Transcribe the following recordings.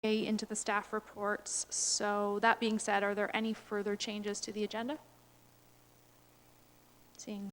into the staff reports. So that being said, are there any further changes to the agenda? Seeing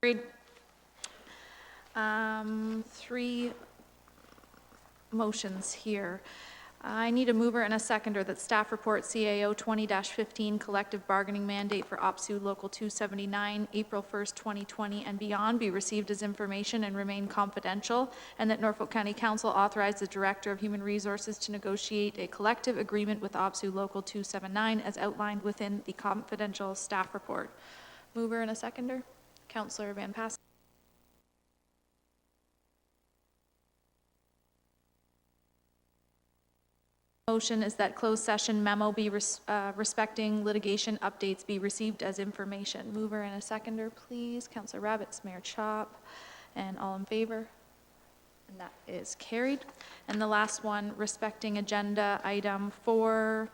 Agreed. Three motions here. I need a mover and a seconder that staff report CAO 20-15 collective bargaining mandate for OPSU Local 279, April 1st, 2020 and beyond be received as information and remain confidential, and that Norfolk County Council authorize the Director of Human Resources to negotiate a collective agreement with OPSU Local 279 as outlined within the confidential staff report. Mover and a seconder. Councillor Van Pass. Motion is that closed session memo be respecting litigation updates be received as information. Mover and a seconder, please. Councillor Rabbits, Mayor Chop, and all in favor. And that is carried. And the last one, respecting agenda item 4,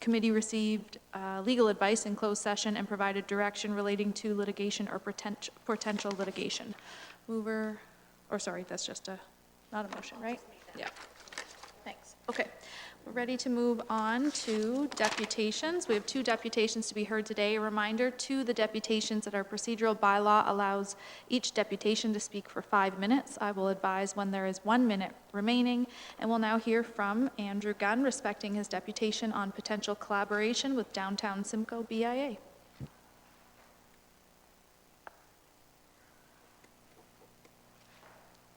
committee received legal advice in closed session and provided direction relating to litigation or potential litigation. Mover, or sorry, that's just not a motion, right? Yeah. Thanks. Okay. We're ready to move on to deputations. We have 2 deputations to be heard today. A reminder to the deputations that our procedural bylaw allows each deputation to speak for 5 minutes. I will advise when there is 1 minute remaining, and we'll now hear from Andrew Gunn respecting his deputation on potential collaboration with downtown Simcoe BIA.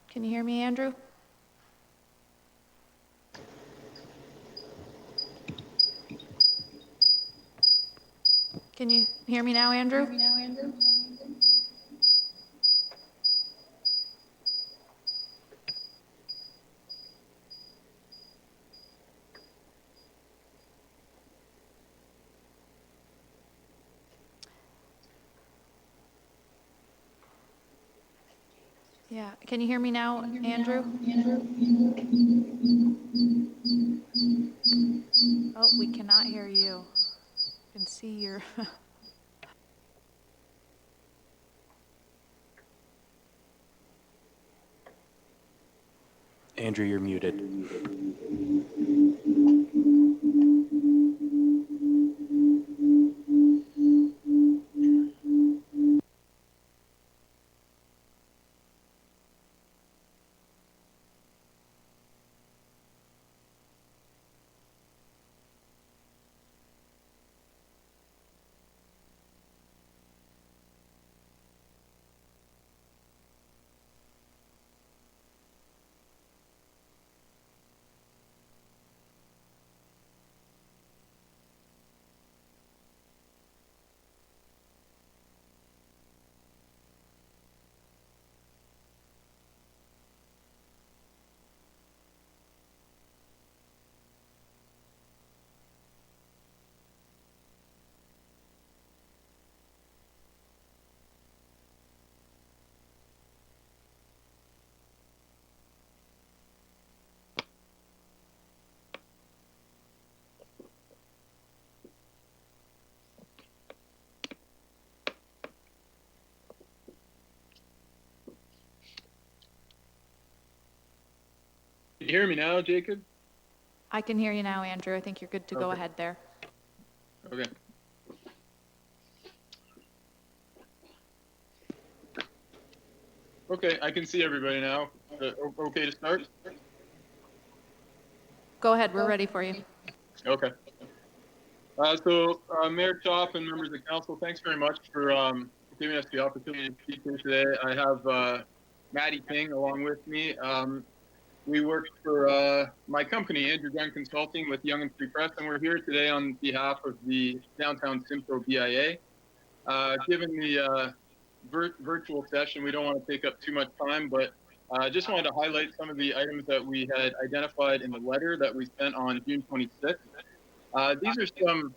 Can you hear me, Andrew? Can you hear me now, Andrew? Yeah. Can you hear me now, Andrew? Oh, we cannot hear you. I can see your... Andrew, you're muted. Can you hear me now, Jacob? I can hear you now, Andrew. I think you're good to go ahead there. Okay. Okay, I can see everybody now. Okay to start? Go ahead. We're ready for you. Okay. Mayor Chop and members of council, thanks very much for giving us the opportunity to speak here today. I have Maddie King along with me. We work for my company, Andrew Gunn Consulting, with Young and Free Press, and we're here today on behalf of the downtown Simcoe BIA. Given the virtual session, we don't want to take up too much time, but I just wanted to highlight some of the items that we had identified in the letter that we sent on June 26th. These are some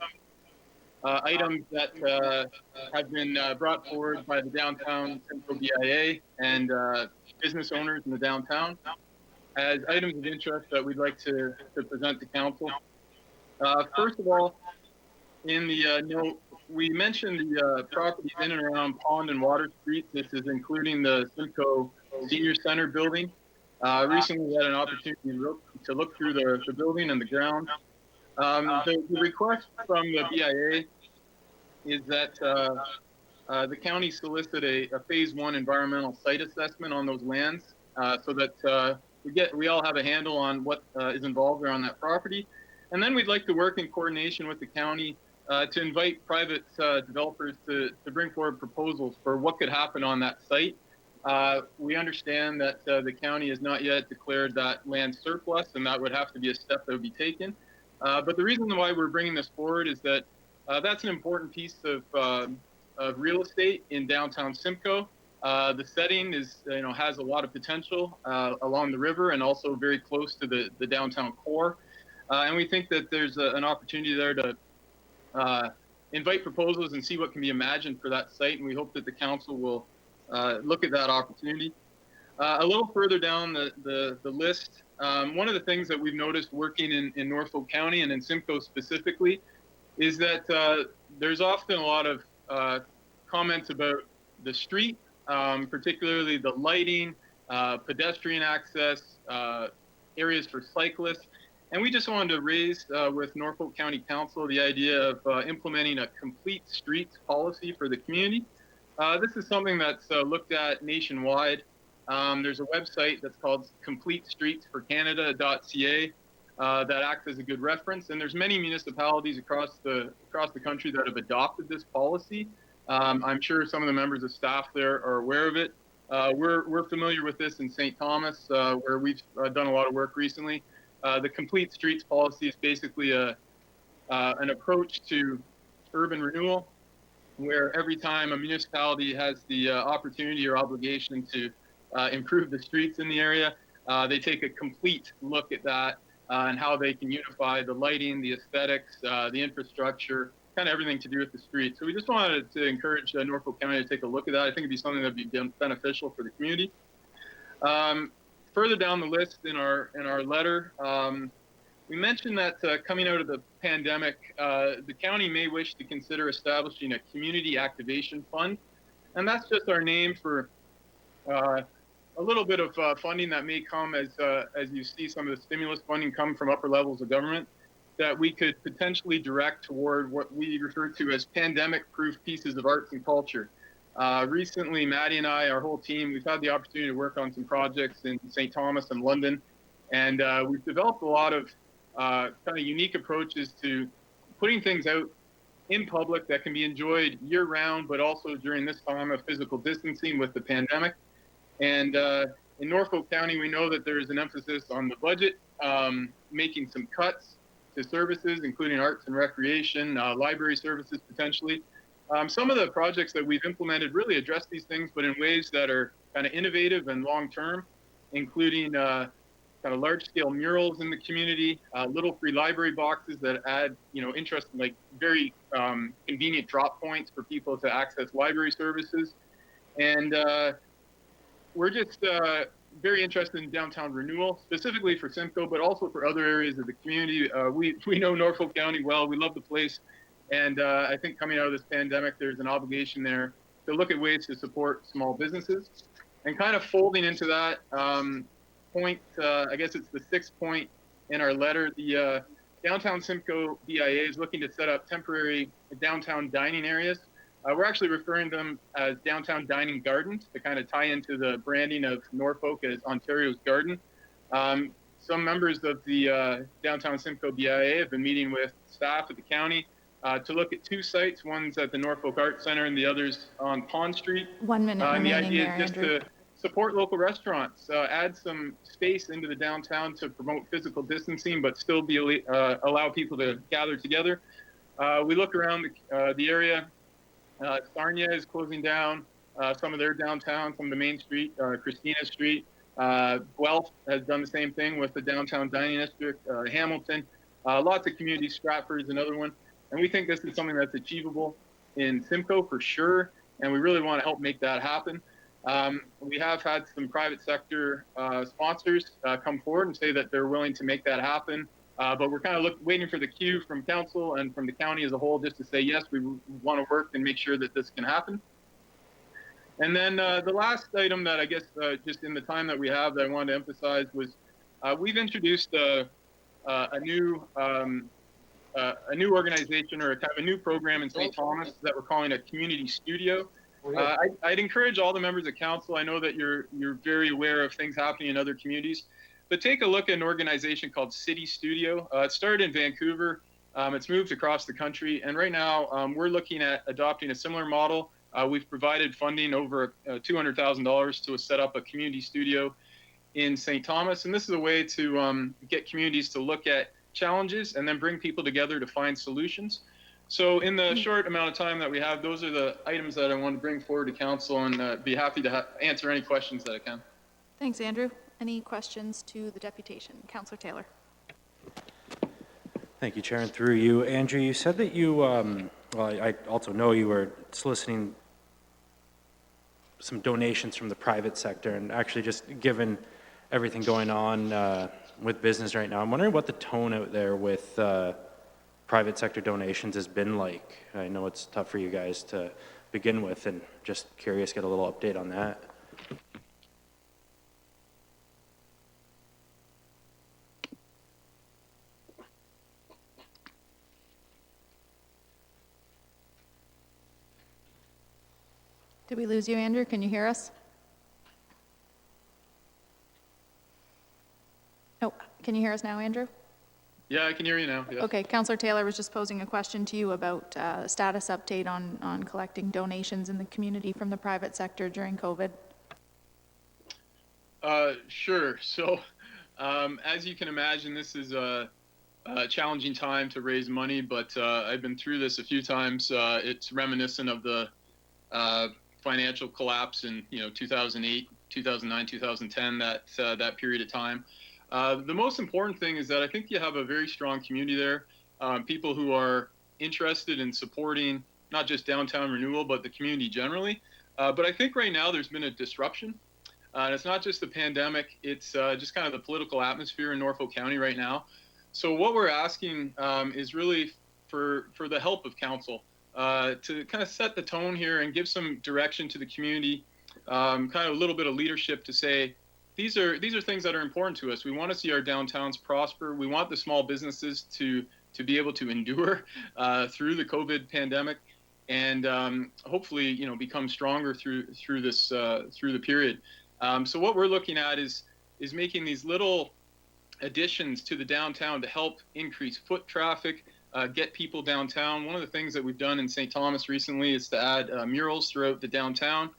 items that have been brought forward by the downtown Simcoe BIA and business owners in the downtown as items of interest that we'd like to present to council. First of all, in the note, we mentioned the properties in and around Pond and Water Street. This is including the Simcoe Senior Center building. Recently, we had an opportunity to look through the building and the ground. The request from the BIA is that the county solicited a phase 1 environmental site assessment on those lands so that we all have a handle on what is involved there on that property. And then we'd like to work in coordination with the county to invite private developers to bring forward proposals for what could happen on that site. We understand that the county has not yet declared that land surplus, and that would have to be a step that would be taken. But the reason why we're bringing this forward is that that's an important piece of real estate in downtown Simcoe. The setting has a lot of potential along the river and also very close to the downtown core. And we think that there's an opportunity there to invite proposals and see what can be imagined for that site. And we hope that the council will look at that opportunity. A little further down the list, one of the things that we've noticed working in Norfolk County and in Simcoe specifically is that there's often a lot of comments about the street, particularly the lighting, pedestrian access, areas for cyclists. And we just wanted to raise with Norfolk County Council the idea of implementing a complete streets policy for the community. This is something that's looked at nationwide. There's a website that's called completestreetsforcanada.ca that acts as a good reference. And there's many municipalities across the country that have adopted this policy. I'm sure some of the members of staff there are aware of it. We're familiar with this in St. Thomas, where we've done a lot of work recently. The complete streets policy is basically an approach to urban renewal, where every time a municipality has the opportunity or obligation to improve the streets in the area, they take a complete look at that and how they can unify the lighting, the aesthetics, the infrastructure, kind of everything to do with the street. So we just wanted to encourage Norfolk County to take a look at that. I think it'd be something that'd be beneficial for the community. Further down the list in our letter, we mentioned that coming out of the pandemic, the county may wish to consider establishing a community activation fund. And that's just our name for a little bit of funding that may come as you see some of the stimulus funding come from upper levels of government, that we could potentially direct toward what we refer to as pandemic-proof pieces of arts and culture. Recently, Maddie and I, our whole team, we've had the opportunity to work on some projects in St. Thomas and London, and we've developed a lot of kind of unique approaches to putting things out in public that can be enjoyed year-round, but also during this time of physical distancing with the pandemic. And in Norfolk County, we know that there is an emphasis on the budget, making some cuts to services, including arts and recreation, library services potentially. Some of the projects that we've implemented really address these things, but in ways that are kind of innovative and long-term, including kind of large-scale murals in the community, little free library boxes that add, interesting, like very convenient drop points for people to access library services. And we're just very interested in downtown renewal, specifically for Simcoe, but also for other areas of the community. We know Norfolk County well. We love the place. And I think coming out of this pandemic, there's an obligation there to look at ways to support small businesses. And kind of folding into that point, I guess it's the 6th point in our letter, the downtown Simcoe BIA is looking to set up temporary downtown dining areas. We're actually referring to them as downtown dining gardens to kind of tie into the branding of Norfolk as Ontario's garden. Some members of the downtown Simcoe BIA have been meeting with staff at the county to look at 2 sites. One's at the Norfolk Arts Center and the other's on Pond Street. 1 minute And the remaining idea there, is just Andrew. to support local restaurants, add some space into the downtown to promote physical distancing, but still be allow people to gather together. We look around the area. Sarnia is closing down some of their downtown, some of the main street, Christina Street. Guelph has done the same thing with the downtown dining district. Hamilton, lots of communities. Stratford is another one. And we think this is something that's achievable in Simcoe for sure, and we really want to help make that happen. We have had some private sector sponsors come forward and say that they're willing to make that happen. But we're kind of waiting for the cue from council and from the county as a whole just to say, yes, we want to work and make sure that this can happen. And then the last item that I guess just in the time that we have that I wanted to emphasize was we've introduced a new organization or a kind of a new program in St. Thomas that we're calling a community studio. I'd encourage all the members of council. I know that you're very aware of things happening in other communities, but take a look at an organization called City Studio. It started in Vancouver. It's moved across the country, and right now we're looking at adopting a similar model. We've provided funding over $200,000 to set up a community studio in St. Thomas, and this is a way to get communities to look at challenges and then bring people together to find solutions. So in the short amount of time that we have, those are the items that I want to bring forward to council, and be happy to answer any questions that I can. Thanks, Andrew. Any questions to the deputation? Councillor Taylor. Thank you, Chair. And through you, Andrew, you said that you, well, I also know you were soliciting some donations from the private sector, and actually just given everything going on with business right now, I'm wondering what the tone out there with private sector donations has been like. I know it's tough for you guys to begin with, and just curious, get a little update on that. Did we lose you, Andrew? Can you hear us? Oh, can you hear us now, Andrew? Yeah, I can hear you now. Yes. Okay, Councillor Taylor was just posing a question to you about status update on collecting donations in the community from the private sector during COVID. Sure. So, as you can imagine, this is a challenging time to raise money, but I've been through this a few times. It's reminiscent of the financial collapse in 2008, 2009, 2010, that period of time. The most important thing is that I think you have a very strong community there, people who are interested in supporting not just downtown renewal, but the community generally. But I think right now there's been a disruption. And it's not just the pandemic, it's just kind of the political atmosphere in Norfolk County right now. So what we're asking is really for the help of council to kind of set the tone here and give some direction to the community, kind of a little bit of leadership to say, these are things that are important to us. We want to see our downtowns prosper. We want the small businesses to be able to endure through the COVID pandemic, and hopefully become stronger through the period. So what we're looking at is making these little additions to the downtown to help increase foot traffic, get people downtown. One of the things that we've done in St. Thomas recently is to add murals throughout the downtown,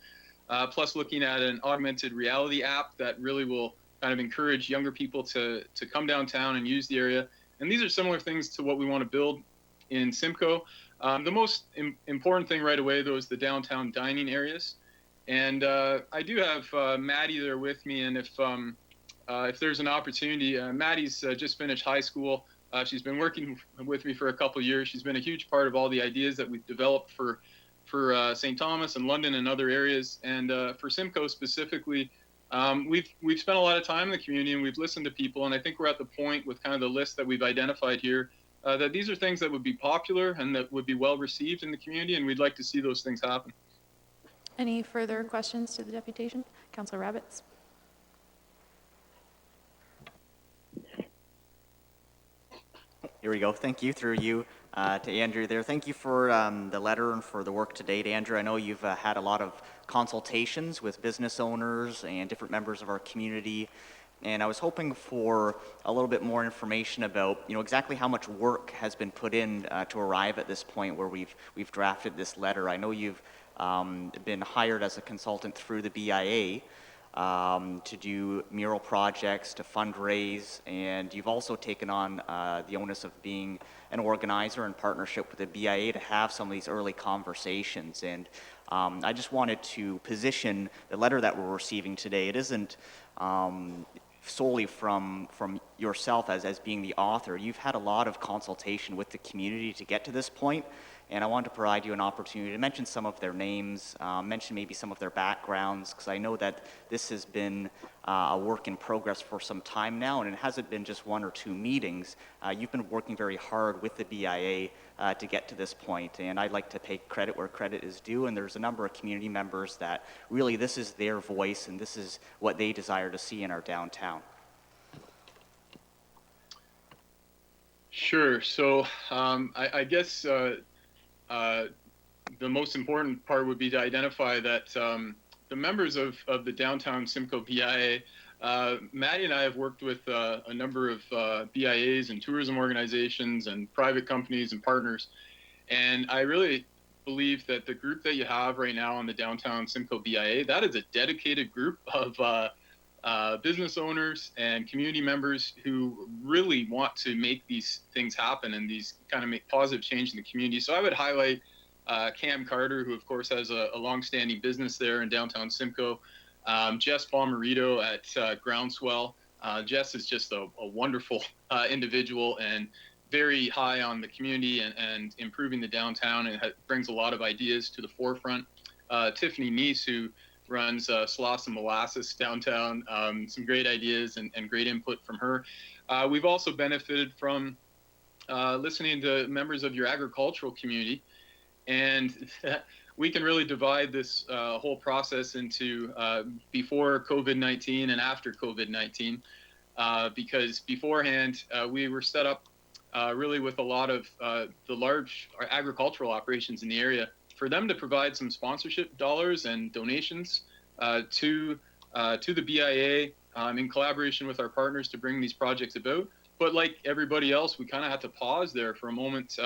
plus looking at an augmented reality app that really will kind of encourage younger people to come downtown and use the area. And these are similar things to what we want to build in Simcoe. The most important thing right away, though, is the downtown dining areas. And I do have Maddie there with me, and if there's an opportunity, Maddie's just finished high school. She's been working with me for a couple of years. She's been a huge part of all the ideas that we've developed for St. Thomas and London and other areas. And for Simcoe specifically, we've spent a lot of time in the community, and we've listened to people. And I think we're at the point with kind of the list that we've identified here that these are things that would be popular and that would be well received in the community, and we'd like to see those things happen. Any further questions to the deputation? Councillor Rabbits. Here we go. Thank you, through you to Andrew there. Thank you for the letter and for the work to date, Andrew. I know you've had a lot of consultations with business owners and different members of our community, and I was hoping for a little bit more information about, exactly how much work has been put in to arrive at this point where we've drafted this letter. I know you've been hired as a consultant through the BIA to do mural projects, to fundraise, and you've also taken on the onus of being an organizer in partnership with the BIA to have some of these early conversations. And I just wanted to position the letter that we're receiving today. It isn't solely from yourself as being the author. You've had a lot of consultation with the community to get to this point, and I wanted to provide you an opportunity to mention some of their names, mention maybe some of their backgrounds, because I know that this has been a work in progress for some time now, and it hasn't been just one or two meetings. You've been working very hard with the BIA to get to this point, and I'd like to pay credit where credit is due, and there's a number of community members that really this is their voice, and this is what they desire to see in our downtown. Sure. So I guess the most important part would be to identify that the members of the downtown Simcoe BIA, Maddie and I have worked with a number of BIAs and tourism organizations and private companies and partners. And I really believe that the group that you have right now on the downtown Simcoe BIA, that is a dedicated group of business owners and community members who really want to make these things happen and these kind of make positive change in the community. So I would highlight Cam Carter, who of course has a long-standing business there in downtown Simcoe. Jess Bomarito at Groundswell. Jess is just a wonderful individual and very high on the community and improving the downtown, and brings a lot of ideas to the forefront. Tiffany Neese, who runs Sloss and Molasses downtown, some great ideas and great input from her. We've also benefited from listening to members of your agricultural community, and we can really divide this whole process into before COVID-19 and after COVID-19, because beforehand we were set up really with a lot of the large agricultural operations in the area for them to provide some sponsorship dollars and donations to the BIA in collaboration with our partners to bring these projects about. But like everybody else, we kind of had to pause there for a moment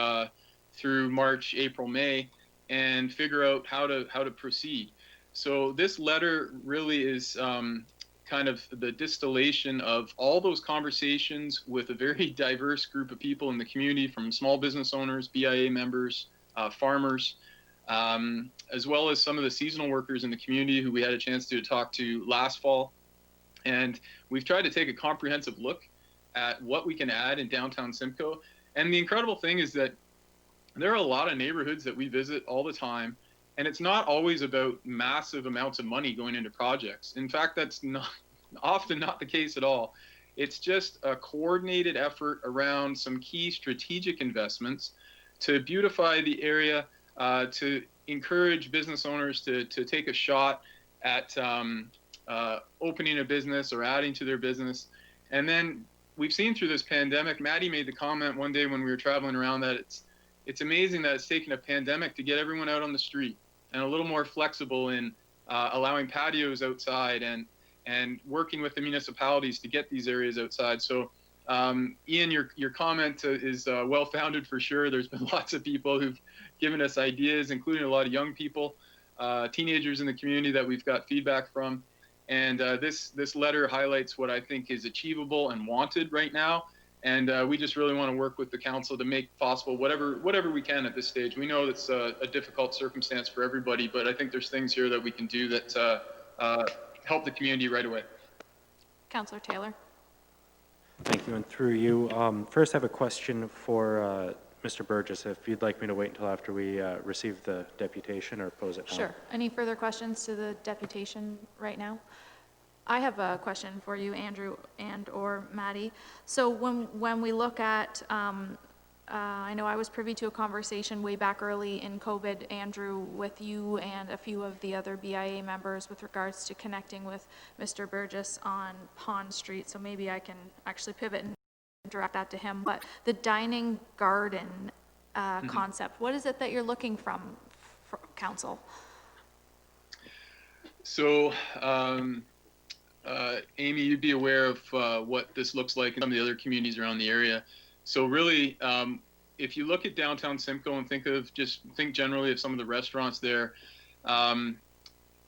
through March, April, May, and figure out how to proceed. So this letter really is kind of the distillation of all those conversations with a very diverse group of people in the community, from small business owners, BIA members, farmers, as well as some of the seasonal workers in the community who we had a chance to talk to last fall. And we've tried to take a comprehensive look at what we can add in downtown Simcoe. And the incredible thing is that there are a lot of neighborhoods that we visit all the time, and it's not always about massive amounts of money going into projects. In fact, that's often not the case at all. It's just a coordinated effort around some key strategic investments to beautify the area, to encourage business owners to take a shot at opening a business or adding to their business. And then we've seen through this pandemic, Maddie made the comment one day when we were traveling around that it's amazing that it's taken a pandemic to get everyone out on the street and a little more flexible in allowing patios outside and working with the municipalities to get these areas outside. So Ian, your comment is well-founded for sure. There's been lots of people who've given us ideas, including a lot of young people, teenagers in the community that we've got feedback from. And this letter highlights what I think is achievable and wanted right now. And we just really want to work with the council to make possible whatever we can at this stage. We know it's a difficult circumstance for everybody, but I think there's things here that we can do that help the community right away. Councillor Taylor. Thank you, and through you. First, I have a question for Mr. Burgess, if you'd like me to wait until after we receive the deputation or pose it now. Sure. Any further questions to the deputation right now? I have a question for you, Andrew and or Maddie. So when we look at, I know I was privy to a conversation way back early in COVID, Andrew, with you and a few of the other BIA members with regards to connecting with Mr. Burgess on Pond Street. So maybe I can actually pivot and direct that to him. But the dining garden concept, what is it that you're looking from council? So, Amy, you'd be aware of what this looks like in some of the other communities around the area. So really, if you look at downtown Simcoe and think generally of some of the restaurants there,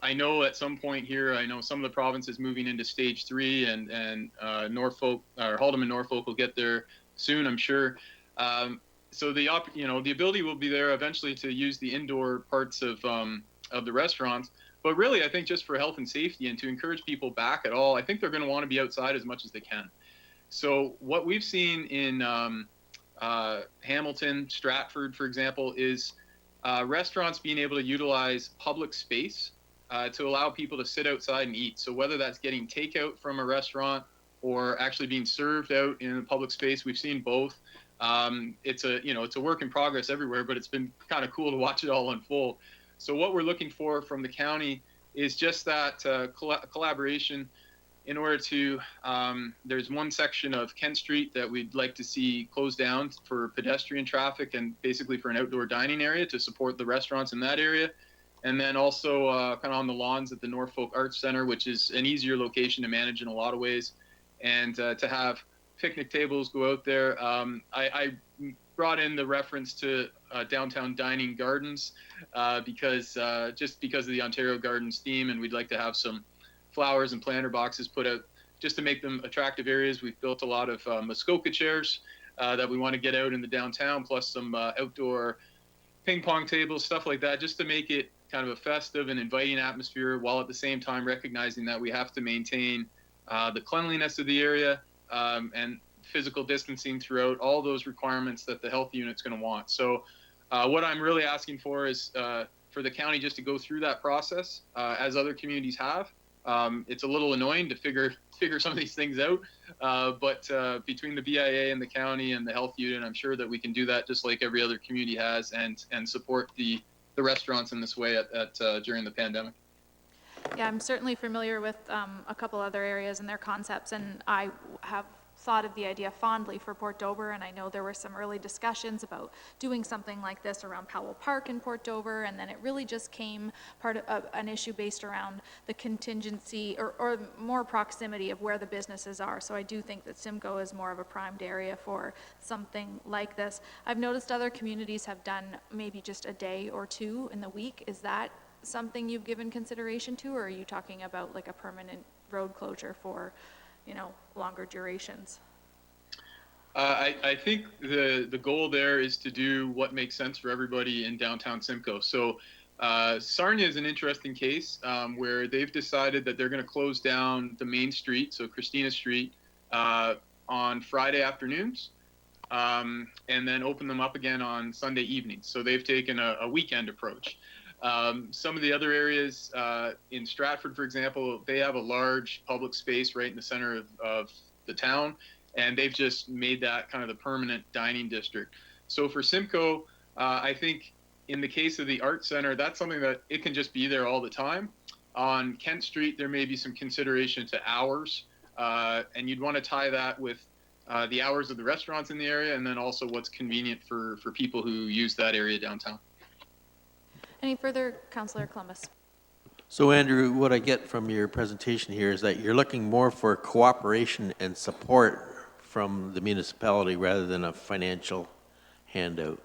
I know at some point here, I know some of the provinces moving into stage 3 and Norfolk or Haldeman Norfolk will get there soon, I'm sure. So the ability will be there eventually to use the indoor parts of the restaurants. But really, I think just for health and safety and to encourage people back at all, I think they're going to want to be outside as much as they can. So what we've seen in Hamilton, Stratford, for example, is restaurants being able to utilize public space to allow people to sit outside and eat. So whether that's getting takeout from a restaurant or actually being served out in a public space, we've seen both. It's a work in progress everywhere, but it's been kind of cool to watch it all unfold. So what we're looking for from the county is just that collaboration in order to, there's one section of Kent Street that we'd like to see closed down for pedestrian traffic and basically for an outdoor dining area to support the restaurants in that area. And then also kind of on the lawns at the Norfolk Arts Center, which is an easier location to manage in a lot of ways. And to have picnic tables go out there. I brought in the reference to downtown dining gardens because just because of the Ontario Gardens theme, and we'd like to have some flowers and planter boxes put out just to make them attractive areas. We've built a lot of Muskoka chairs that we want to get out in the downtown, plus some outdoor ping pong tables, stuff like that, just to make it kind of a festive and inviting atmosphere, while at the same time recognizing that we have to maintain the cleanliness of the area and physical distancing throughout, all those requirements that the health unit's going to want. So what I'm really asking for is for the county just to go through that process as other communities have. It's a little annoying to figure some of these things out, but between the BIA and the county and the health unit, I'm sure that we can do that just like every other community has, and support the restaurants in this way during the pandemic. Yeah, I'm certainly familiar with a couple other areas and their concepts, and I have thought of the idea fondly for Port Dover, and I know there were some early discussions about doing something like this around Powell Park in Port Dover, and then it really just came part of an issue based around the contingency or more proximity of where the businesses are. So I do think that Simcoe is more of a primed area for something like this. I've noticed other communities have done maybe just a day or two in the week. Is that something you've given consideration to, or are you talking about like a permanent road closure for, longer durations? I think the goal there is to do what makes sense for everybody in downtown Simcoe. So Sarnia is an interesting case where they've decided that they're going to close down the main street, so Christina Street, on Friday afternoons, and then open them up again on Sunday evenings. So they've taken a weekend approach. Some of the other areas in Stratford, for example, they have a large public space right in the center of the town, and they've just made that kind of the permanent dining district. So for Simcoe, I think in the case of the Art Center, that's something that it can just be there all the time. On Kent Street, there may be some consideration to hours, and you'd want to tie that with the hours of the restaurants in the area, and then also what's convenient for people who use that area downtown. Any further, Councillor Columbus? So Andrew, what I get from your presentation here is that you're looking more for cooperation and support from the municipality rather than a financial handout.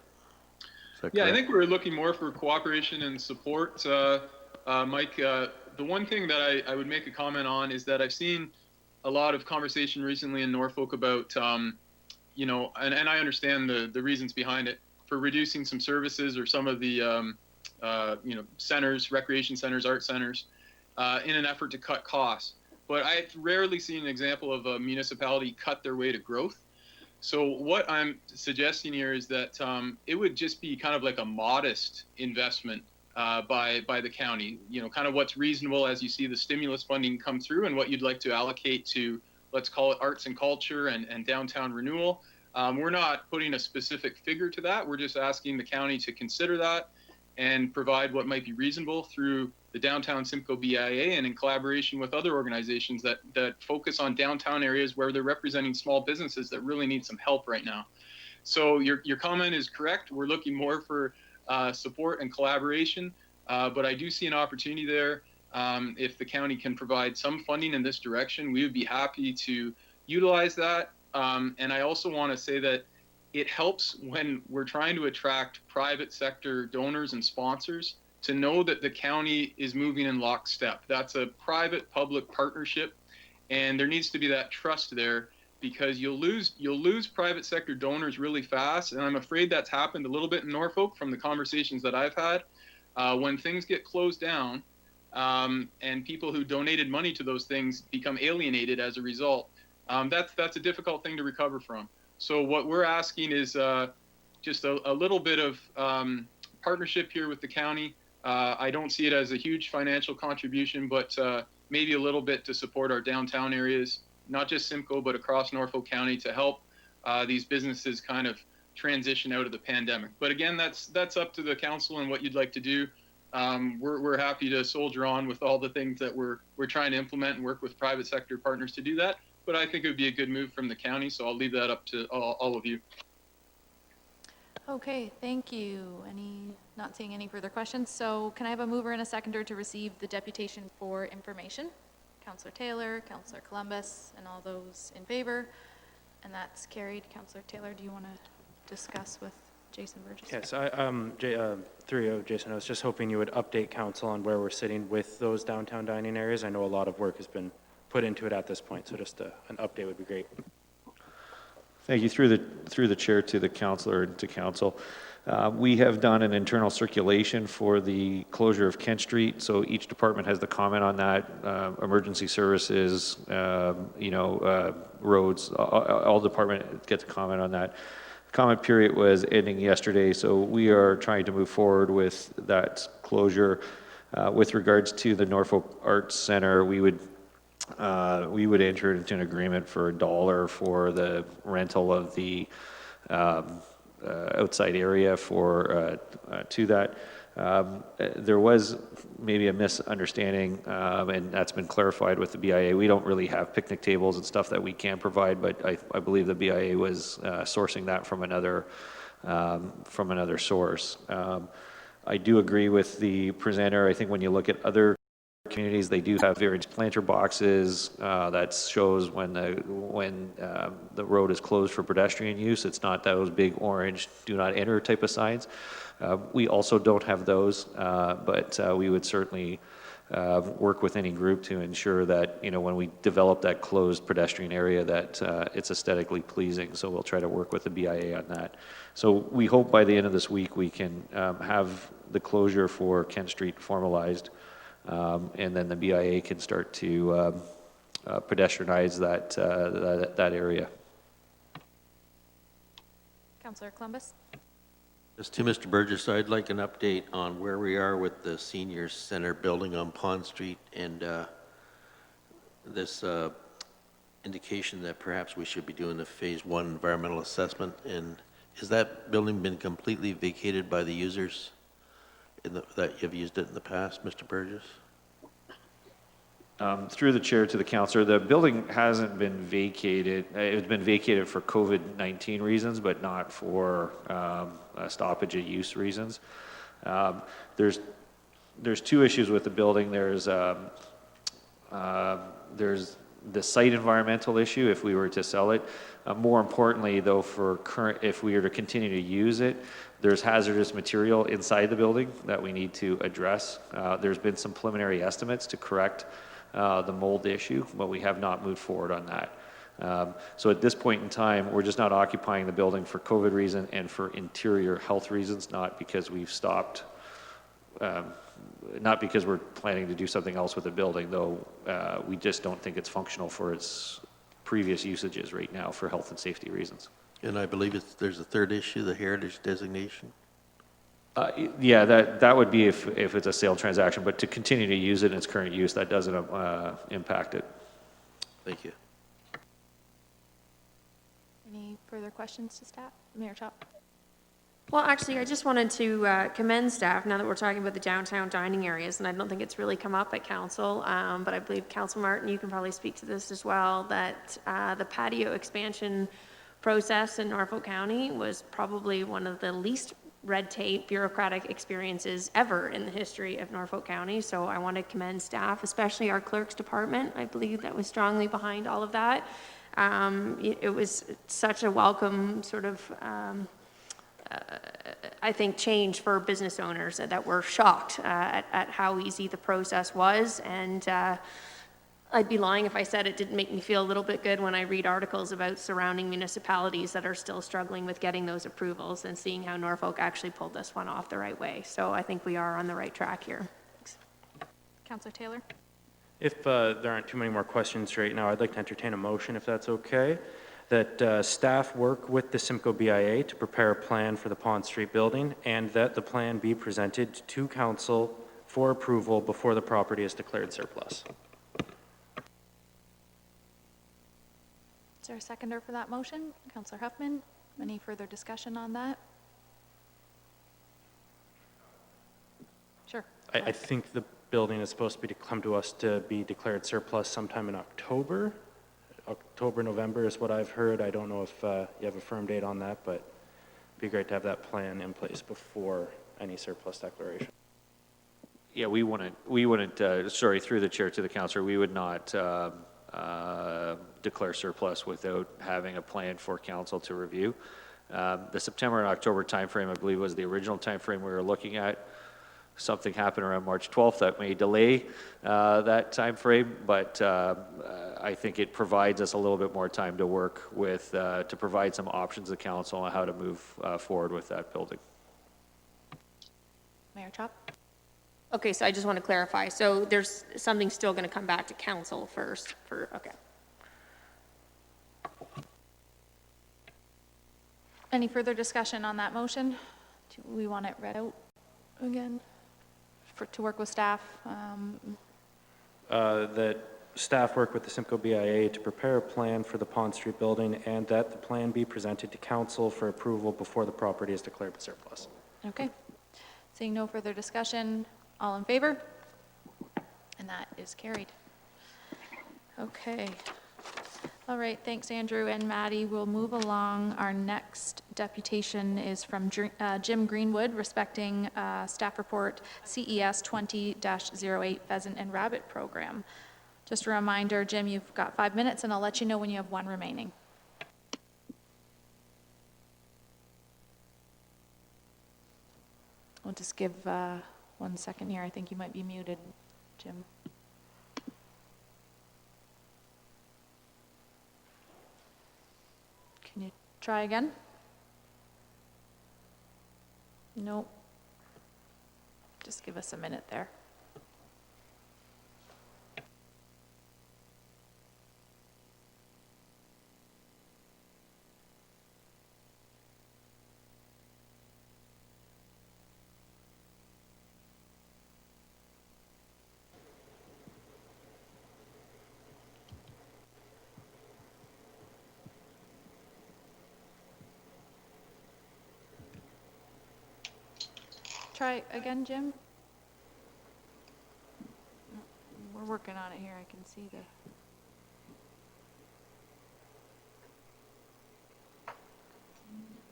Yeah, I think we're looking more for cooperation and support, Mike. The one thing that I would make a comment on is that I've seen a lot of conversation recently in Norfolk about, and I understand the reasons behind it, for reducing some services or some of the centers, recreation centers, art centers, in an effort to cut costs. But I've rarely seen an example of a municipality cut their way to growth. So what I'm suggesting here is that it would just be kind of like a modest investment by the county, kind of what's reasonable as you see the stimulus funding come through and what you'd like to allocate to, let's call it arts and culture and downtown renewal. We're not putting a specific figure to that. We're just asking the county to consider that and provide what might be reasonable through the downtown Simcoe BIA and in collaboration with other organizations that focus on downtown areas where they're representing small businesses that really need some help right now. So your comment is correct. We're looking more for support and collaboration, but I do see an opportunity there. If the county can provide some funding in this direction, we would be happy to utilize that. And I also want to say that it helps when we're trying to attract private sector donors and sponsors to know that the county is moving in lockstep. That's a private-public partnership, and there needs to be that trust there, because you'll lose private sector donors really fast, and I'm afraid that's happened a little bit in Norfolk from the conversations that I've had. When things get closed down, and people who donated money to those things become alienated as a result, that's a difficult thing to recover from. So what we're asking is just a little bit of partnership here with the county. I don't see it as a huge financial contribution, but maybe a little bit to support our downtown areas, not just Simcoe, but across Norfolk County, to help these businesses kind of transition out of the pandemic. But again, that's up to the council and what you'd like to do. we're happy to soldier on with all the things that we're trying to implement and work with private sector partners to do that. But I think it would be a good move from the county, so I'll leave that up to all of you. Okay, thank you. Not seeing any further questions, so can I have a mover and a seconder to receive the deputation for information? Councillor Taylor, Councillor Columbus, and all those in favor, and that's carried. Councillor Taylor, do you want to discuss with Jason Burgess? Yes, through you, Jason, I was just hoping you would update council on where we're sitting with those downtown dining areas. I know a lot of work has been put into it at this point, so just an update would be great. Thank you. Through the chair to the councilor and to council. We have done an internal circulation for the closure of Kent Street, so each department has the comment on that. Emergency services, roads, all department gets a comment on that. Comment period was ending yesterday, so we are trying to move forward with that closure. With regards to the Norfolk Arts Center, we would enter into an agreement for $1 for the rental of the outside area to that. There was maybe a misunderstanding, and that's been clarified with the BIA. We don't really have picnic tables and stuff that we can provide, but I believe the BIA was sourcing that from another source. I do agree with the presenter. I think when you look at other communities, they do have various planter boxes that shows when the road is closed for pedestrian use. It's not those big orange "do not enter" type of signs. We also don't have those, but we would certainly work with any group to ensure that when we develop that closed pedestrian area that it's aesthetically pleasing. So we'll try to work with the BIA on that. So we hope by the end of this week we can have the closure for Kent Street formalized. And then the BIA can start to pedestrianize that area. Councillor Columbus? Just to Mr. Burgess, I'd like an update on where we are with the senior center building on Pond Street and this indication that perhaps we should be doing the phase 1 environmental assessment. And has that building been completely vacated by the users that you've used it in the past, Mr. Burgess? Through the chair to the councillor, the building hasn't been vacated. It's been vacated for COVID-19 reasons, but not for stoppage of use reasons. There's two issues with the building. There's the site environmental issue if we were to sell it. More importantly, though, if we were to continue to use it, there's hazardous material inside the building that we need to address. There's been some preliminary estimates to correct the mold issue, but we have not moved forward on that. So at this point in time, we're just not occupying the building for COVID reason and for interior health reasons, not because we've stopped, not because we're planning to do something else with the building, though we just don't think it's functional for its previous usages right now for health and safety reasons. And I believe there's a third issue, the heritage designation. Yeah, that would be if it's a sale transaction, but to continue to use it in its current use, that doesn't impact it. Thank you. Any further questions to staff? Mayor Chop? Well, actually, I just wanted to commend staff now that we're talking about the downtown dining areas, and I don't think it's really come up at council, but I believe Council Martin, you can probably speak to this as well, that the patio expansion process in Norfolk County was probably one of the least red tape bureaucratic experiences ever in the history of Norfolk County. So I want to commend staff, especially our clerks department. I believe that was strongly behind all of that. It was such a welcome sort of I think, change for business owners that were shocked at how easy the process was. And I'd be lying if I said it didn't make me feel a little bit good when I read articles about surrounding municipalities that are still struggling with getting those approvals and seeing how Norfolk actually pulled this one off the right way. So I think we are on the right track here. Thanks. Councillor Taylor? If there aren't too many more questions right now, I'd like to entertain a motion, if that's okay, that staff work with the Simcoe BIA to prepare a plan for the Pond Street building and that the plan be presented to council for approval before the property is declared surplus. Is there a seconder for that motion? Councillor Huffman, any further discussion on that? Sure. I think the building is supposed to come to us to be declared surplus sometime in October. October, November is what I've heard. I don't know if you have a firm date on that, but it'd be great to have that plan in place before any surplus declaration. Yeah, we wouldn't, sorry, through the chair to the councillor, we would not declare surplus without having a plan for council to review. The September and October timeframe, I believe, was the original timeframe we were looking at. Something happened around March 12th that may delay that timeframe, but I think it provides us a little bit more time to work with, to provide some options to council on how to move forward with that building. Mayor Chop? Okay, so I just want to clarify. So there's something still going to come back to council first for, okay. Any further discussion on that motion? Do we want it read out again to work with staff? That staff work with the Simcoe BIA to prepare a plan for the Pond Street building and that the plan be presented to council for approval before the property is declared surplus. Okay. Seeing no further discussion, all in favor? And that is carried. Okay. All right, thanks, Andrew and Maddie. We'll move along. Our next deputation is from Jim Greenwood, respecting staff report CES 20-08 Pheasant and Rabbit Program. Just a reminder, Jim, you've got 5 minutes, and I'll let you know when you have one remaining. I'll just give 1 second here. I think you might be muted, Jim. Can you try again? Nope. Just give us a minute there. Try again, Jim? We're working on it here. I can see the...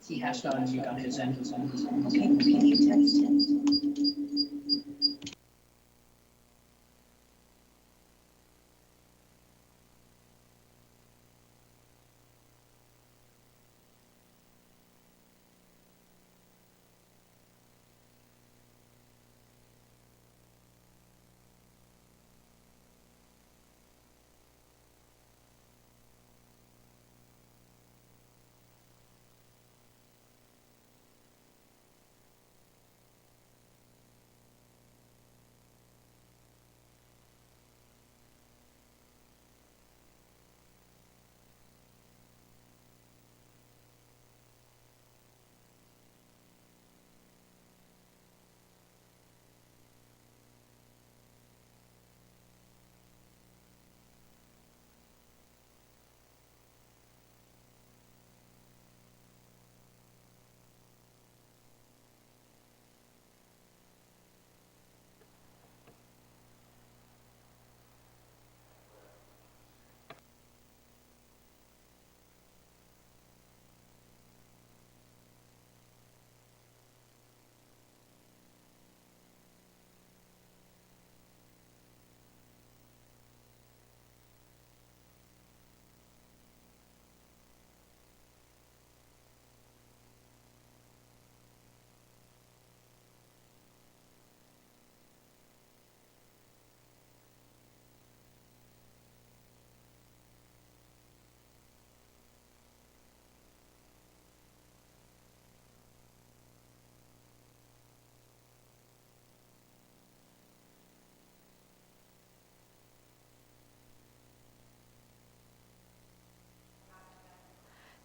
He has to unmute on his end. Okay, can you text him?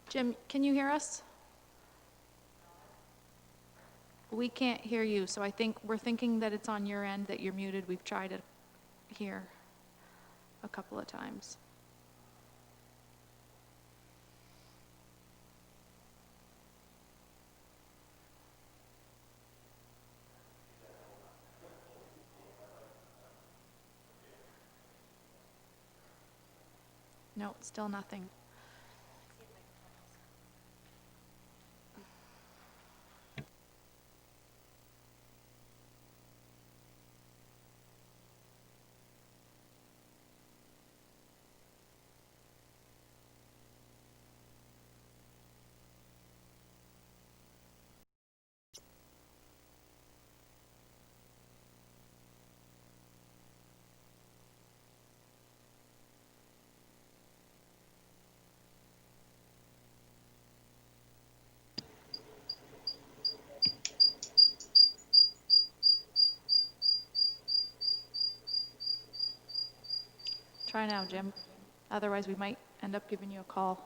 Jim, can you hear us? We can't hear you, so I think we're thinking that it's on your end, that you're muted. We've tried it here a couple of times. No, still nothing. Try now, Jim. Otherwise, we might end up giving you a call.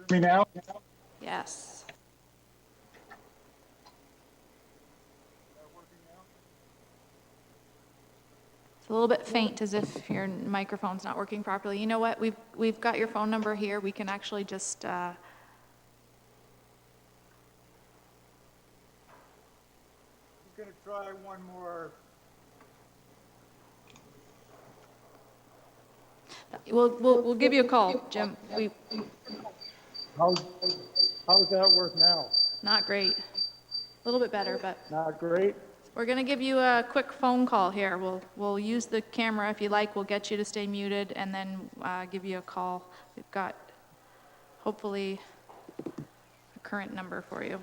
Me now? Yes. It's a little bit faint, as if your microphone's not working properly. You know what? We've got your phone number here. We can actually just, Just gonna try one more. we'll give you a call, Jim. How's that work now? Not great. A little bit better, but Not great? we're gonna give you a quick phone call here. We'll use the camera if you like. We'll get you to stay muted and then give you a call. We've got hopefully a current number for you.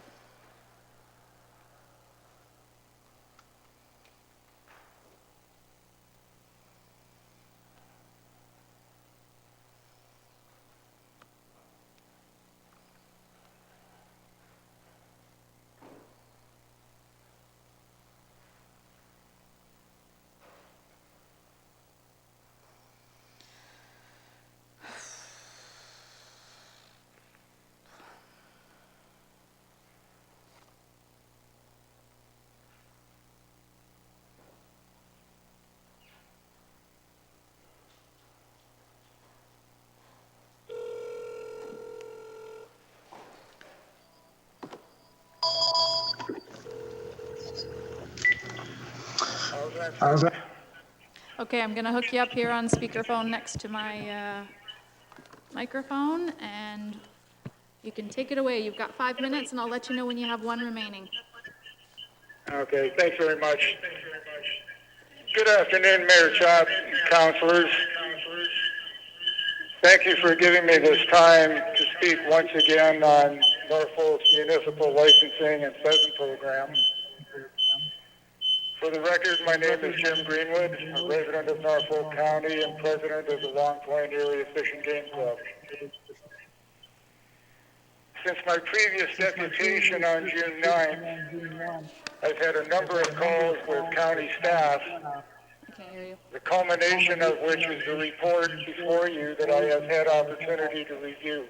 How's that? Okay, I'm gonna hook you up here on speakerphone next to my microphone, and you can take it away. You've got 5 minutes, and I'll let you know when you have one remaining. Okay, thanks very much. Good afternoon, Mayor Chop, councilors. Thank you for giving me this time to speak once again on Norfolk's municipal licensing and pheasant program. For the record, my name is Jim Greenwood, a resident of Norfolk County and president of the Long Point Area Fish and Game Club. Since my previous deputation on June 9th, I've had a number of calls with county staff, I can't hear you. the culmination of which is the report before you that I have had opportunity to review.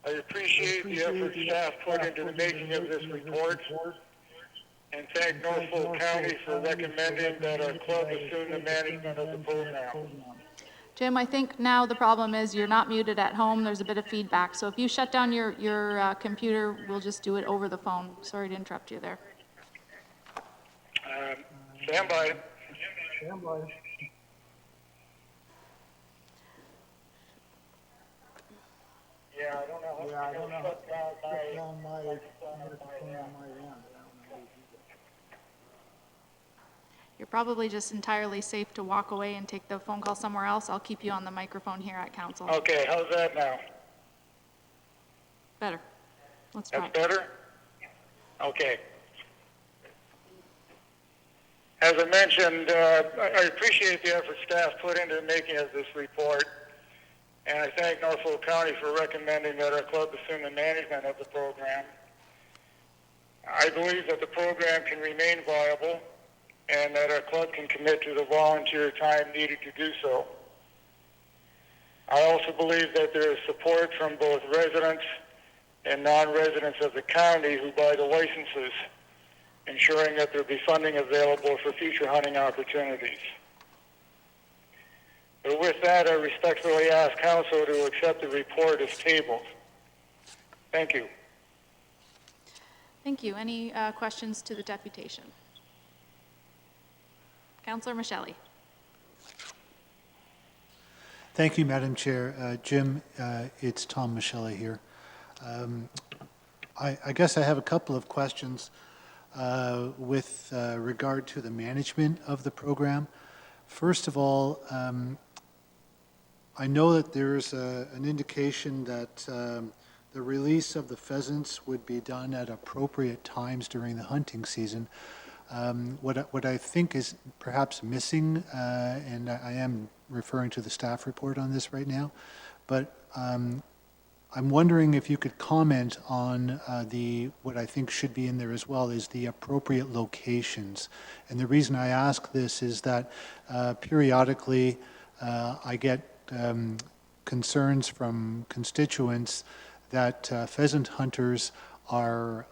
I appreciate the effort staff put into the making of this report, and thank Norfolk County for recommending that our club assume the management of the program. Jim, I think now the problem is you're not muted at home. There's a bit of feedback. So if you shut down your computer, we'll just do it over the phone. Sorry to interrupt you there. Stand by. Stand by. Yeah, I don't know how to shut down my microphone on my end. You're probably just entirely safe to walk away and take the phone call somewhere else. I'll keep you on the microphone here at council. Okay, how's that now? Better. Let's try. That's better? Okay. As I mentioned, I appreciate the effort staff put into the making of this report, and I thank Norfolk County for recommending that our club assume the management of the program. I believe that the program can remain viable and that our club can commit to the volunteer time needed to do so. I also believe that there is support from both residents and non-residents of the county who buy the licenses, ensuring that there will be funding available for future hunting opportunities. But with that, I respectfully ask council to accept the report as tabled. Thank you. Thank you. Any questions to the deputation? Councillor Michelli. Thank you, Madam Chair. Jim, it's Tom Michelle here. I guess I have a couple of questions with regard to the management of the program. First of all, I know that there's an indication that the release of the pheasants would be done at appropriate times during the hunting season. What I think is perhaps missing, and I am referring to the staff report on this right now, but I'm wondering if you could comment on what I think should be in there as well is the appropriate locations. And the reason I ask this is that periodically I get concerns from constituents that pheasant hunters are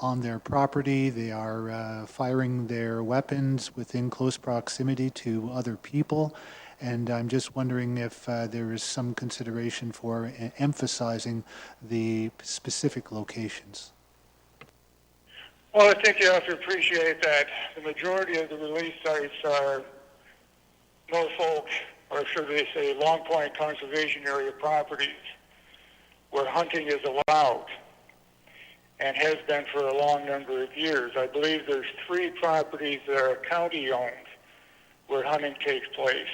on their property, they are firing their weapons within close proximity to other people, and I'm just wondering if there is some consideration for emphasizing the specific locations. Well, I think you have to appreciate that the majority of the release sites are Norfolk, or should they say Long Point Conservation Area properties, where hunting is allowed and has been for a long number of years. I believe there's 3 properties that are county-owned where hunting takes place.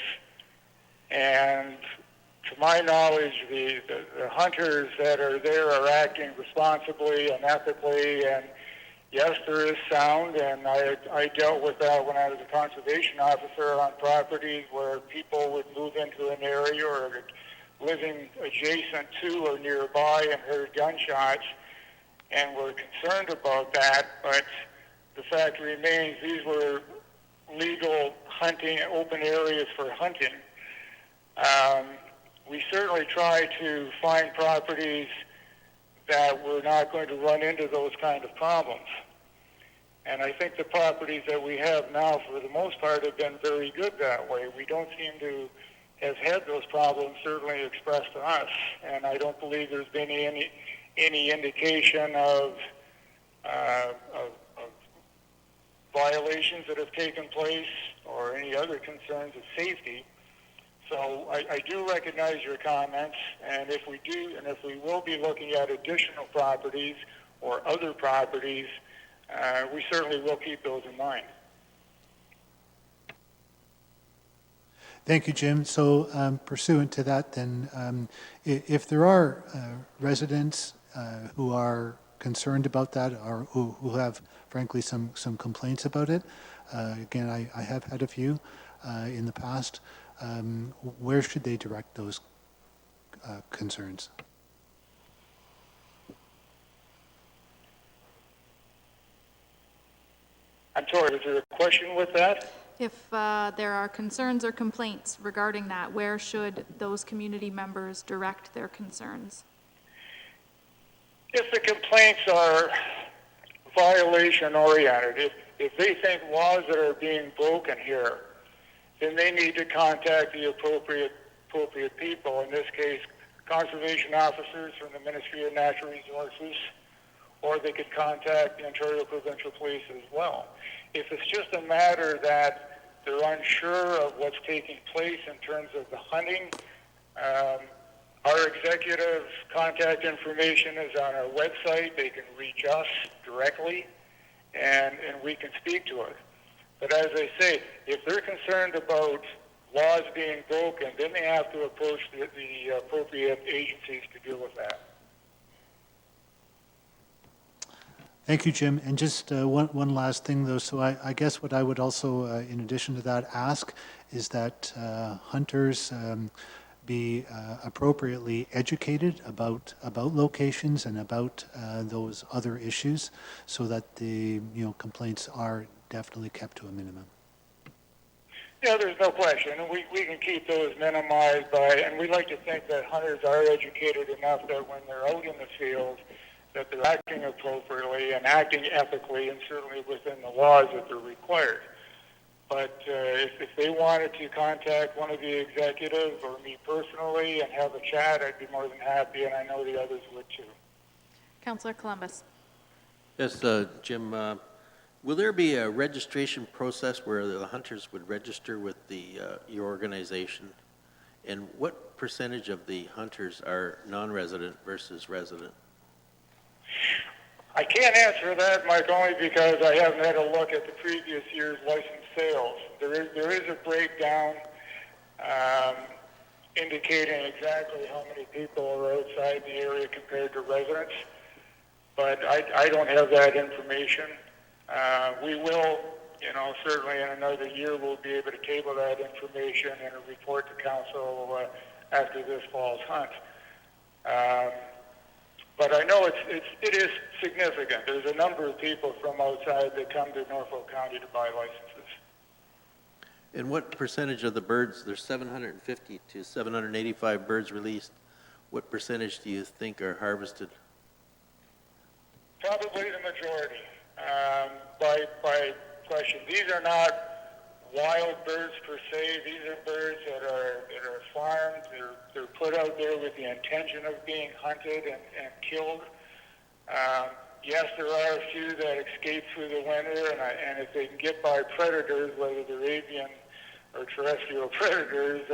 And to my knowledge, the hunters that are there are acting responsibly and ethically, and yes, there is sound, and I dealt with that when I was a conservation officer on properties where people would move into an area or living adjacent to or nearby and heard gunshots, and were concerned about that, but the fact remains these were legal hunting, open areas for hunting. We certainly try to find properties that we're not going to run into those kind of problems. And I think the properties that we have now, for the most part, have been very good that way. We don't seem to have had those problems certainly expressed to us, and I don't believe there's been any indication of violations that have taken place or any other concerns of safety. So I do recognize your comments, and if we will be looking at additional properties or other properties, we certainly will keep those in mind. Thank you, Jim. So pursuant to that, then, if there are residents who are concerned about that or who have, frankly, some complaints about it, again, I have had a few in the past, where should they direct those concerns? I'm sorry, is there a question with that? If there are concerns or complaints regarding that, where should those community members direct their concerns? If the complaints are violation oriented, if they think laws that are being broken here, then they need to contact the appropriate people, in this case, conservation officers from the Ministry of Natural Resources, or they could contact the Ontario Provincial Police as well. If it's just a matter that they're unsure of what's taking place in terms of the hunting, our executive contact information is on our website. They can reach us directly, and we can speak to it. But as I say, if they're concerned about laws being broken, then they have to approach the appropriate agencies to deal with that. Thank you, Jim. And just one last thing, though. So I guess what I would also, in addition to that, ask is that hunters be appropriately educated about locations and about those other issues, so that the complaints are definitely kept to a minimum. Yeah, there's no question. And we can keep those minimized and we like to think that hunters are educated enough that when they're out in the field, that they're acting appropriately and acting ethically and certainly within the laws that they're required. But if they wanted to contact one of the executives or me personally and have a chat, I'd be more than happy, and I know the others would too. Councillor Columbus. Yes, Jim, will there be a registration process where the hunters would register with your organization? And what percentage of the hunters are non-resident versus resident? I can't answer that, Mike, only because I haven't had a look at the previous year's licensed sales. There is a breakdown indicating exactly how many people are outside the area compared to residents, but I don't have that information. We will, certainly in another year, we'll be able to table that information and a report to council after this fall's hunt. But I know it is significant. There's a number of people from outside that come to Norfolk County to buy licenses. And what percentage of the birds, there's 750 to 785 birds released, what percentage do you think are harvested? Probably the majority. By question, these are not wild birds per se. These are birds that are farmed. They're put out there with the intention of being hunted and killed. Yes, there are a few that escape through the winter, and if they can get by predators, whether they're avian or terrestrial predators,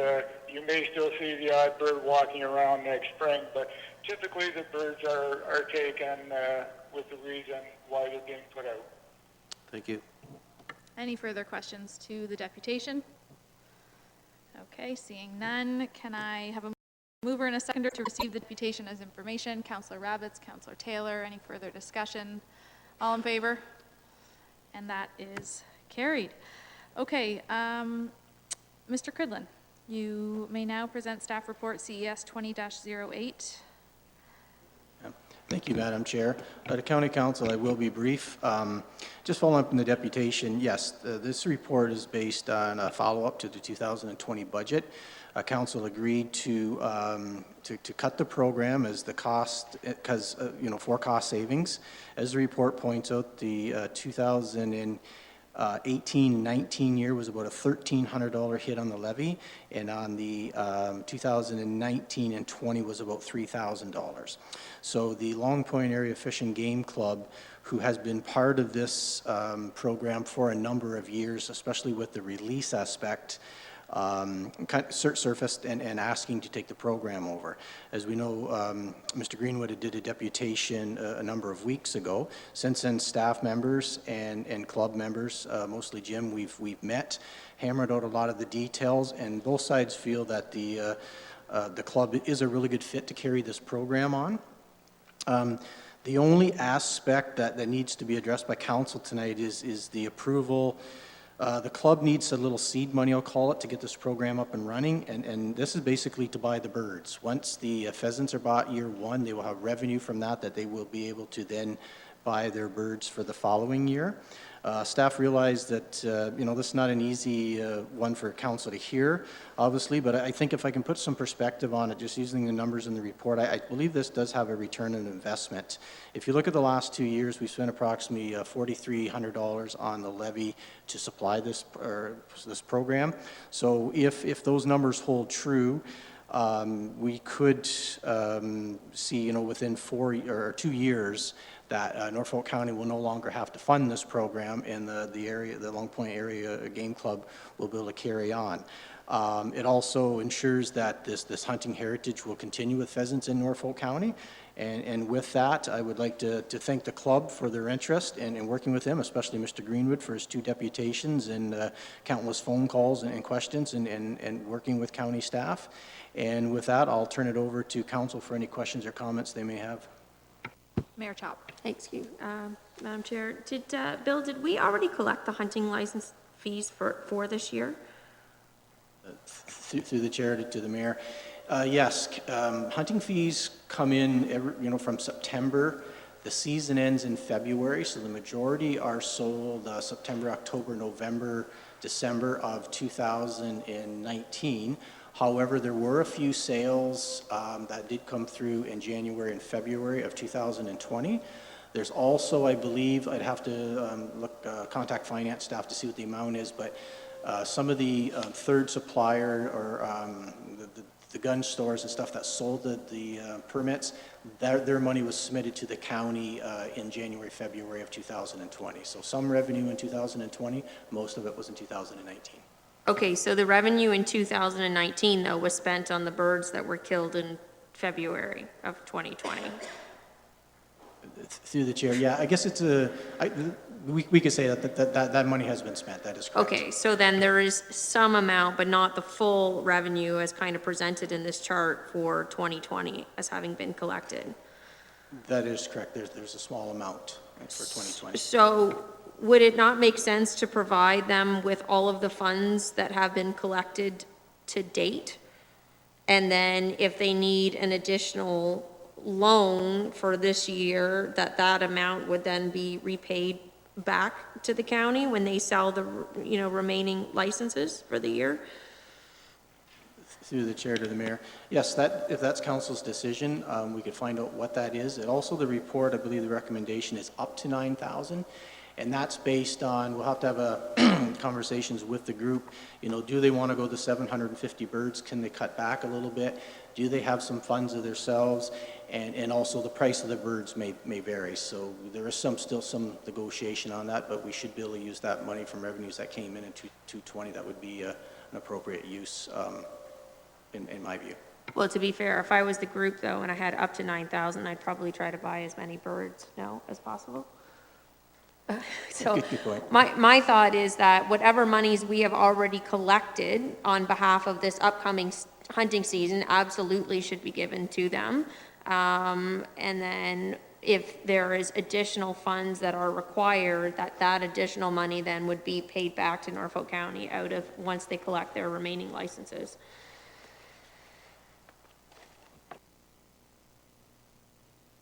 you may still see the odd bird walking around next spring. But typically, the birds are taken with the reason why they're being put out. Thank you. Any further questions to the deputation? Okay, seeing none, can I have a mover and a seconder to receive the deputation as information? Councillor Rabbits, Councillor Taylor, any further discussion? All in favor? And that is carried. Okay, Mr. Cridlin, you may now present staff report CES 20-08. Thank you, Madam Chair. To County Council, I will be brief. Just following up on the deputation, yes, this report is based on a follow-up to the 2020 budget. Council agreed to cut the program as the cost, because for cost savings. As the report points out, the 2018-19 year was about a $1,300 hit on the levy, and on the 2019 and 20 was about $3,000. So the Long Point Area Fish and Game Club, who has been part of this program for a number of years, especially with the release aspect, surfaced and asking to take the program over. As we know, Mr. Greenwood did a deputation a number of weeks ago. Since then, staff members and club members, mostly Jim, we've met, hammered out a lot of the details, and both sides feel that the club is a really good fit to carry this program on. The only aspect that needs to be addressed by council tonight is the approval. The club needs a little seed money, I'll call it, to get this program up and running, and this is basically to buy the birds. Once the pheasants are bought year one, they will have revenue from that they will be able to then buy their birds for the following year. Staff realized that, this is not an easy one for council to hear, obviously, but I think if I can put some perspective on it, just using the numbers in the report, I believe this does have a return on investment. If you look at the last 2 years, we spent approximately $4,300 on the levy to supply this program. So if those numbers hold true, we could see, within 2 years, that Norfolk County will no longer have to fund this program, and the Long Point Area Game Club will be able to carry on. It also ensures that this hunting heritage will continue with pheasants in Norfolk County. And with that, I would like to thank the club for their interest and working with him, especially Mr. Greenwood for his 2 deputations and countless phone calls and questions and working with county staff. And with that, I'll turn it over to council for any questions or comments they may have. Mayor Chop. Thanks, you, Madam Chair. Bill, did we already collect the hunting license fees for this year? Through the chair to the mayor. Yes, hunting fees come in from September. The season ends in February, so the majority are sold September, October, November, December of 2019. However, there were a few sales that did come through in January and February of 2020. There's also, I believe, I'd have to contact finance staff to see what the amount is, but some of the third supplier or the gun stores and stuff that sold the permits, their money was submitted to the county in January, February of 2020. So some revenue in 2020, most of it was in 2019. Okay, so the revenue in 2019, though, was spent on the birds that were killed in February of 2020. Through the chair, yeah, I guess it's we could say that money has been spent, that is correct. Okay, so then there is some amount, but not the full revenue as kind of presented in this chart for 2020 as having been collected. That is correct, there's a small amount for 2020. So would it not make sense to provide them with all of the funds that have been collected to date? And then if they need an additional loan for this year, that amount would then be repaid back to the county when they sell the, remaining licenses for the year? Through the chair to the mayor. Yes, if that's council's decision, we could find out what that is. And also the report, I believe the recommendation is up to 9,000. And that's based on, we'll have to have conversations with the group. Do they want to go to 750 birds? Can they cut back a little bit? Do they have some funds of themselves? And also the price of the birds may vary. So there is still some negotiation on that, but we should be able to use that money from revenues that came in 220. That would be an appropriate use in my view. Well, to be fair, if I was the group though, and I had up to 9,000, I'd probably try to buy as many birds, as possible. So Good point. my thought is that whatever monies we have already collected on behalf of this upcoming hunting season absolutely should be given to them. And then if there is additional funds that are required, that additional money then would be paid back to Norfolk County out of once they collect their remaining licenses.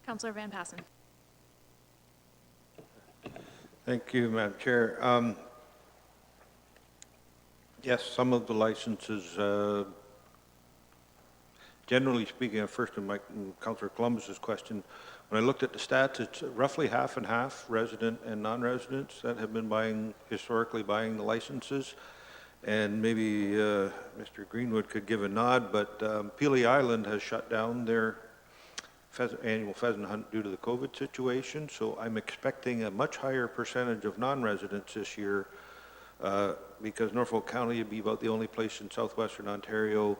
Councillor Van Passen. Thank you, Madam Chair. Yes, some of the licenses, generally speaking, first in Councillor Columbus's question, when I looked at the stats, it's roughly half and half resident and non-residents that have been historically buying the licenses. And maybe Mr. Greenwood could give a nod, but Pelee Island has shut down their annual pheasant hunt due to the COVID situation, so I'm expecting a much higher percentage of non-residents this year because Norfolk County would be about the only place in southwestern Ontario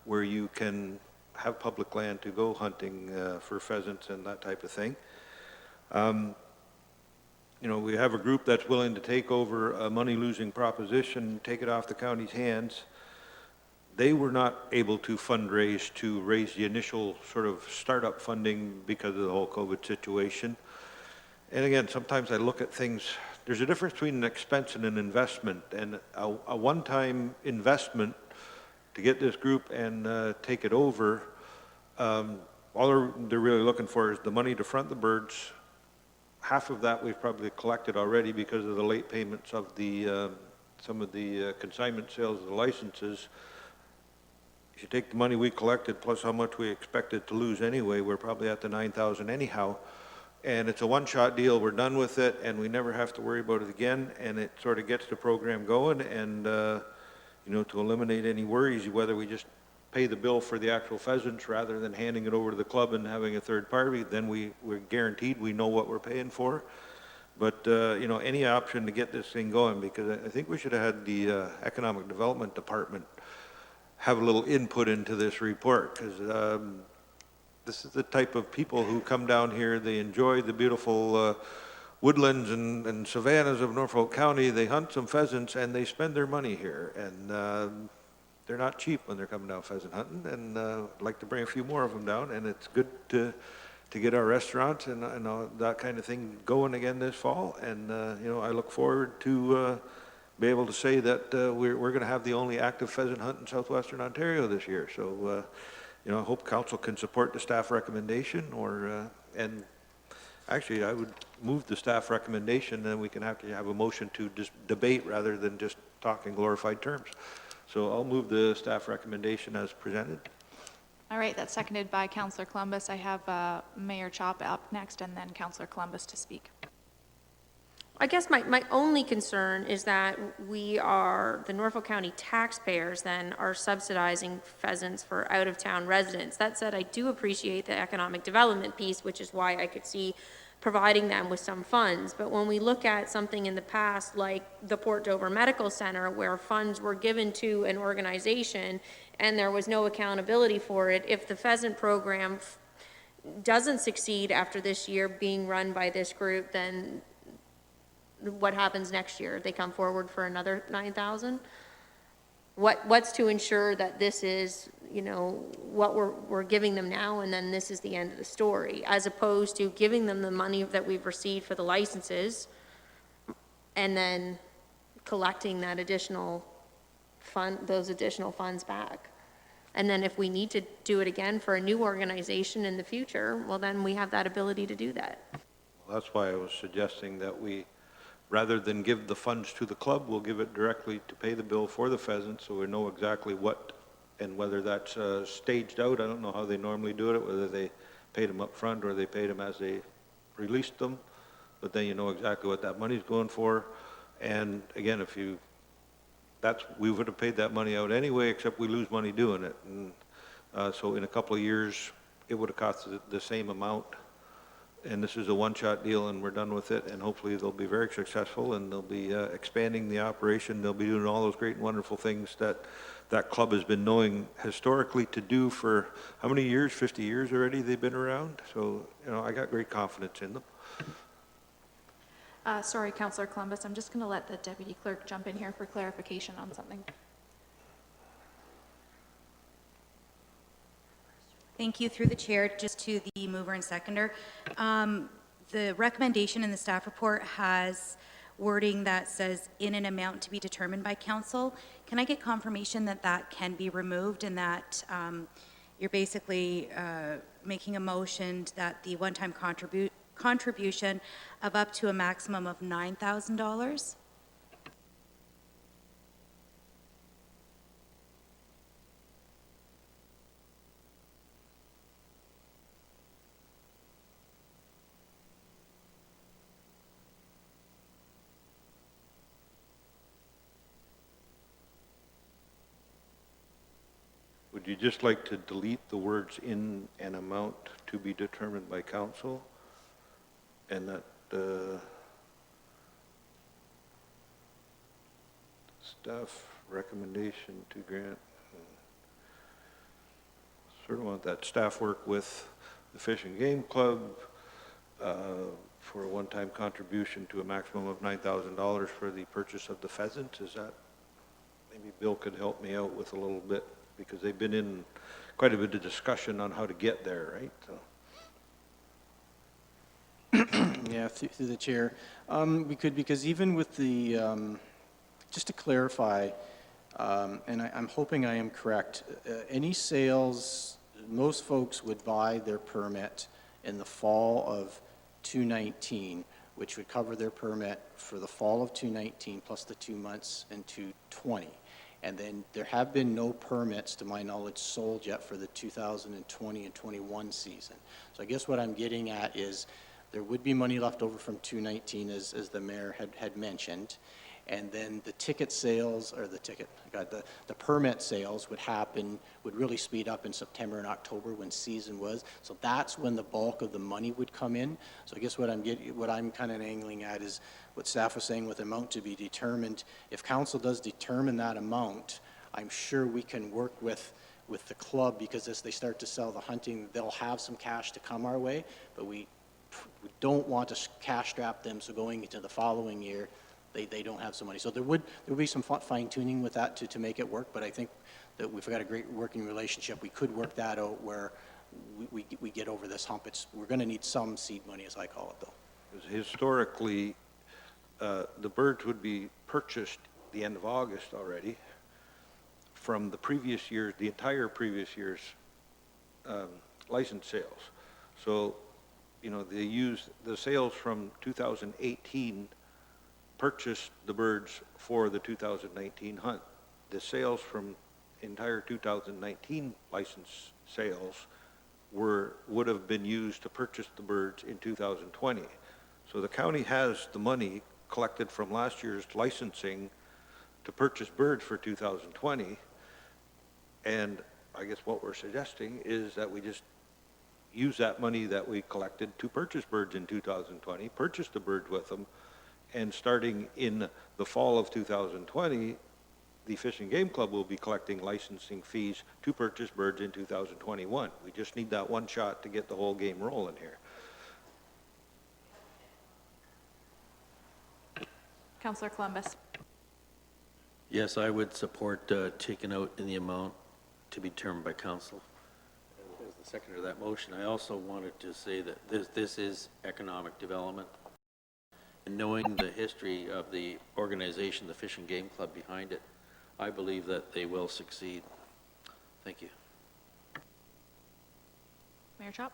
where you can have public land to go hunting for pheasants and that type of thing. We have a group that's willing to take over a money-losing proposition, take it off the county's hands. They were not able to fundraise to raise the initial sort of startup funding because of the whole COVID situation. And again, sometimes I look at things, there's a difference between an expense and an investment, and a one-time investment to get this group and take it over, all they're really looking for is the money to front the birds. Half of that we've probably collected already because of the late payments of the some of the consignment sales of the licenses. If you take the money we collected plus how much we expected to lose anyway, we're probably at the 9,000 anyhow. And it's a one-shot deal. We're done with it, and we never have to worry about it again. And it sort of gets the program going. And to eliminate any worries, whether we just pay the bill for the actual pheasants rather than handing it over to the club and having a third party, then we're guaranteed we know what we're paying for. But any option to get this thing going, because I think we should have had the Economic Development Department have a little input into this report, because this is the type of people who come down here. They enjoy the beautiful woodlands and savannas of Norfolk County. They hunt some pheasants and they spend their money here, and they're not cheap when they're coming down pheasant hunting, and I'd like to bring a few more of them down. And it's good to get our restaurants and that kind of thing going again this fall. And I look forward to be able to say that we're going to have the only active pheasant hunt in southwestern Ontario this year. So, I hope council can support the staff recommendation, and actually I would move the staff recommendation, and we can have a motion to just debate rather than just talk in glorified terms. So I'll move the staff recommendation as presented. All right, that's seconded by Councillor Columbus. I have Mayor Chop up next, and then Councillor Columbus to speak. I guess my only concern is that the Norfolk County taxpayers then are subsidizing pheasants for out-of-town residents. That said, I do appreciate the economic development piece, which is why I could see providing them with some funds. But when we look at something in the past, like the Port Dover Medical Center, where funds were given to an organization and there was no accountability for it, if the Pheasant program doesn't succeed after this year being run by this group, then what happens next year? They come forward for another 9,000? What's to ensure that this is, you know, what we're giving them now, and then this is the end of the story, as opposed to giving them the money that we've received for the licenses and then collecting that additional fund, those additional funds back. And then if we need to do it again for a new organization in the future, well, then we have that ability to do that. Well, that's why I was suggesting that we, rather than give the funds to the club, we'll give it directly to pay the bill for the Pheasant, so we know exactly what and whether that's staged out. I don't know how they normally do it, whether they paid them up front or they paid them as they released them, but then you know exactly what that money's going for. And again, if you, we would have paid that money out anyway, except we lose money doing it. And so in a couple of years, it would have cost the same amount. And this is a one-shot deal, and we're done with it, and hopefully they'll be very successful, and they'll be expanding the operation. They'll be doing all those great and wonderful things that that club has been knowing historically to do for how many years? 50 years already they've been around. So, you know, I got great confidence in them. Sorry, Councillor Columbus, I'm just going to let the Deputy Clerk jump in here for clarification on something. Thank you. Through the chair, just to the mover and seconder. The recommendation in the staff report has wording that says in an amount to be determined by council. Can I get confirmation that that can be removed and that you're basically making a motion that the one-time contribution of up to a maximum of $9,000? Would you just like to delete the words "in an amount to be determined by council," and that staff recommendation to grant, sort of want that staff work with the Fish and Game Club for a one-time contribution to a maximum of $9,000 for the purchase of the Pheasant? Is that, maybe Bill could help me out with a little bit, because they've been in quite a bit of discussion on how to get there, right? So. Yeah, through the chair. We could, because even with the, just to clarify, and I'm hoping I am correct, any sales, most folks would buy their permit in the fall of 2019, which would cover their permit for the fall of 2019 plus the 2 months in 2020. And then there have been no permits, to my knowledge, sold yet for the 2020 and 21 season. So I guess what I'm getting at is there would be money left over from 2019, as the mayor had mentioned. And then the ticket sales, or the permit sales would really speed up in September and October when season was. So that's when the bulk of the money would come in. So I guess what I'm kind of angling at is what staff was saying with amount to be determined. If council does determine that amount, I'm sure we can work with the club, because as they start to sell the hunting, they'll have some cash to come our way, but we don't want to cash strap them, so going into the following year, they don't have some money. So there would be some fine tuning with that to make it work, but I think that we've got a great working relationship. We could work that out where we get over this hump. We're going to need some seed money, as I call it, though. Because historically, the birds would be purchased the end of August already from the previous year, the entire previous year's license sales. So, you know, they use the sales from 2018, purchased the birds for the 2019 hunt. The sales from entire 2019 license sales would have been used to purchase the birds in 2020. So the county has the money collected from last year's licensing to purchase birds for 2020. And I guess what we're suggesting is that we just use that money that we collected to purchase birds in 2020, purchase the birds with them, and starting in the fall of 2020, the Fish and Game Club will be collecting licensing fees to purchase birds in 2021. We just need that one shot to get the whole game rolling here. Councillor Columbus. Yes, I would support taking out in the amount to be determined by council. As the seconder of that motion, I also wanted to say that this is economic development. And knowing the history of the organization, the Fish and Game Club behind it, I believe that they will succeed. Thank you. Mayor Chop.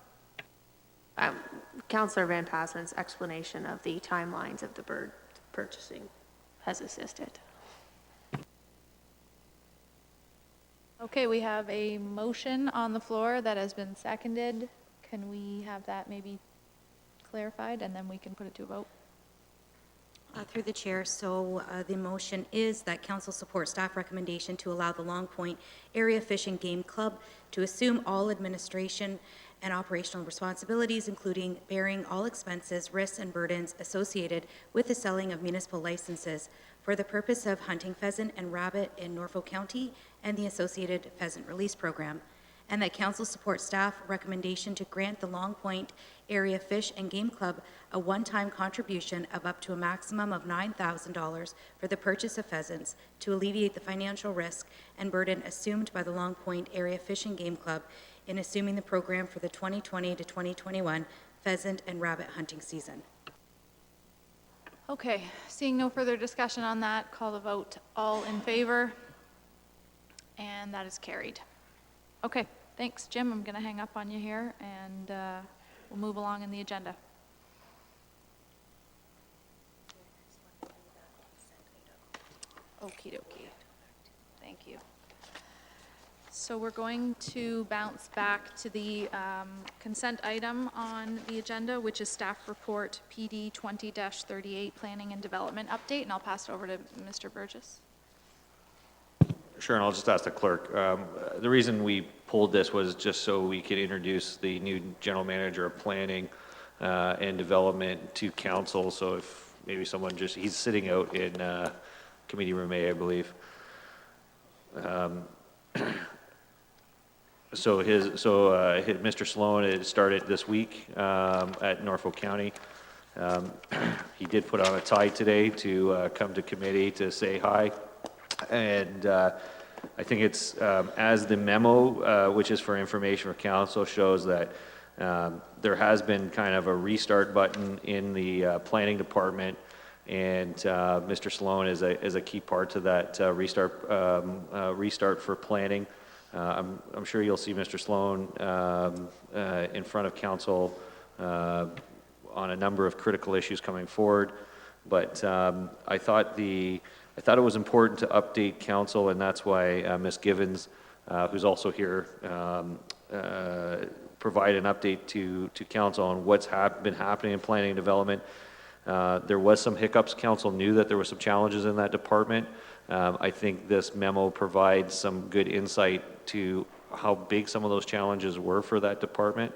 Councillor Van Passen's explanation of the timelines of the bird purchasing has assisted. Okay, we have a motion on the floor that has been seconded. Can we have that maybe clarified, and then we can put it to a vote? Through the chair, so the motion is that council supports staff recommendation to allow the Long Point Area Fish and Game Club to assume all administration and operational responsibilities, including bearing all expenses, risks, and burdens associated with the selling of municipal licenses for the purpose of hunting pheasant and rabbit in Norfolk County and the associated pheasant release program, and that council supports staff recommendation to grant the Long Point Area Fish and Game Club a one-time contribution of up to a maximum of $9,000 for the purchase of pheasants to alleviate the financial risk and burden assumed by the Long Point Area Fish and Game Club in assuming the program for the 2020 to 2021 pheasant and rabbit hunting season. Okay, seeing no further discussion on that, call the vote. All in favor? And that is carried. Okay, thanks, Jim. I'm going to hang up on you here, and we'll move along in the agenda. Okie dokie. Thank you. So we're going to bounce back to the consent item on the agenda, which is staff report PD 20-38 Planning and Development Update, and I'll pass it over to Mr. Burgess. Sure, and I'll just ask the clerk. The reason we pulled this was just so we could introduce the new general manager of planning and development to council. So if maybe someone he's sitting out in committee room A, I believe. Mr. Sloan had started this week at Norfolk County. He did put on a tie today to come to committee to say hi. And I think it's, as the memo, which is for information for council, shows that there has been kind of a restart button in the planning department, and Mr. Sloan is a key part to that restart for planning. I'm sure you'll see Mr. Sloan in front of council on a number of critical issues coming forward, but I thought it was important to update council, and that's why Ms. Givens, who's also here, provide an update to council on what's been happening in planning and development. There was some hiccups. Council knew that there were some challenges in that department. I think this memo provides some good insight to how big some of those challenges were for that department.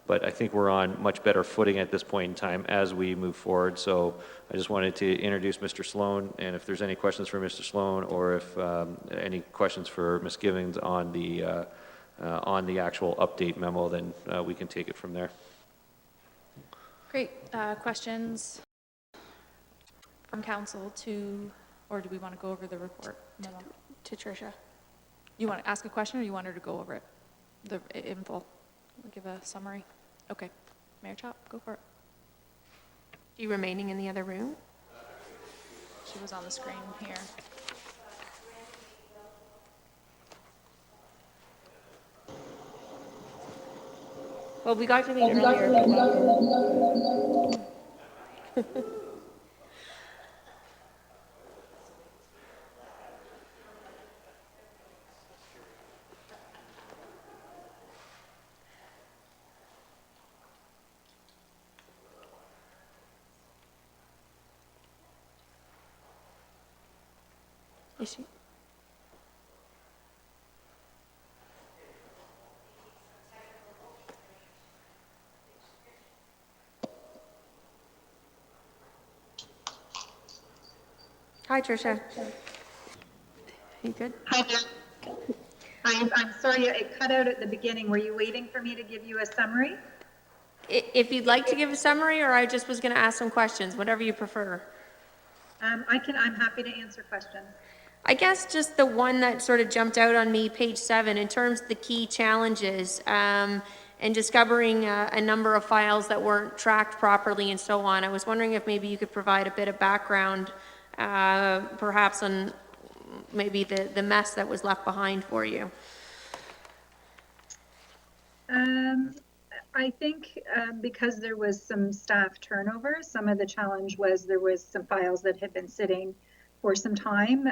But I think we're on much better footing at this point in time as we move forward. So I just wanted to introduce Mr. Sloan, and if there's any questions for Mr. Sloan, or if any questions for Ms. Givens on the actual update memo, then we can take it from there. Great. Questions from council or do we want to go over the report? No. To Tricia. You want to ask a question, or you want her to go over it in full? Give a summary. Okay. Mayor Chop, go for it. You remaining in the other room? She was on the screen here. Well, we got to meet earlier. But welcome. Is she? Hi, Tricia. You good? Hi there. I'm sorry, it cut out at the beginning. Were you waiting for me to give you a summary? If you'd like to give a summary, or I just was going to ask some questions, whatever you prefer. I'm happy to answer questions. I guess just the one that sort of jumped out on me, page 7, in terms of the key challenges, and discovering a number of files that weren't tracked properly and so on. I was wondering if maybe you could provide a bit of background, perhaps on maybe the mess that was left behind for you. I think because there was some staff turnover, some of the challenge was there was some files that had been sitting for some time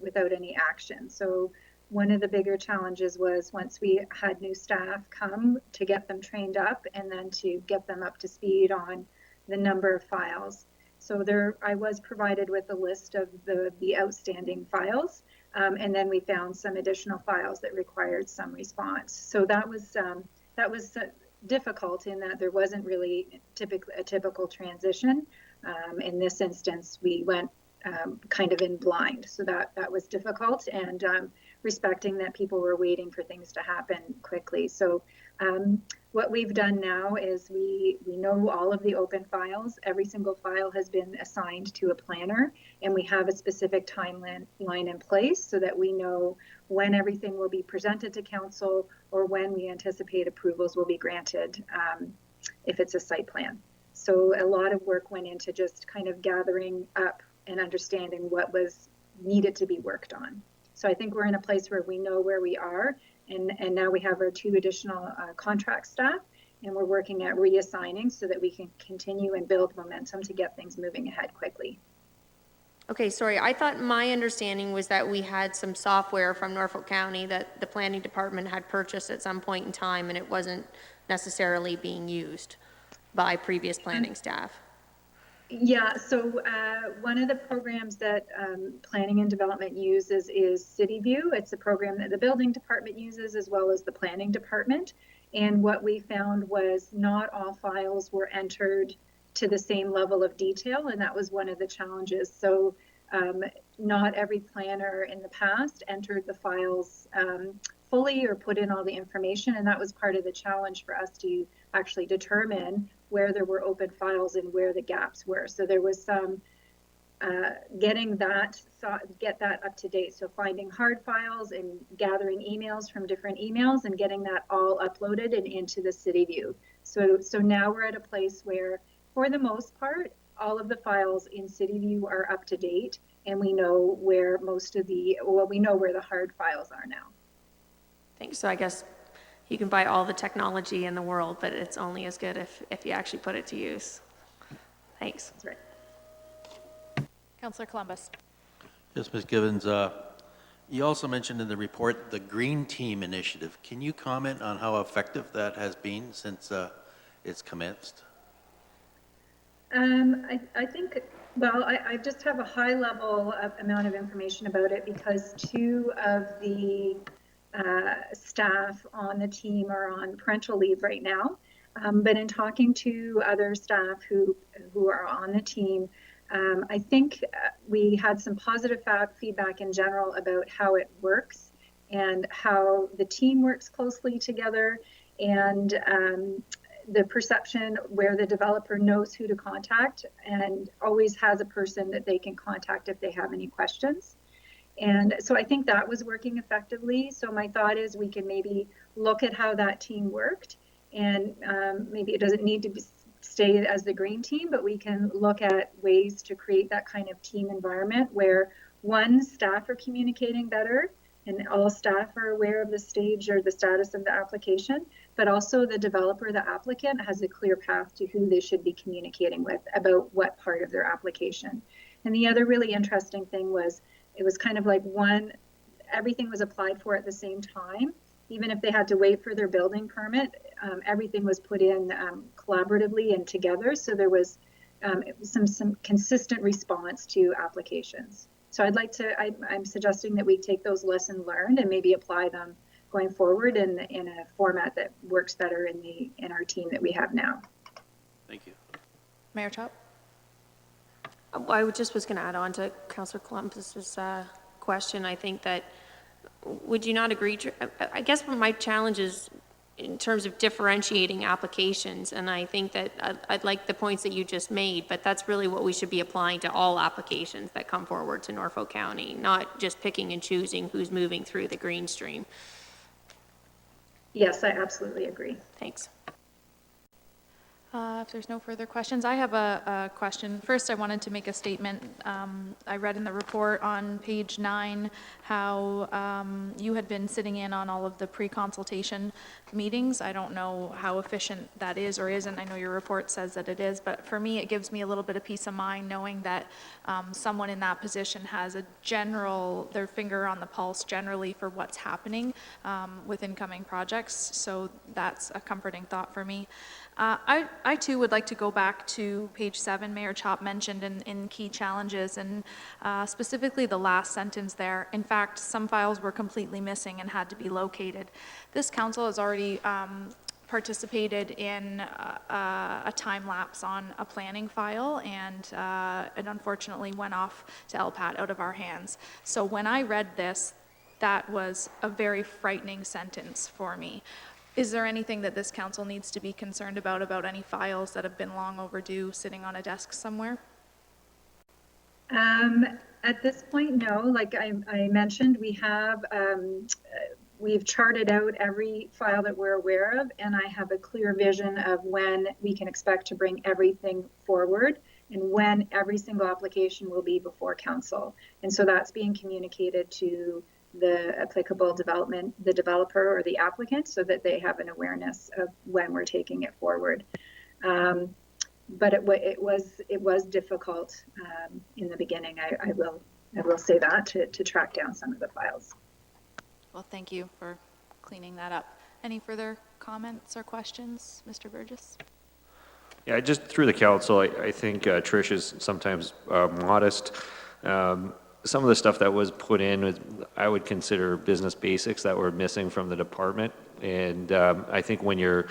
without any action. So one of the bigger challenges was once we had new staff come to get them trained up and then to get them up to speed on the number of files. So I was provided with a list of the outstanding files, and then we found some additional files that required some response. So that was difficult in that there wasn't really a typical transition. In this instance, we went kind of in blind, so that was difficult, and respecting that people were waiting for things to happen quickly. So what we've done now is we know all of the open files. Every single file has been assigned to a planner, and we have a specific timeline in place so that we know when everything will be presented to council or when we anticipate approvals will be granted if it's a site plan. So a lot of work went into just kind of gathering up and understanding what was needed to be worked on. So I think we're in a place where we know where we are, and now we have our 2 additional contract staff, and we're working at reassigning so that we can continue and build momentum to get things moving ahead quickly. Okay, sorry, I thought my understanding was that we had some software from Norfolk County that the planning department had purchased at some point in time, and it wasn't necessarily being used by previous planning staff. Yeah, so one of the programs that Planning and Development uses is CityView. It's a program that the building department uses as well as the planning department. And what we found was not all files were entered to the same level of detail, and that was one of the challenges. So not every planner in the past entered the files fully or put in all the information, and that was part of the challenge for us to actually determine where there were open files and where the gaps were. So there was some get that up to date. So finding hard files and gathering emails from different emails and getting that all uploaded and into the CityView. So now we're at a place where, for the most part, all of the files in CityView are up to date, and we know where we know where the hard files are now. Thanks. So I guess you can buy all the technology in the world, but it's only as good if you actually put it to use. Thanks. That's right. Councillor Columbus. Yes, Ms. Gibbons, you also mentioned in the report the Green Team Initiative. Can you comment on how effective that has been since it's commenced? I think, well, I just have a high level amount of information about it because 2 of the staff on the team are on parental leave right now. But in talking to other staff who are on the team, I think we had some positive feedback in general about how it works and how the team works closely together, and the perception where the developer knows who to contact and always has a person that they can contact if they have any questions. And so I think that was working effectively. So my thought is we can maybe look at how that team worked, and maybe it doesn't need to stay as the green team, but we can look at ways to create that kind of team environment where staff are communicating better and all staff are aware of the stage or the status of the application, but also the developer, the applicant, has a clear path to who they should be communicating with about what part of their application. And the other really interesting thing was it was kind of like everything was applied for at the same time. Even if they had to wait for their building permit, everything was put in collaboratively and together. So there was some consistent response to applications. So I'm suggesting that we take those lessons learned and maybe apply them going forward in a format that works better in our team that we have now. Thank you. Mayor Chop. just was going to add on to Councillor Columbus's question. I think that, would you not agree? I guess my challenge is in terms of differentiating applications, and I think that I'd like the points that you just made, but that's really what we should be applying to all applications that come forward to Norfolk County, not just picking and choosing who's moving through the green stream. Yes, I absolutely agree. Thanks. If there's no further questions, I have a question. First, I wanted to make a statement. I read in the report on page 9 how you had been sitting in on all of the pre-consultation meetings. I don't know how efficient that is or isn't. I know your report says that it is, but for me, it gives me a little bit of peace of mind knowing that someone in that position has their finger on the pulse generally for what's happening with incoming projects. So that's a comforting thought for me. I too would like to go back to page 7, Mayor Chop mentioned in key challenges, and specifically the last sentence there. In fact, some files were completely missing and had to be located. This council has already participated in a time lapse on a planning file, and it unfortunately went off to LPAT out of our hands. So when I read this, that was a very frightening sentence for me. Is there anything that this council needs to be concerned about any files that have been long overdue sitting on a desk somewhere? At this point, no. Like I mentioned, we've charted out every file that we're aware of, and I have a clear vision of when we can expect to bring everything forward and when every single application will be before council. And so that's being communicated to the applicable the developer or the applicant, so that they have an awareness of when we're taking it forward. But it was difficult in the beginning. I will say that to track down some of the files. Well, thank you for cleaning that up. Any further comments or questions, Mr. Burgess? Yeah, just through the council, I think Trish is sometimes modest. Some of the stuff that was put in, I would consider business basics that were missing from the department. And I think when you're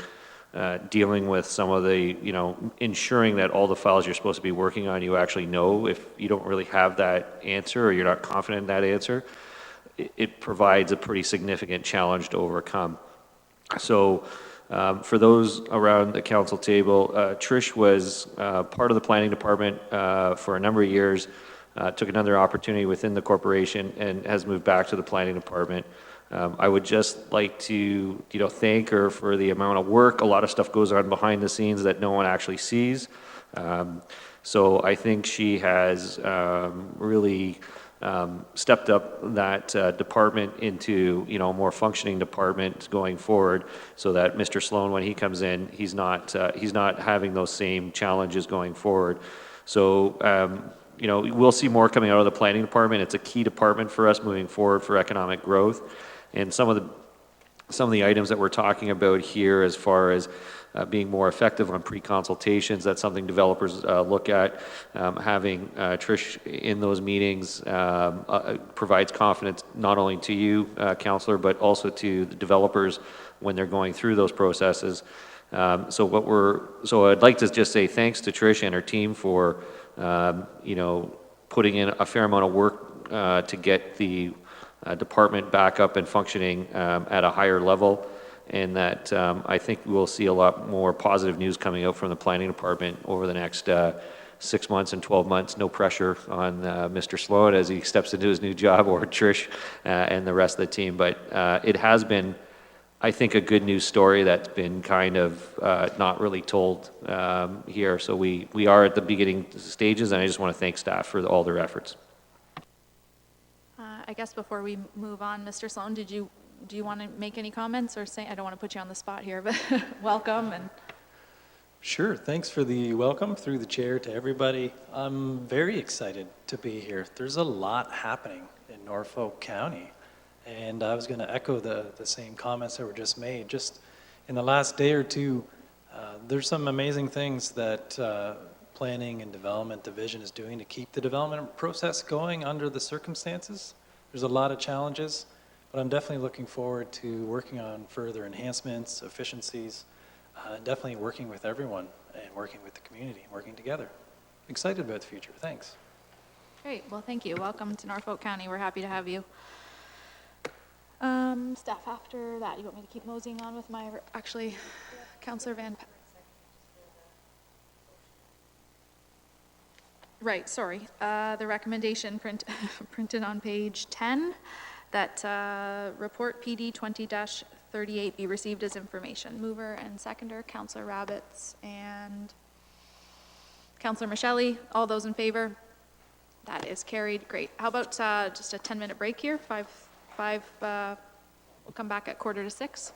dealing with some of the, ensuring that all the files you're supposed to be working on, you actually know, if you don't really have that answer or you're not confident in that answer, it provides a pretty significant challenge to overcome. So for those around the council table, Trish was part of the planning department for a number of years. Took another opportunity within the corporation and has moved back to the planning department. I would just like to, thank her for the amount of work. A lot of stuff goes on behind the scenes that no one actually sees. So I think she has really stepped up that department into, a more functioning department going forward, so that Mr. Sloan, when he comes in, he's not having those same challenges going forward. So we'll see more coming out of the planning department. It's a key department for us moving forward for economic growth. And some of the items that we're talking about here, as far as being more effective on pre-consultations, that's something developers look at. Having Trish in those meetings provides confidence not only to you, Councillor, but also to the developers when they're going through those processes. So I'd like to just say thanks to Trish and her team for putting in a fair amount of work to get the department back up and functioning at a higher level, and that I think we'll see a lot more positive news coming out from the planning department over the next 6 months and 12 months. No pressure on Mr. Sloan as he steps into his new job, or Trish and the rest of the team, but it has been, I think, a good news story that's been kind of not really told here. So we are at the beginning stages, and I just want to thank staff for all their efforts. I guess before we move on, Mr. Sloan, do you want to make any comments or say? I don't want to put you on the spot here, but welcome. And sure. Thanks for the welcome through the chair to everybody. I'm very excited to be here. There's a lot happening in Norfolk County. And I was going to echo the same comments that were just made. Just in the last day or two, there's some amazing things that Planning and Development Division is doing to keep the development process going under the circumstances. There's a lot of challenges, but I'm definitely looking forward to working on further enhancements, efficiencies, definitely working with everyone and working with the community, working together. excited about the future. Thanks. Great, well, thank you. Welcome to Norfolk County. We're happy to have you. Staff, after that, you want me to keep moseying on with my, actually, Councillor Van. Right, sorry. The recommendation printed on page 10, that report PD 20-38 be received as information. Mover and seconder, Councillor Rabbits and Councillor Michelli. All those in favor? That is carried. Great. How about just a 10-minute break here? We'll come back at 5:45.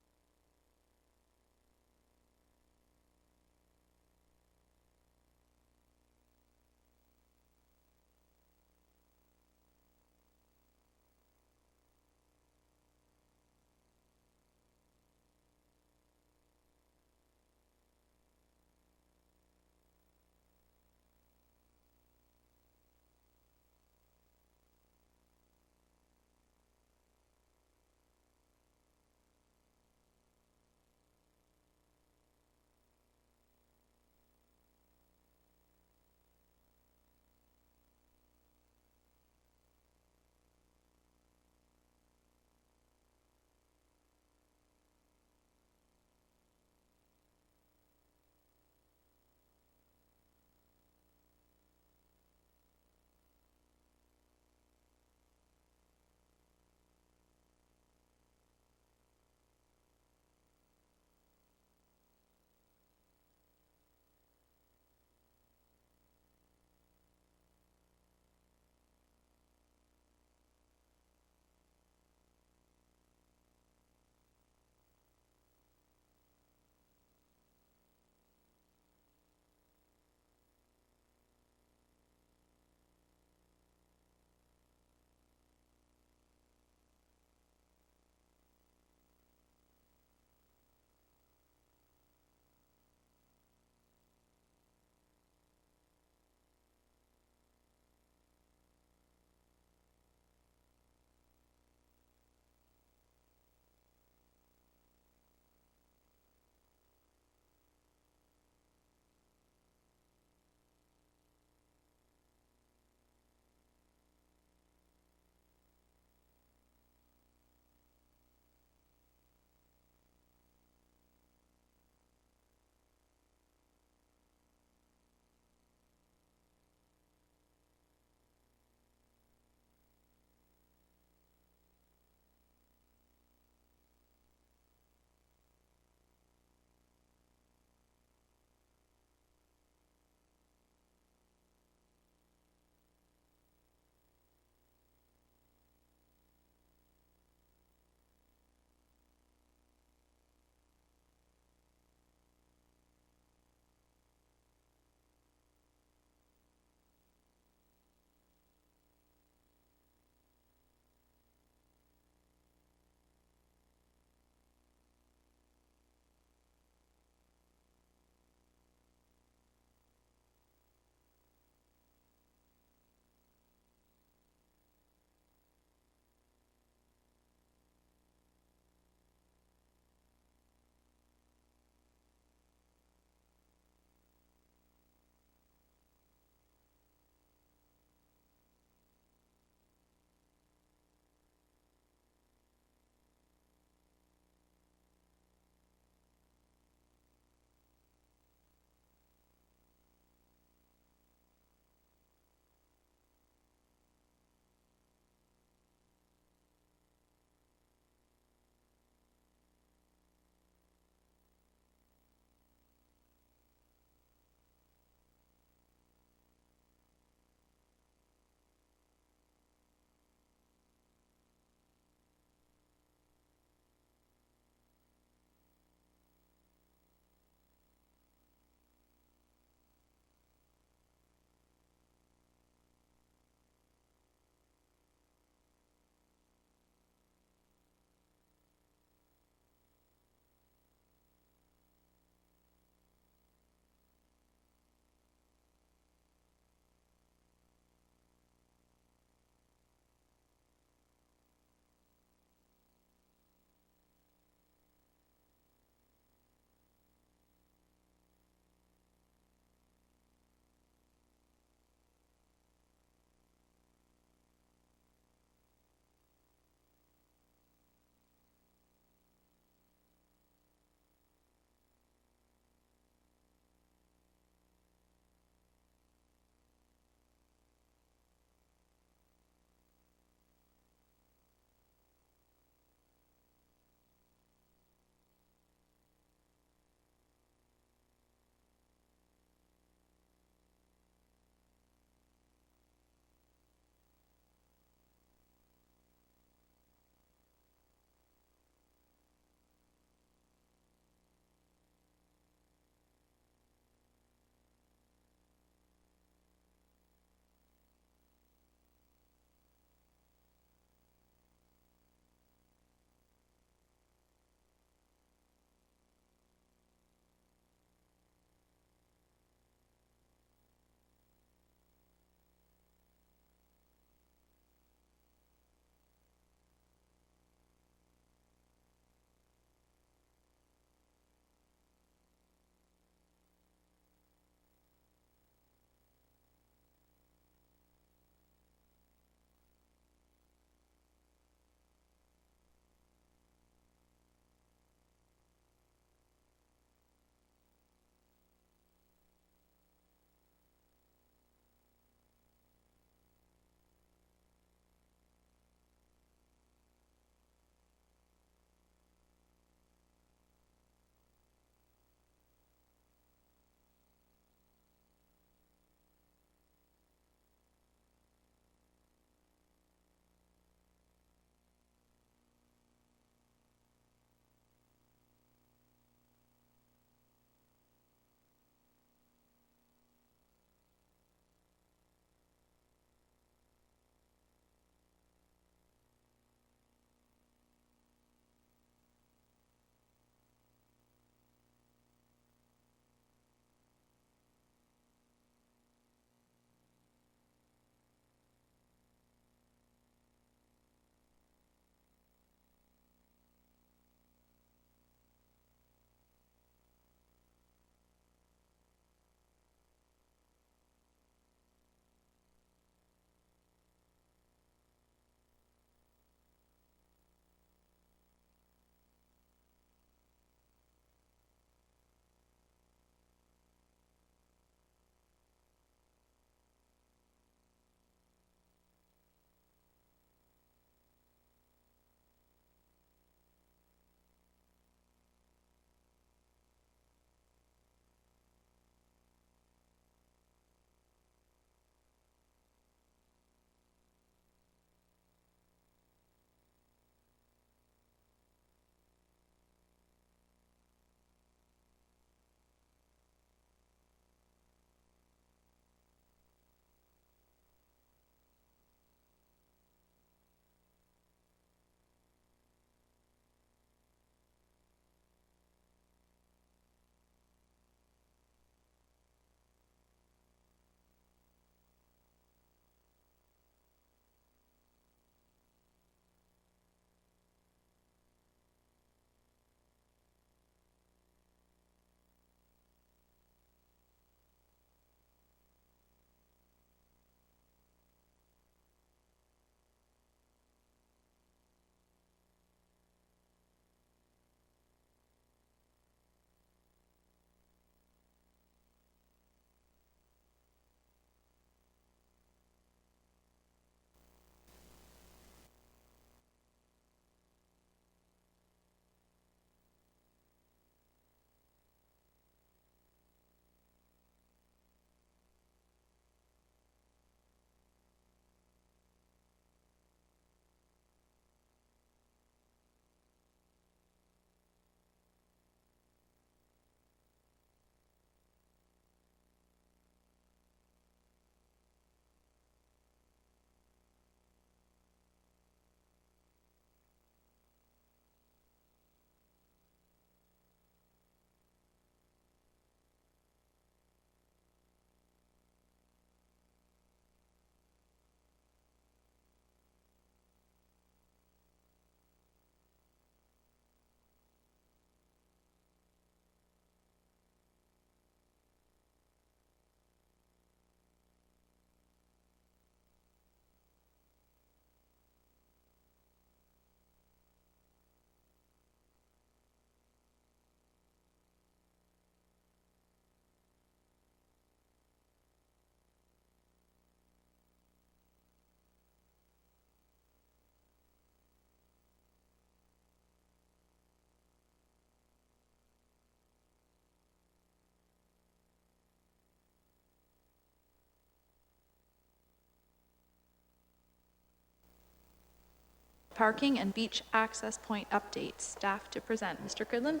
parking and beach access point updates. Staff to present. Mr. Cridlin?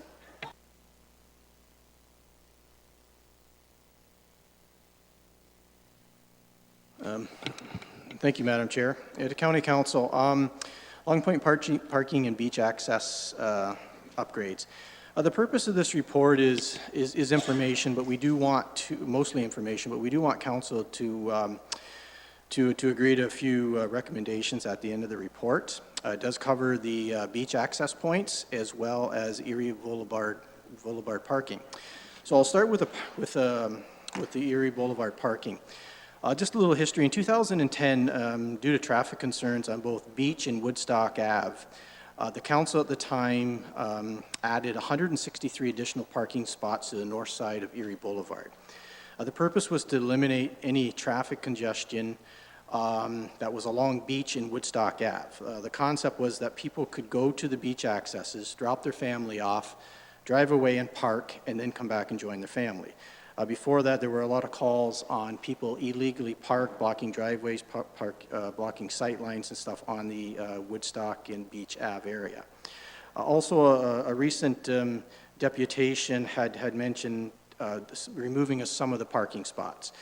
Thank you, Madam Chair. To County Council, Long Point parking and beach access upgrades. The purpose of this report is information, but we do want to, mostly information, but we do want Council to agree to a few recommendations at the end of the report. It does cover the beach access points as well as Erie Boulevard parking. So I'll start with the Erie Boulevard parking. Just a little history. In 2010, due to traffic concerns on both Beach and Woodstock Ave, the council at the time added 163 additional parking spots to the north side of Erie Boulevard. The purpose was to eliminate any traffic congestion that was along Beach and Woodstock Ave. The concept was that people could go to the beach accesses, drop their family off, drive away and park, and then come back and join their family. Before that, there were a lot of calls on people illegally parked, blocking driveways, blocking sight lines and stuff on the Woodstock and Beach Ave area. Also, a recent deputation had mentioned removing of some of the parking spots.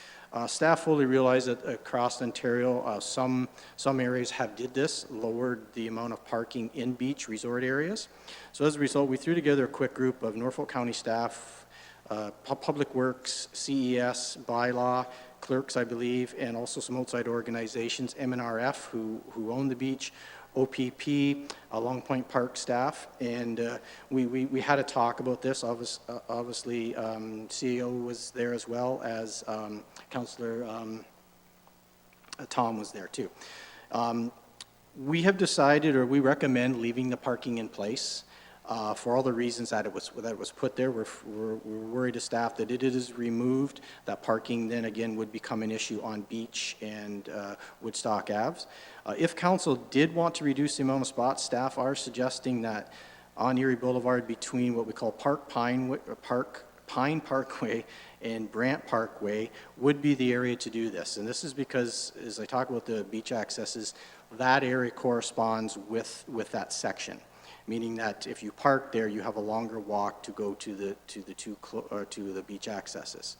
Staff fully realize that across Ontario, some areas have did this, lowered the amount of parking in beach resort areas. So as a result, we threw together a quick group of Norfolk County staff, Public Works, CES, bylaw, clerks, I believe, and also some outside organizations, MNRF, who own the beach, OPP, Long Point Park staff, and we had a talk about this. Obviously, CEO was there as well as Councillor Tom was there too. We have decided, or we recommend, leaving the parking in place. For all the reasons that it was put there. We're worried to staff that it is removed, that parking then again would become an issue on Beach and Woodstock Ave. If council did want to reduce the amount of spots, staff are suggesting that on Erie Boulevard between what we call Pine Parkway and Brant Parkway would be the area to do this. And this is because, as I talk about the beach accesses, that area corresponds with that section. Meaning that if you park there, you have a longer walk to go to the beach accesses.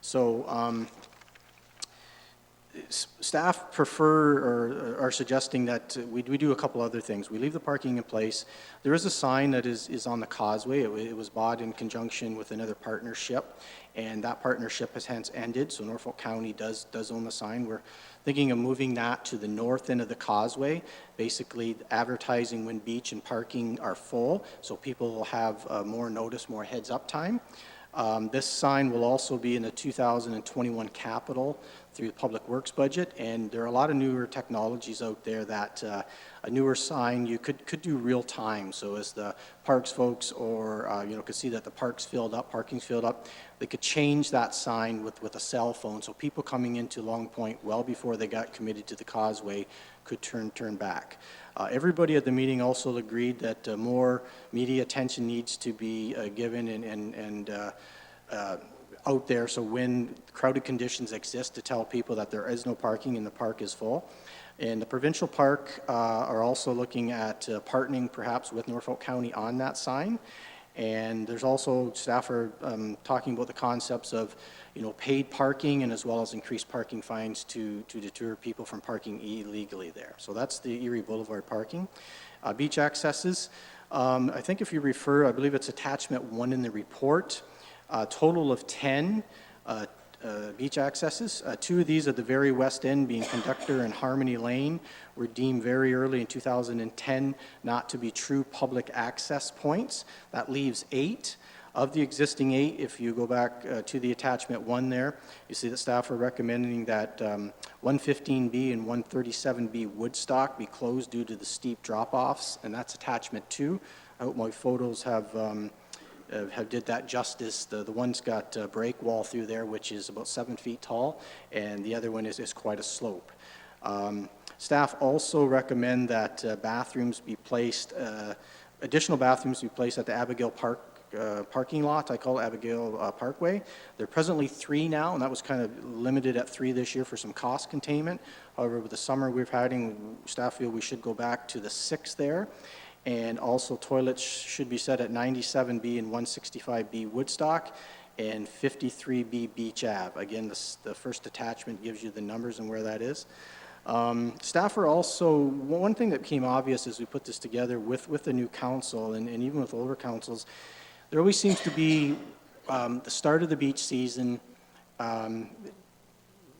So staff prefer or are suggesting that we do a couple other things. We leave the parking in place. There is a sign that is on the causeway. It was bought in conjunction with another partnership, and that partnership has hence ended. So Norfolk County does own the sign. We're thinking of moving that to the north end of the causeway, basically advertising when beach and parking are full, so people will have more notice, more heads up time. This sign will also be in the 2021 capital through the Public Works budget, and there are a lot of newer technologies out there that a newer sign you could do real time. So as the parks folks or could see that the park's filled up, parking's filled up, they could change that sign with a cell phone. So people coming into Long Point well before they got committed to the causeway could turn back. Everybody at the meeting also agreed that more media attention needs to be given and out there, so when crowded conditions exist, to tell people that there is no parking and the park is full. And the provincial park are also looking at partnering perhaps with Norfolk County on that sign. And there's also, staff are talking about the concepts of, paid parking and as well as increased parking fines to deter people from parking illegally there. So that's the Erie Boulevard parking. Beach accesses, I think if you refer, I believe it's attachment 1 in the report, a total of 10 beach accesses. 2 of these at the very west end, being Conductor and Harmony Lane, were deemed very early in 2010 not to be true public access points. That leaves 8. Of the existing 8, if you go back to the attachment 1 there, you see that staff are recommending that 115B and 137B Woodstock be closed due to the steep drop-offs, and that's attachment 2. I hope my photos have did that justice. The one's got a break wall through there, which is about 7 feet tall, and the other one is quite a slope. Staff also recommend that bathrooms be placed, additional bathrooms be placed at the Abigail Park parking lot. I call it Abigail Parkway. There are presently 3 now, and that was kind of limited at 3 this year for some cost containment. However, with the summer we're having, staff feel we should go back to the 6 there. And also toilets should be set at 97B and 165B Woodstock and 53B Beach Ave. Again, the first attachment gives you the numbers and where that is. Staff are also, one thing that became obvious as we put this together with the new council and even with older councils, there always seems to be the start of the beach season.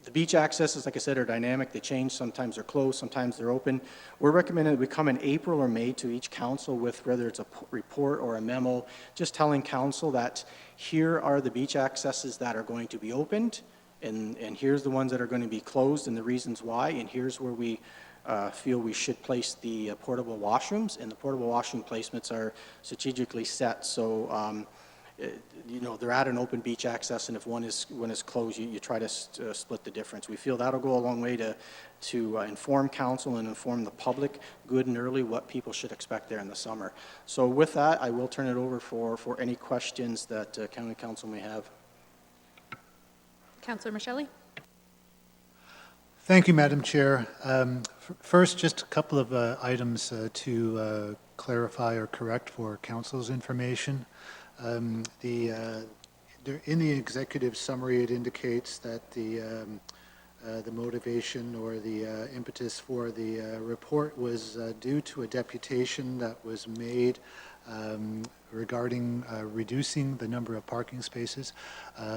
The beach accesses, like I said, are dynamic. They change. Sometimes they're closed, sometimes they're open. We're recommending that we come in April or May to each council with whether it's a report or a memo, just telling council that here are the beach accesses that are going to be opened, and here's the ones that are going to be closed and the reasons why, and here's where we feel we should place the portable washrooms, and the portable washroom placements are strategically set. So you know, they're at an open beach access, and if one is closed, you try to split the difference. We feel that'll go a long way to inform council and inform the public good and early what people should expect there in the summer. So with that, I will turn it over for any questions that county council may have. Councillor Michelli? Thank you, Madam Chair. First, just a couple of items to clarify or correct for council's information. In the executive summary, it indicates that the motivation or the impetus for the report was due to a deputation that was made regarding reducing the number of parking spaces.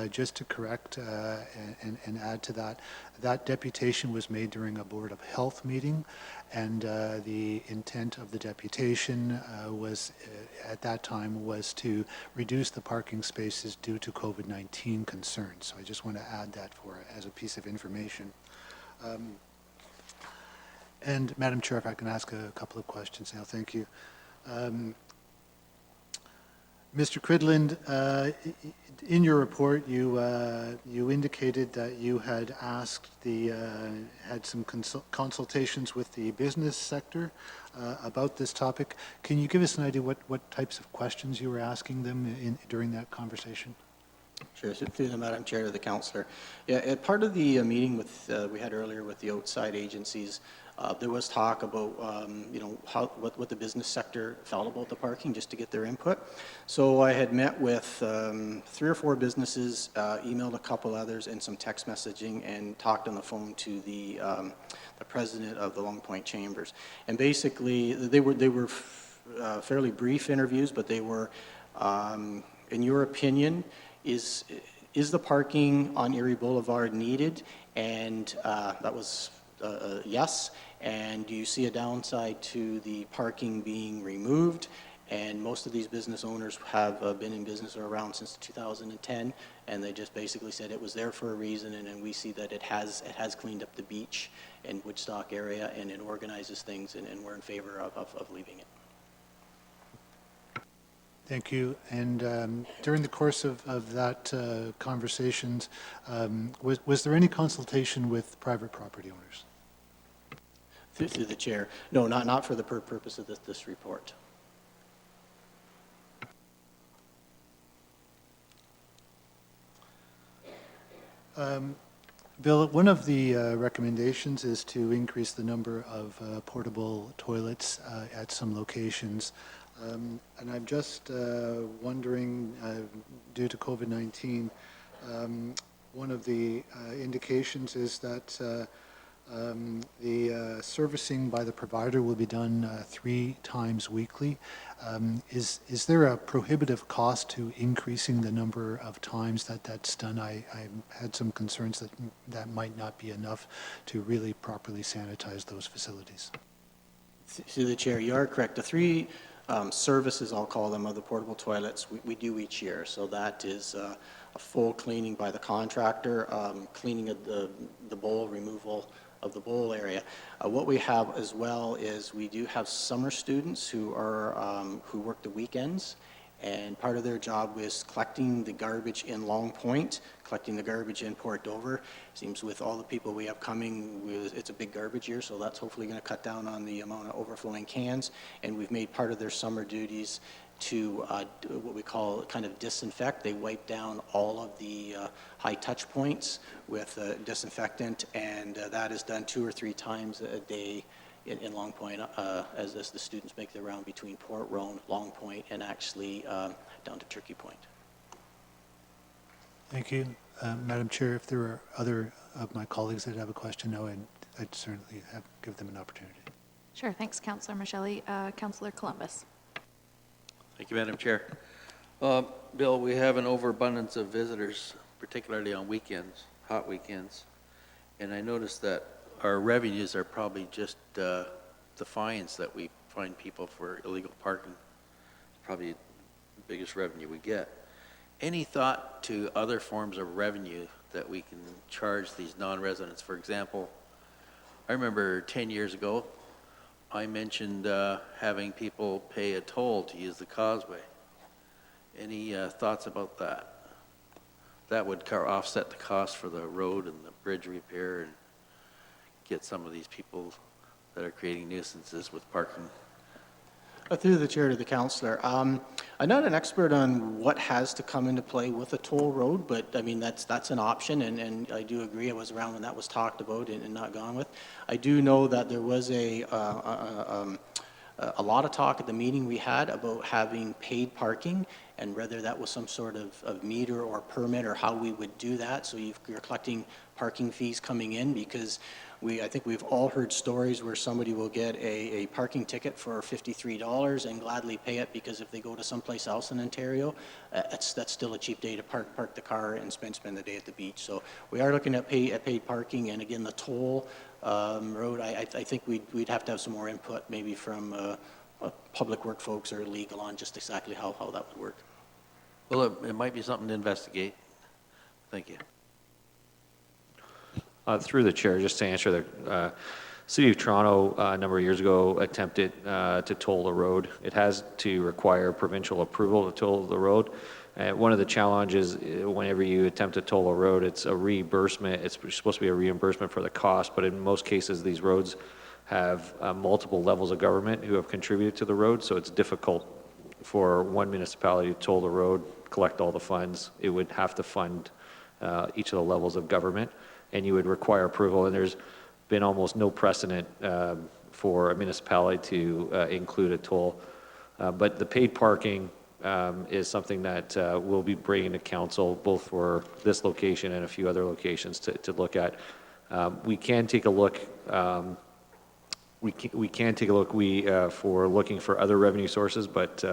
Just to correct and add to that, that deputation was made during a Board of Health meeting, and the intent of the deputation was at that time was to reduce the parking spaces due to COVID-19 concerns. So I just want to add that as a piece of information. And Madam Chair, if I can ask a couple of questions now, thank you. Mr. Cridland, in your report, you indicated that you had asked had some consultations with the business sector about this topic. Can you give us an idea what types of questions you were asking them during that conversation? Sure. Through the Madam Chair to the councillor. Yeah, part of the meeting we had earlier with the outside agencies, there was talk about you know, what the business sector felt about the parking, just to get their input. So I had met with 3 or 4 businesses, emailed a couple others, and some text messaging, and talked on the phone to the president of the Long Point Chambers. And basically, they were fairly brief interviews, but they were, in your opinion, is the parking on Erie Boulevard needed? And that was yes. And do you see a downside to the parking being removed? And most of these business owners have been in business or around since 2010, and they just basically said it was there for a reason, and we see that it has cleaned up the beach and Woodstock area, and it organizes things, and we're in favor of leaving it. Thank you. And during the course of that conversations, was there any consultation with private property owners? Through the chair. No, not for the purpose of this report. Bill, one of the recommendations is to increase the number of portable toilets at some locations. And I'm just wondering, due to COVID-19, one of the indications is that the servicing by the provider will be done 3 times weekly. Is there a prohibitive cost to increasing the number of times that's done? I had some concerns that that might not be enough to really properly sanitize those facilities. Through the chair, you are correct. The 3 services, I'll call them, of the portable toilets we do each year. So that is a full cleaning by the contractor, cleaning of the bowl, removal of the bowl area. What we have as well is we do have summer students who work the weekends, And part of their job was collecting the garbage in Long Point, collecting the garbage in Port Dover. Seems with all the people we have coming, it's a big garbage year, so that's hopefully going to cut down on the amount of overflowing cans. And we've made part of their summer duties to do what we call kind of disinfect. They wipe down all of the high touch points with disinfectant, and that is done 2 or 3 times a day in Long Point as the students make their round between Port Roan, Long Point, and actually down to Turkey Point. Thank you. Madam Chair, if there are other of my colleagues that have a question now, I'd certainly give them an opportunity. Sure, thanks, Councillor Michelli. Councillor Columbus. Thank you, Madam Chair. Bill, we have an overabundance of visitors, particularly on weekends, hot weekends. And I noticed that our revenues are probably just the fines that we fine people for illegal parking. Probably the biggest revenue we get. Any thought to other forms of revenue that we can charge these non-residents? For example, I remember 10 years ago, I mentioned having people pay a toll to use the causeway. Any thoughts about that? That would offset the cost for the road and the bridge repair and get some of these people that are creating nuisances with parking. Through the chair to the councillor, I'm not an expert on what has to come into play with a toll road, but I mean that's an option, and I do agree. I was around when that was talked about and not gone with. I do know that there was a lot of talk at the meeting we had about having paid parking, and whether that was some sort of meter or permit or how we would do that. So you're collecting parking fees coming in, because I think we've all heard stories where somebody will get a parking ticket for $53 and gladly pay it, because if they go to someplace else in Ontario, that's still a cheap day to park the car and spend the day at the beach. So we are looking at paid parking, and again, the toll road, I think we'd have to have some more input maybe from public work folks or legal on just exactly how that would work. Well, it might be something to investigate. Thank you. Through the chair, just to answer the City of Toronto a number of years ago attempted to toll the road. It has to require provincial approval to toll the road. One of the challenges whenever you attempt to toll a road, it's a reimbursement. It's supposed to be a reimbursement for the cost, but in most cases, these roads have multiple levels of government who have contributed to the road, so it's difficult for one municipality to toll the road, collect all the funds. It would have to fund each of the levels of government, and you would require approval, and there's been almost no precedent for a municipality to include a toll. But the paid parking is something that we'll be bringing to council, both for this location and a few other locations to look at. We can take a look. We can take a look for looking for other revenue sources, but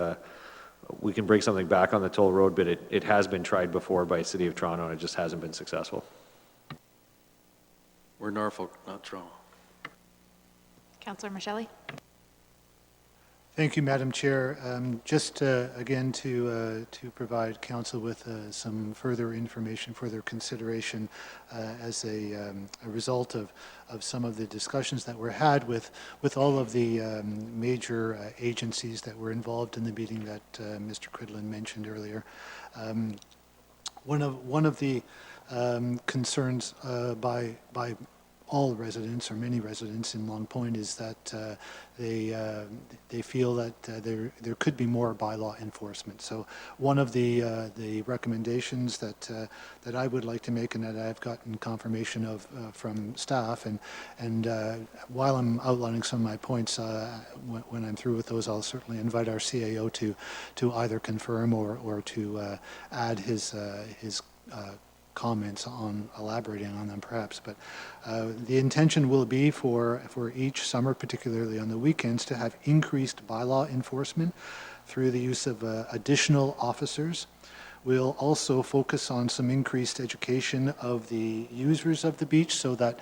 we can bring something back on the toll road, but it has been tried before by City of Toronto, and it just hasn't been successful. We're Norfolk, not Toronto. Councillor Michelli. Thank you, Madam Chair. Just again to provide council with some further information, further consideration as a result of some of the discussions that were had with all of the major agencies that were involved in the meeting that Mr. Cridlin mentioned earlier. One of the concerns by all residents or many residents in Long Point is that they feel that there could be more bylaw enforcement. So one of the recommendations that I would like to make, and that I've gotten confirmation of from staff, and while I'm outlining some of my points, when I'm through with those, I'll certainly invite our CAO to either confirm or to add his comments on elaborating on them perhaps, but the intention will be for each summer, particularly on the weekends, to have increased bylaw enforcement through the use of additional officers. We'll also focus on some increased education of the users of the beach so that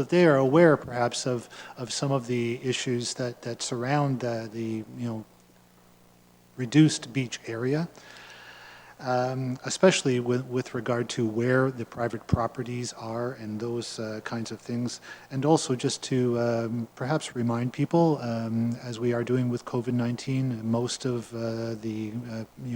they are aware perhaps of some of the issues that surround the reduced beach area. especially with regard to where the private properties are and those kinds of things. And also just to perhaps remind people, as we are doing with COVID-19, most of the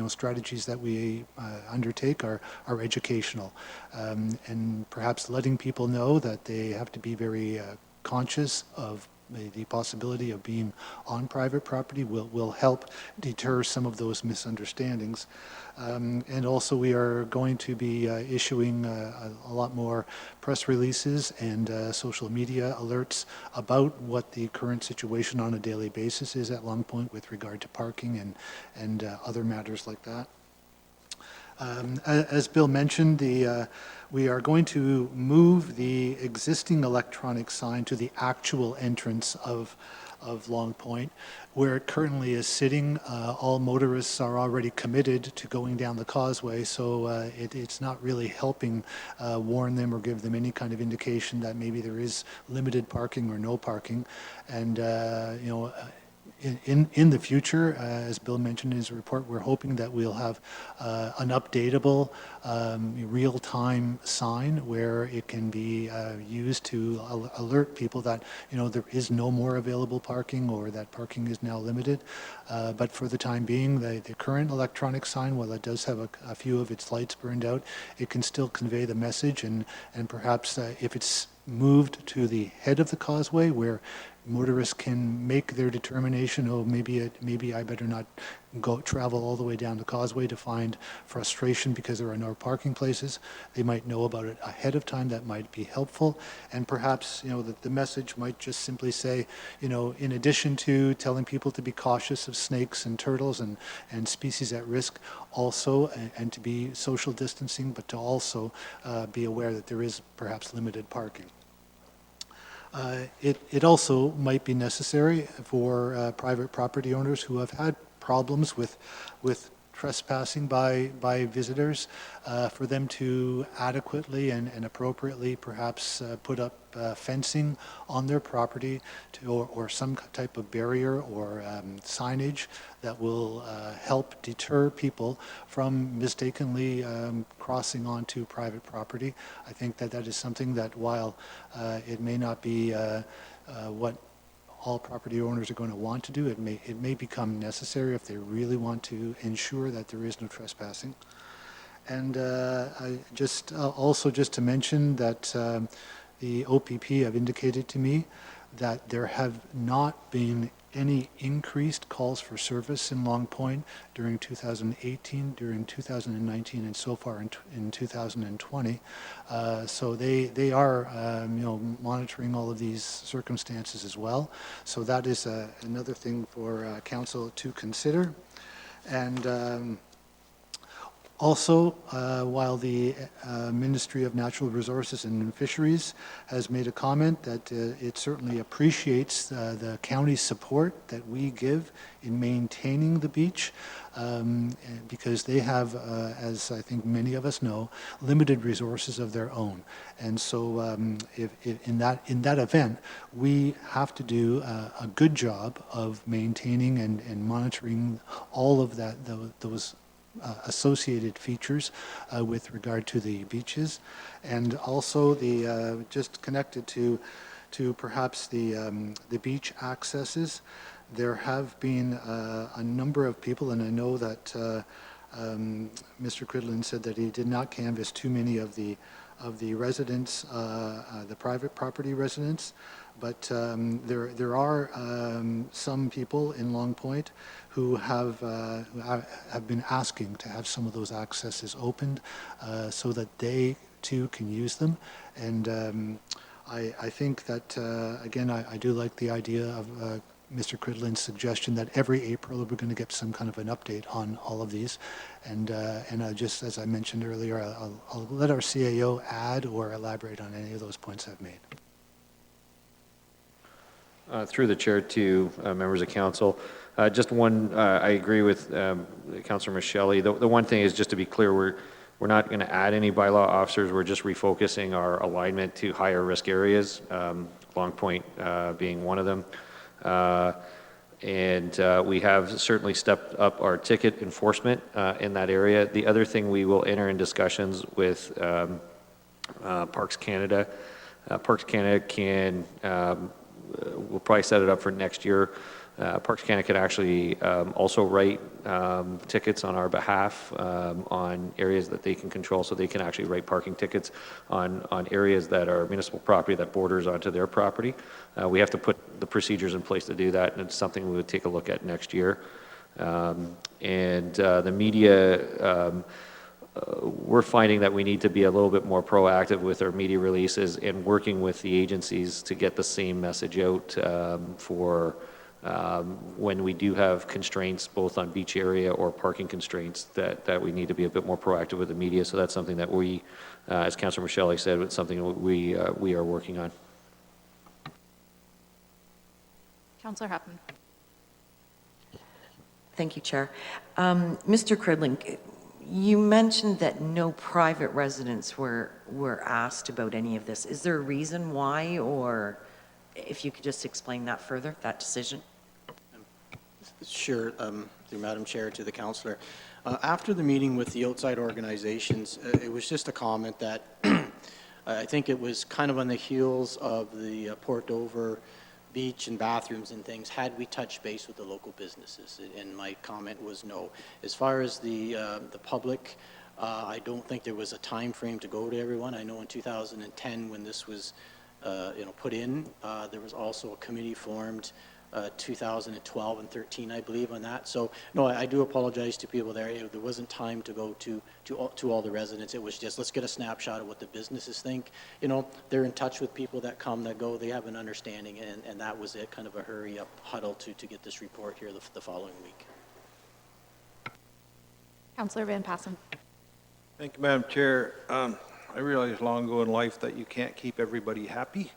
strategies that we undertake are educational. And perhaps letting people know that they have to be very conscious of the possibility of being on private property will help deter some of those misunderstandings. And also we are going to be issuing a lot more press releases and social media alerts about what the current situation on a daily basis is at Long Point with regard to parking and other matters like that. As Bill mentioned, we are going to move the existing electronic sign to the actual entrance of Long Point. Where it currently is sitting, all motorists are already committed to going down the causeway, so it's not really helping warn them or give them any kind of indication that maybe there is limited parking or no parking. And, in the future, as Bill mentioned in his report, we're hoping that we'll have an updatable real-time sign where it can be used to alert people that there is no more available parking or that parking is now limited. But for the time being, the current electronic sign, while it does have a few of its lights burned out, it can still convey the message, and perhaps if it's moved to the head of the causeway where motorists can make their determination, oh, maybe I better not travel all the way down the causeway to find frustration because there are no parking places. They might know about it ahead of time. That might be helpful. And perhaps, the message might just simply say, in addition to telling people to be cautious of snakes and turtles and species at risk, also, and to be social distancing, but to also be aware that there is perhaps limited parking. It also might be necessary for private property owners who have had problems with trespassing by visitors, for them to adequately and appropriately perhaps put up fencing on their property or some type of barrier or signage that will help deter people from mistakenly crossing onto private property. I think that is something that while it may not be what all property owners are going to want to do, it may become necessary if they really want to ensure that there is no trespassing. And also just to mention that the OPP have indicated to me that there have not been any increased calls for service in Long Point during 2018, during 2019, and so far in 2020. So they are monitoring all of these circumstances as well. So that is another thing for council to consider. And also, while the Ministry of Natural Resources and Fisheries has made a comment that it certainly appreciates the county's support that we give in maintaining the beach, because they have, as I think many of us know, limited resources of their own. And so if in that event, we have to do a good job of maintaining and monitoring all of those associated features with regard to the beaches, and also the just connected to perhaps the beach accesses. There have been a number of people, and I know that Mr. Cridlin said that he did not canvass too many of the residents, the private property residents, but there are some people in Long Point who have been asking to have some of those accesses opened so that they too can use them. And I think that, again, I do like the idea of Mr. Cridlin's suggestion that every April we're going to get some kind of an update on all of these. And just as I mentioned earlier, I'll let our CAO add or elaborate on any of those points I've made. Through the chair to members of council, just one, I agree with Councillor Michelli. The one thing is, just to be clear, we're not going to add any bylaw officers. We're just refocusing our alignment to higher risk areas, Long Point being one of them. We have certainly stepped up our ticket enforcement in that area. The other thing, we will enter in discussions with Parks Canada. Parks Canada can, we'll probably set it up for next year. Parks Canada can actually also write tickets on our behalf on areas that they can control, so they can actually write parking tickets on areas that are municipal property that borders onto their property. We have to put the procedures in place to do that, and it's something we would take a look at next year. The media, we're finding that we need to be a little bit more proactive with our media releases and working with the agencies to get the same message out for when we do have constraints both on beach area or parking constraints, that we need to be a bit more proactive with the media. So that's something that we, as Councillor Michelle said, it's something we are working on. Councillor Huffman. Thank you, Chair. Mr. Cridling, you mentioned that no private residents were asked about any of this. Is there a reason why, or if you could just explain that further, that decision? Sure, through Madam Chair to the councillor. After the meeting with the outside organizations, it was just a comment that I think it was kind of on the heels of the Port Dover beach and bathrooms and things, had we touched base with the local businesses? And my comment was no. As far as the public, I don't think there was a time frame to go to everyone. I know in 2010 when this was put in, there was also a committee formed 2012 and 13, I believe, on that. So no, I do apologize to people there. There wasn't time to go to all the residents. It was just, let's get a snapshot of what the businesses think. They're in touch with people that come, that go. They have an understanding, and that was it, kind of a hurry up huddle to get this report here the following week. Councillor Van Passen. Thank you, Madam Chair. I realized long ago in life that you can't keep everybody happy.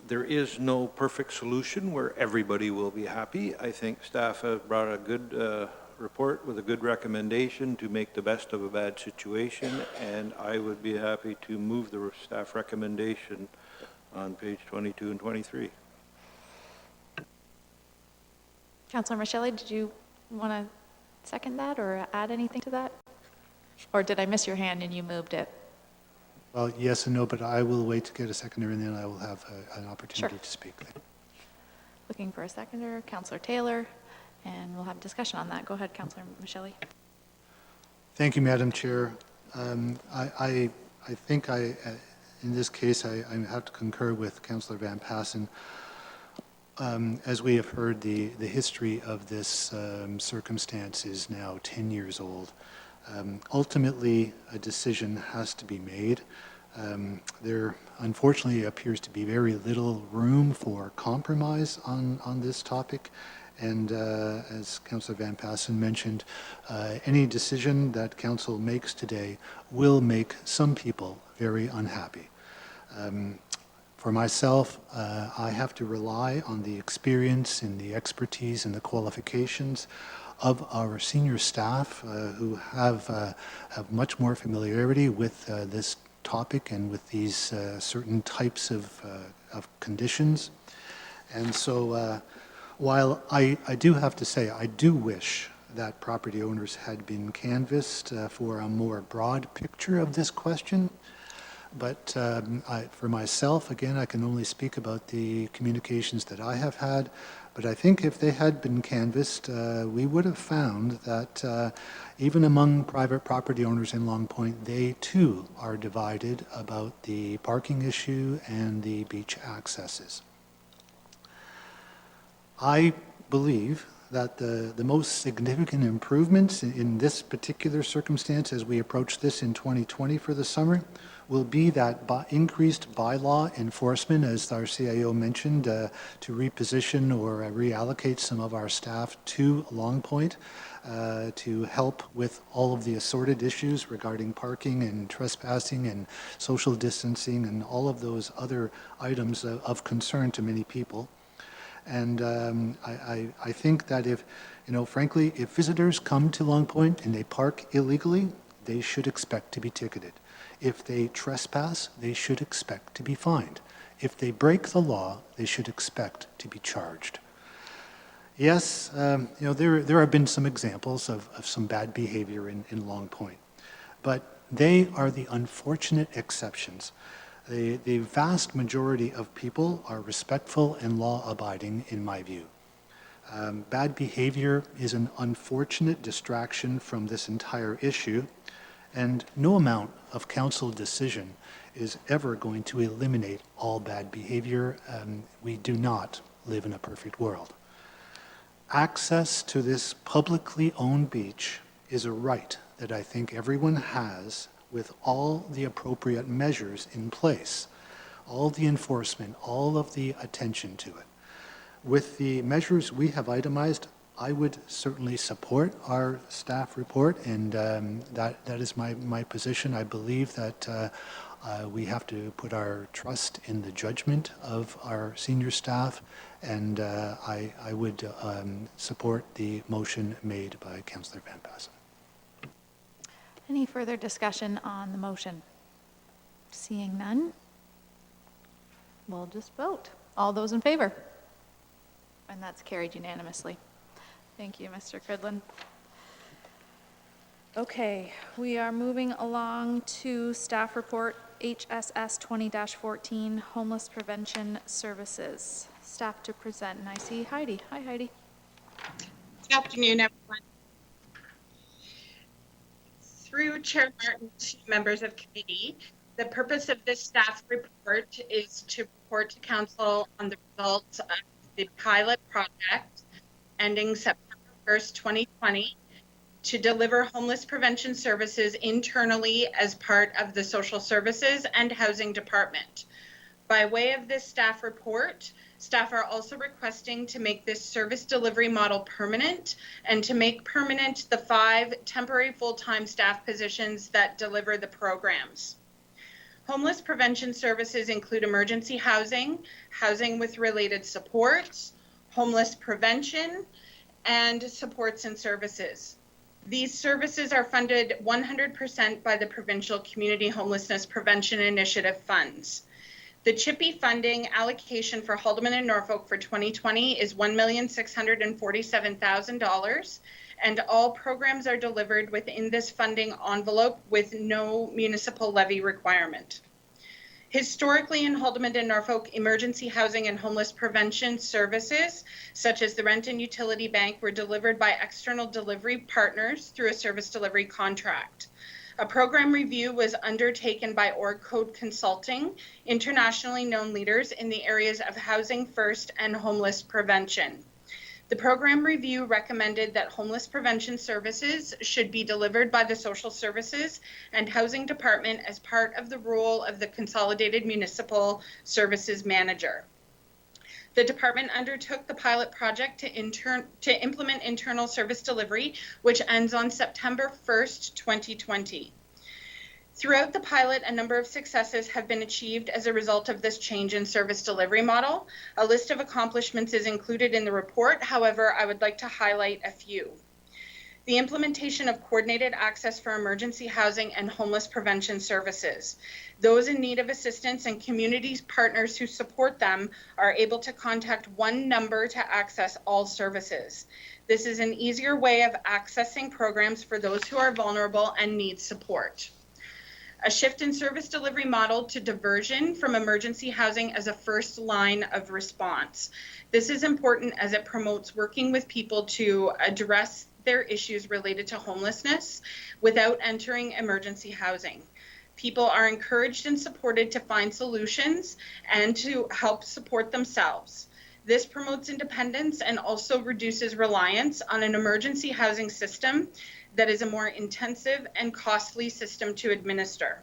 There is no perfect solution where everybody will be happy. I think staff has brought a good report with a good recommendation to make the best of a bad situation, and I would be happy to move the staff recommendation on page 22 and 23. Councillor Michelle, did you want to second that or add anything to that? Or did I miss your hand and you moved it? Well, yes and no, but I will wait to get a seconder, and then I will have an opportunity Sure. to speak. Looking for a seconder, Councillor Taylor, and we'll have discussion on that. Go ahead, Councillor Michelle. Thank you, Madam Chair. I think in this case, I have to concur with Councillor Van Passen. As we have heard, the history of this circumstance is now 10 years old. Ultimately, a decision has to be made. There unfortunately appears to be very little room for compromise on this topic. And as Councillor Van Passen mentioned, any decision that Council makes today will make some people very unhappy. For myself, I have to rely on the experience and the expertise and the qualifications of our senior staff who have much more familiarity with this topic and with these certain types of conditions. And so while I do have to say, I do wish that property owners had been canvassed for a more broad picture of this question. But for myself, again, I can only speak about the communications that I have had. But I think if they had been canvassed, we would have found that even among private property owners in Long Point, they too are divided about the parking issue and the beach accesses. I believe that the most significant improvements in this particular circumstance as we approach this in 2020 for the summer will be that increased bylaw enforcement, as our CIO mentioned, to reposition or reallocate some of our staff to Long Point to help with all of the assorted issues regarding parking and trespassing and social distancing and all of those other items of concern to many people. And I think that if, frankly, if visitors come to Long Point and they park illegally, they should expect to be ticketed. If they trespass, they should expect to be fined. If they break the law, they should expect to be charged. Yes, there have been some examples of some bad behavior in Long Point, but they are the unfortunate exceptions. The vast majority of people are respectful and law-abiding, in my view. Bad behavior is an unfortunate distraction from this entire issue, and no amount of council decision is ever going to eliminate all bad behavior. We do not live in a perfect world. Access to this publicly owned beach is a right that I think everyone has with all the appropriate measures in place, all the enforcement, all of the attention to it. With the measures we have itemized, I would certainly support our staff report, and that is my position. I believe that we have to put our trust in the judgment of our senior staff, and I would support the motion made by Councillor Van Passen. Any further discussion on the motion? Seeing none, we'll just vote. All those in favor? And that's carried unanimously. Thank you, Mr. Cridlin. Okay, we are moving along to staff report HSS 20-14, Homeless Prevention Services. Staff to present, and I see Heidi. Hi, Heidi. Good afternoon, everyone. Through Chair Martin to members of committee, the purpose of this staff report is to report to Council on the results of the pilot project ending September 1st, 2020, to deliver homeless prevention services internally as part of the Social Services and Housing Department. By way of this staff report, staff are also requesting to make this service delivery model permanent and to make permanent the 5 temporary full-time staff positions that deliver the programs. Homeless prevention services include emergency housing, housing with related supports, homeless prevention, and supports and services. These services are funded 100% by the Provincial Community Homelessness Prevention Initiative funds. The CHIPPY funding allocation for Haldimand and Norfolk for 2020 is $1,647,000, and all programs are delivered within this funding envelope with no municipal levy requirement. Historically, in Haldimand and Norfolk, emergency housing and homeless prevention services, such as the rent and utility bank, were delivered by external delivery partners through a service delivery contract. A program review was undertaken by Org Code Consulting, internationally known leaders in the areas of housing first and homeless prevention. The program review recommended that homeless prevention services should be delivered by the Social Services and Housing Department as part of the role of the Consolidated Municipal Services Manager. The department undertook the pilot project to implement internal service delivery, which ends on September 1st, 2020. Throughout the pilot, a number of successes have been achieved as a result of this change in service delivery model. A list of accomplishments is included in the report. However, I would like to highlight a few. The implementation of coordinated access for emergency housing and homeless prevention services. Those in need of assistance and community partners who support them are able to contact one number to access all services. This is an easier way of accessing programs for those who are vulnerable and need support. A shift in service delivery model to diversion from emergency housing as a first line of response. This is important as it promotes working with people to address their issues related to homelessness without entering emergency housing. People are encouraged and supported to find solutions and to help support themselves. This promotes independence and also reduces reliance on an emergency housing system that is a more intensive and costly system to administer.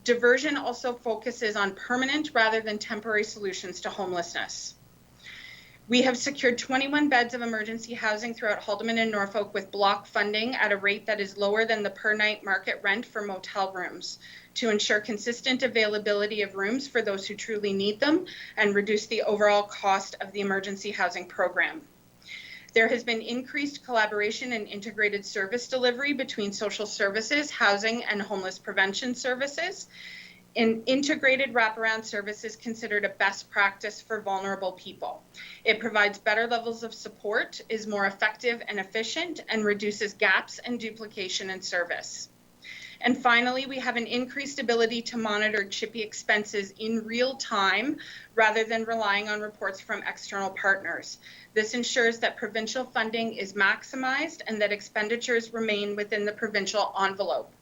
Diversion also focuses on permanent rather than temporary solutions to homelessness. We have secured 21 beds of emergency housing throughout Haldimand and Norfolk with block funding at a rate that is lower than the per night market rent for motel rooms to ensure consistent availability of rooms for those who truly need them and reduce the overall cost of the emergency housing program. There has been increased collaboration and integrated service delivery between social services, housing, and homeless prevention services. An integrated wraparound service is considered a best practice for vulnerable people. It provides better levels of support, is more effective and efficient, and reduces gaps and duplication in service. And finally, we have an increased ability to monitor CHIPI expenses in real time rather than relying on reports from external partners. This ensures that provincial funding is maximized and that expenditures remain within the provincial envelope.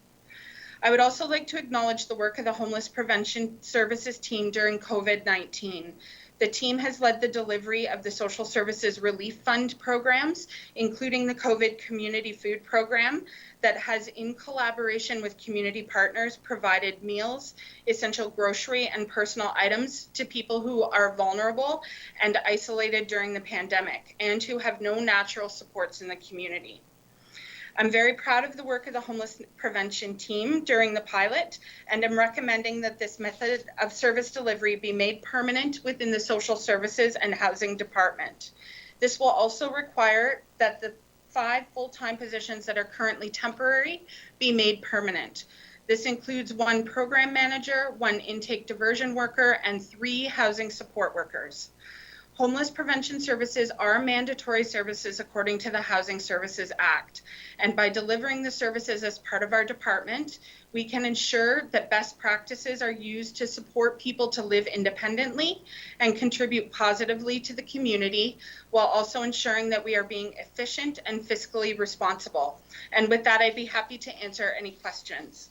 I would also like to acknowledge the work of the Homeless Prevention Services team during COVID-19. The team has led the delivery of the Social Services Relief Fund programs, including the COVID Community Food Program that has, in collaboration with community partners, provided meals, essential grocery, and personal items to people who are vulnerable and isolated during the pandemic and who have no natural supports in the community. I'm very proud of the work of the homeless prevention team during the pilot, and I'm recommending that this method of service delivery be made permanent within the Social Services and Housing Department. This will also require that the 5 full-time positions that are currently temporary be made permanent. This includes 1 program manager, 1 intake diversion worker, and 3 housing support workers. Homeless prevention services are mandatory services according to the Housing Services Act. And by delivering the services as part of our department, we can ensure that best practices are used to support people to live independently and contribute positively to the community, while also ensuring that we are being efficient and fiscally responsible. And with that, I'd be happy to answer any questions.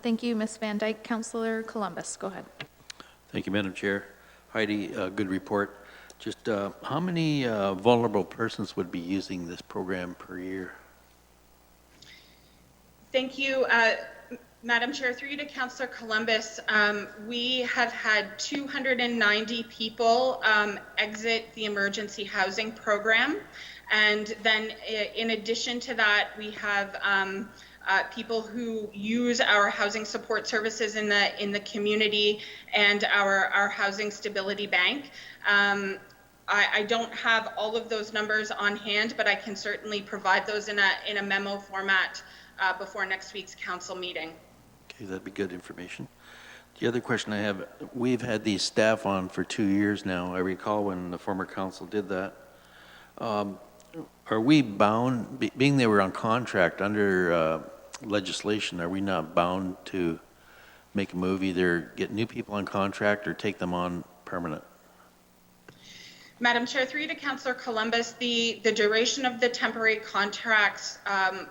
Thank you, Ms. Van Dyke. Councillor Columbus, go ahead. Thank you, Madam Chair. Heidi, good report. Just how many vulnerable persons would be using this program per year? Thank you, Madam Chair. Through you to Councillor Columbus, we have had 290 people exit the emergency housing program. And then in addition to that, we have people who use our housing support services in the community and our housing stability bank. I don't have all of those numbers on hand, but I can certainly provide those in a memo format before next week's council meeting. Okay, that'd be good information. The other question I have, we've had these staff on for 2 years now. I recall when the former council did that. Are we bound, being they were on contract under legislation, are we not bound to make a move, either get new people on contract or take them on permanent? Madam Chair, through you to Councillor Columbus, the duration of the temporary contracts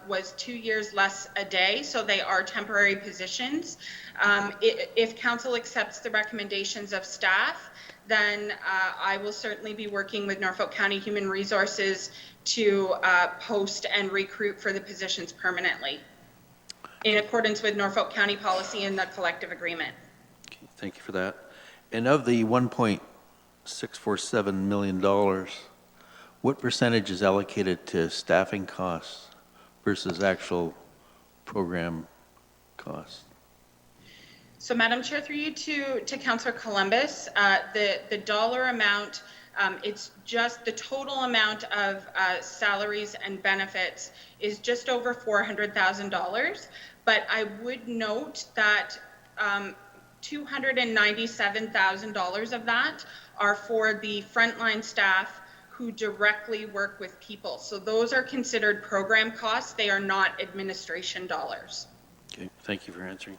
was 2 years less a day, so they are temporary positions. If council accepts the recommendations of staff, then I will certainly be working with Norfolk County Human Resources to post and recruit for the positions permanently, in accordance with Norfolk County policy and the collective agreement. Okay, thank you for that. And of the $1.647 million, what percentage is allocated to staffing costs versus actual program costs? So, Madam Chair, through you to Councillor Columbus, the dollar amount, it's just the total amount of salaries and benefits is just over $400,000. But I would note that $297,000 of that are for the frontline staff who directly work with people. So those are considered program costs. They are not administration dollars. Okay, thank you for answering.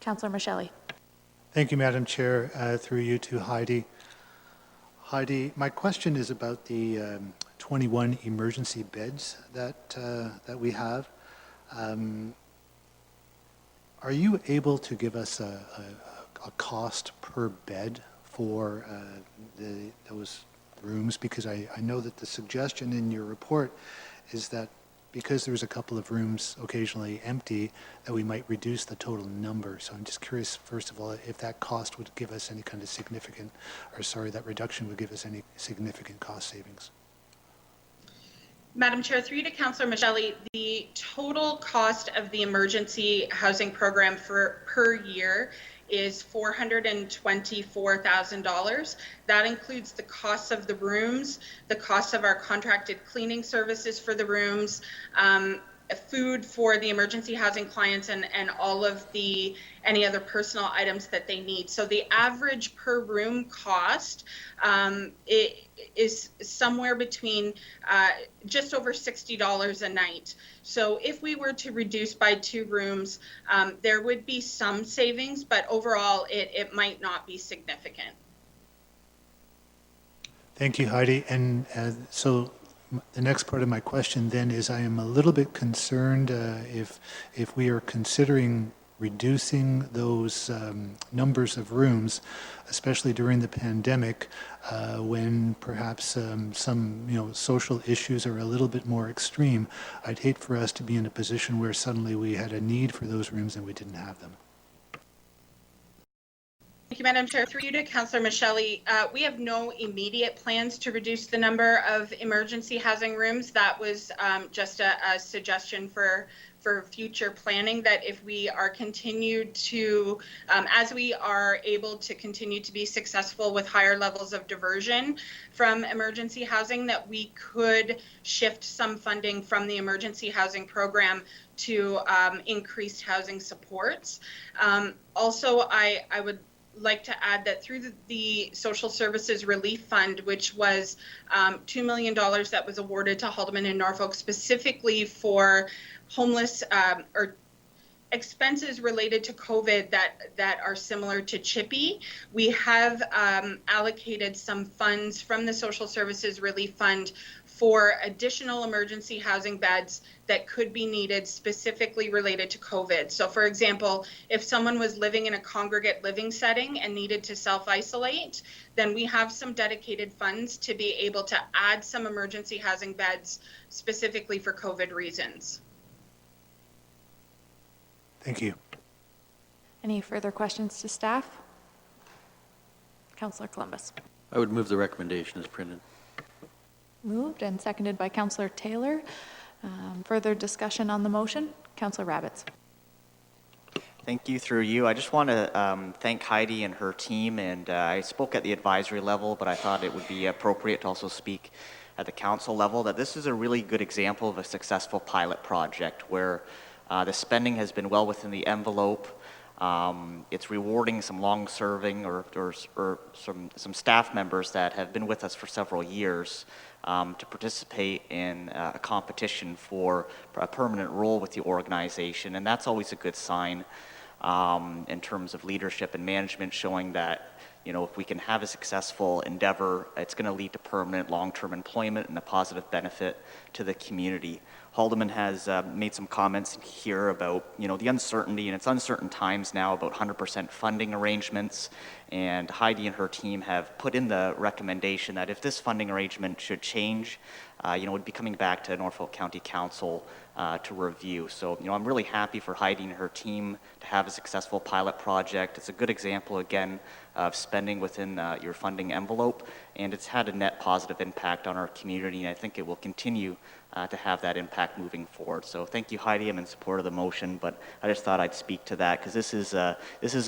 Councillor Michelle. Thank you, Madam Chair. Through you to Heidi. Heidi, my question is about the 21 emergency beds that we have. Are you able to give us a cost per bed for those rooms? Because I know that the suggestion in your report is that because there's a couple of rooms occasionally empty, that we might reduce the total number. So I'm just curious, first of all, if that cost would give us any kind of significant, that reduction would give us any significant cost savings. Madam Chair, through you to Councillor Michelle, the total cost of the emergency housing program per year is $424,000. That includes the costs of the rooms, the cost of our contracted cleaning services for the rooms, food for the emergency housing clients and all of any other personal items that they need. So the average per room cost it is somewhere between just over $60 a night. So if we were to reduce by 2 rooms, there would be some savings, but overall it might not be significant. Thank you, Heidi. And so the next part of my question then is I am a little bit concerned if we are considering reducing those numbers of rooms, especially during the pandemic, when perhaps some social issues are a little bit more extreme. I'd hate for us to be in a position where suddenly we had a need for those rooms and we didn't have them. Thank you, Madam Chair. Through you to Councillor Michelli, we have no immediate plans to reduce the number of emergency housing rooms. That was just a suggestion for future planning, that if we are continued to, as we are able to continue to be successful with higher levels of diversion from emergency housing, that we could shift some funding from the emergency housing program to increased housing supports. Also, I would like to add that through the Social Services Relief Fund, which was $2 million that was awarded to Haldeman and Norfolk specifically for homeless or expenses related to COVID that are similar to Chippy, we have allocated some funds from the Social Services Relief Fund for additional emergency housing beds that could be needed specifically related to COVID. So for example, if someone was living in a congregate living setting and needed to self-isolate, then we have some dedicated funds to be able to add some emergency housing beds specifically for COVID reasons. Thank you. Any further questions to staff? Councillor Columbus. I would move the recommendation as printed. Moved and seconded by Councillor Taylor. Further discussion on the motion? Councillor Rabbits. Thank you. Through you, I just want to thank Heidi and her team, and I spoke at the advisory level, but I thought it would be appropriate to also speak at the council level, that this is a really good example of a successful pilot project where the spending has been well within the envelope. It's rewarding some long-serving or some staff members that have been with us for several years to participate in a competition for a permanent role with the organization, and that's always a good sign in terms of leadership and management, showing that if we can have a successful endeavor, it's going to lead to permanent long-term employment and a positive benefit to the community. Haldeman has made some comments here about the uncertainty, and it's uncertain times now about 100% funding arrangements, and Heidi and her team have put in the recommendation that if this funding arrangement should change, would be coming back to Norfolk County Council to review. So I'm really happy for Heidi and her team to have a successful pilot project. It's a good example again of spending within your funding envelope, and it's had a net positive impact on our community, and I think it will continue to have that impact moving forward. So thank you, Heidi. I'm in support of the motion, but I just thought I'd speak to that because this is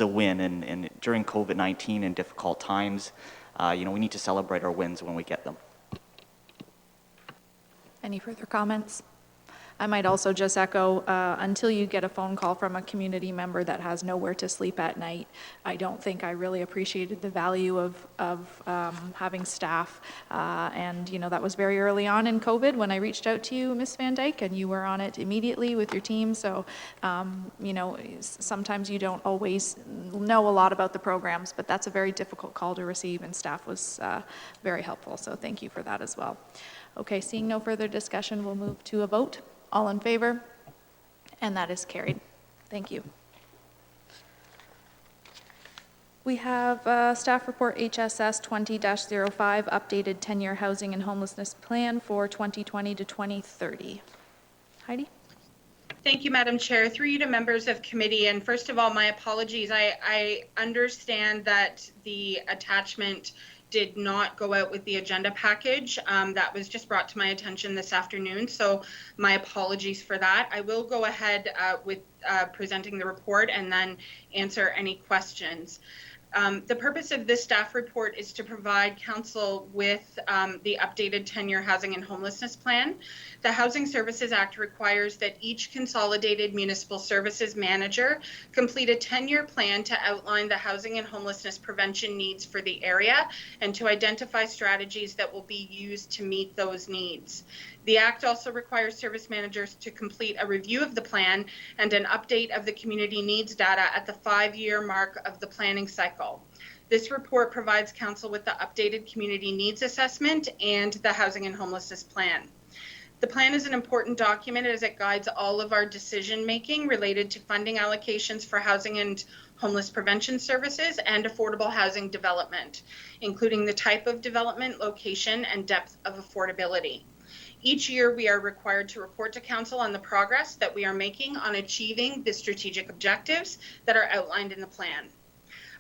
a win, and during COVID-19 and difficult times, we need to celebrate our wins when we get them. Any further comments? I might also just echo, until you get a phone call from a community member that has nowhere to sleep at night, I don't think I really appreciated the value of having staff. And that was very early on in COVID when I reached out to you, Ms. Van Dyke, and you were on it immediately with your team. So, sometimes you don't always know a lot about the programs, but that's a very difficult call to receive, and staff was very helpful. So thank you for that as well. Okay, seeing no further discussion, we'll move to a vote. All in favor? And that is carried. Thank you. We have staff report HSS 20-05, updated 10-year housing and homelessness plan for 2020 to 2030. Heidi? Thank you, Madam Chair. Through you to members of committee, and first of all, my apologies. I understand that the attachment did not go out with the agenda package. That was just brought to my attention this afternoon, so my apologies for that. I will go ahead with presenting the report and then answer any questions. The purpose of this staff report is to provide council with the updated 10-year housing and homelessness plan. The Housing Services Act requires that each consolidated municipal services manager complete a 10-year plan to outline the housing and homelessness prevention needs for the area and to identify strategies that will be used to meet those needs. The Act also requires service managers to complete a review of the plan and an update of the community needs data at the 5-year mark of the planning cycle. This report provides council with the updated community needs assessment and the housing and homelessness plan. The plan is an important document as it guides all of our decision-making related to funding allocations for housing and homeless prevention services and affordable housing development, including the type of development, location, and depth of affordability. Each year, we are required to report to council on the progress that we are making on achieving the strategic objectives that are outlined in the plan.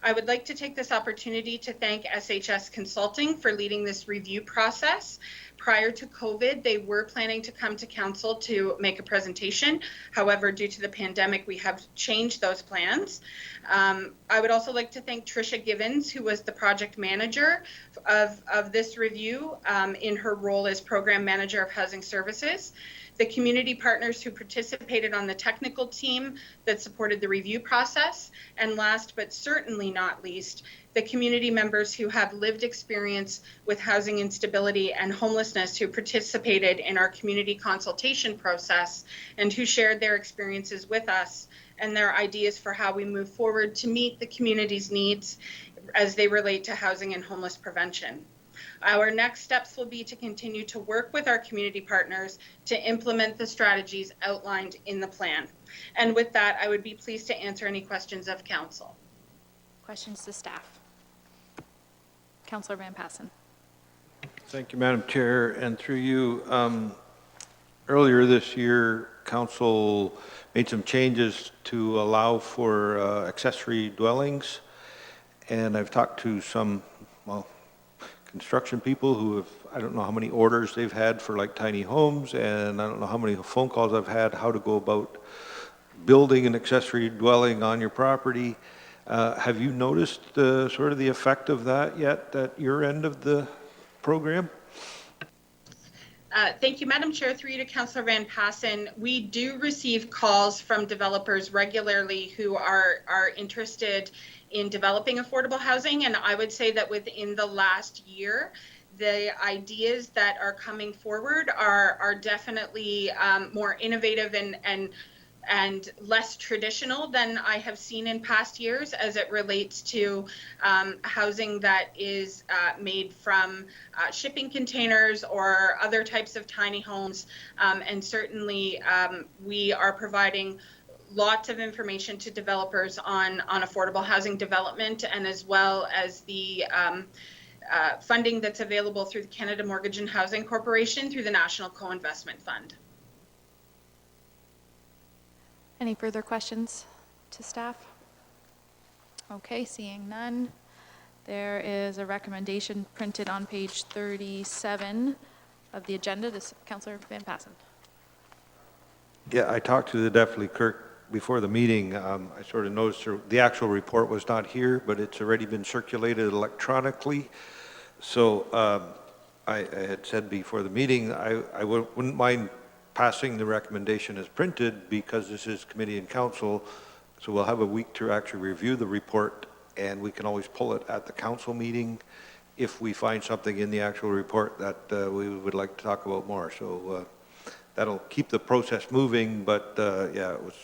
I would like to take this opportunity to thank SHS Consulting for leading this review process. Prior to COVID, they were planning to come to council to make a presentation. However, due to the pandemic, we have changed those plans. I would also like to thank Tricia Givens, who was the project manager of this review in her role as program manager of housing services, the community partners who participated on the technical team that supported the review process, and last but certainly not least, the community members who have lived experience with housing instability and homelessness who participated in our community consultation process and who shared their experiences with us and their ideas for how we move forward to meet the community's needs as they relate to housing and homeless prevention. Our next steps will be to continue to work with our community partners to implement the strategies outlined in the plan. And with that, I would be pleased to answer any questions of council. Questions to staff? Councillor Van Passen. Thank you, Madam Chair, and through you, earlier this year, council made some changes to allow for accessory dwellings, and I've talked to some, well, construction people who have, I don't know how many orders they've had for like tiny homes, and I don't know how many phone calls I've had how to go about building an accessory dwelling on your property. Have you noticed sort of the effect of that yet at your end of the program? Thank you, Madam Chair. Through you to Councillor Van Passen. We do receive calls from developers regularly who are interested in developing affordable housing, and I would say that within the last year, the ideas that are coming forward are definitely more innovative and less traditional than I have seen in past years as it relates to housing that is made from shipping containers or other types of tiny homes. And certainly we are providing lots of information to developers on affordable housing development, and as well as the funding that's available through the Canada Mortgage and Housing Corporation through the National Co-Investment Fund. Any further questions to staff? Okay, seeing none. There is a recommendation printed on page 37 of the agenda. Councillor Van Passen. Yeah, I talked to the Deputy Clerk before the meeting. I sort of noticed the actual report was not here, but it's already been circulated electronically. So I had said before the meeting, I wouldn't mind passing the recommendation as printed because this is committee and council, so we'll have a week to actually review the report, and we can always pull it at the council meeting if we find something in the actual report that we would like to talk about more. So that'll keep the process moving, but yeah, it was,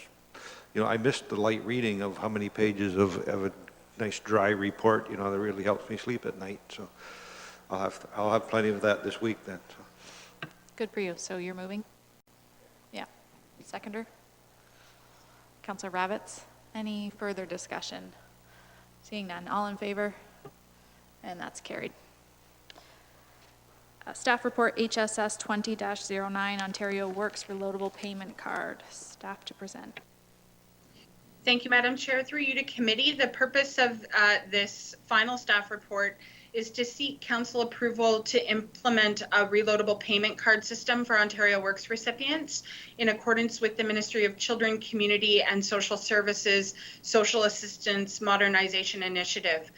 you know, I missed the light reading of how many pages of a nice dry report, you know, that really helps me sleep at night. So I'll have plenty of that this week then. So. Good for you. So you're moving? Yeah. Seconder? Councillor Ravitz? Any further discussion? Seeing none. All in favor? And that's carried. Staff report HSS 20-09 Ontario Works Reloadable Payment Card. Staff to present. Thank you, Madam Chair. Through you to committee, the purpose of this final staff report is to seek council approval to implement a reloadable payment card system for Ontario Works recipients in accordance with the Ministry of Children, Community and Social Services Social Assistance Modernization Initiative.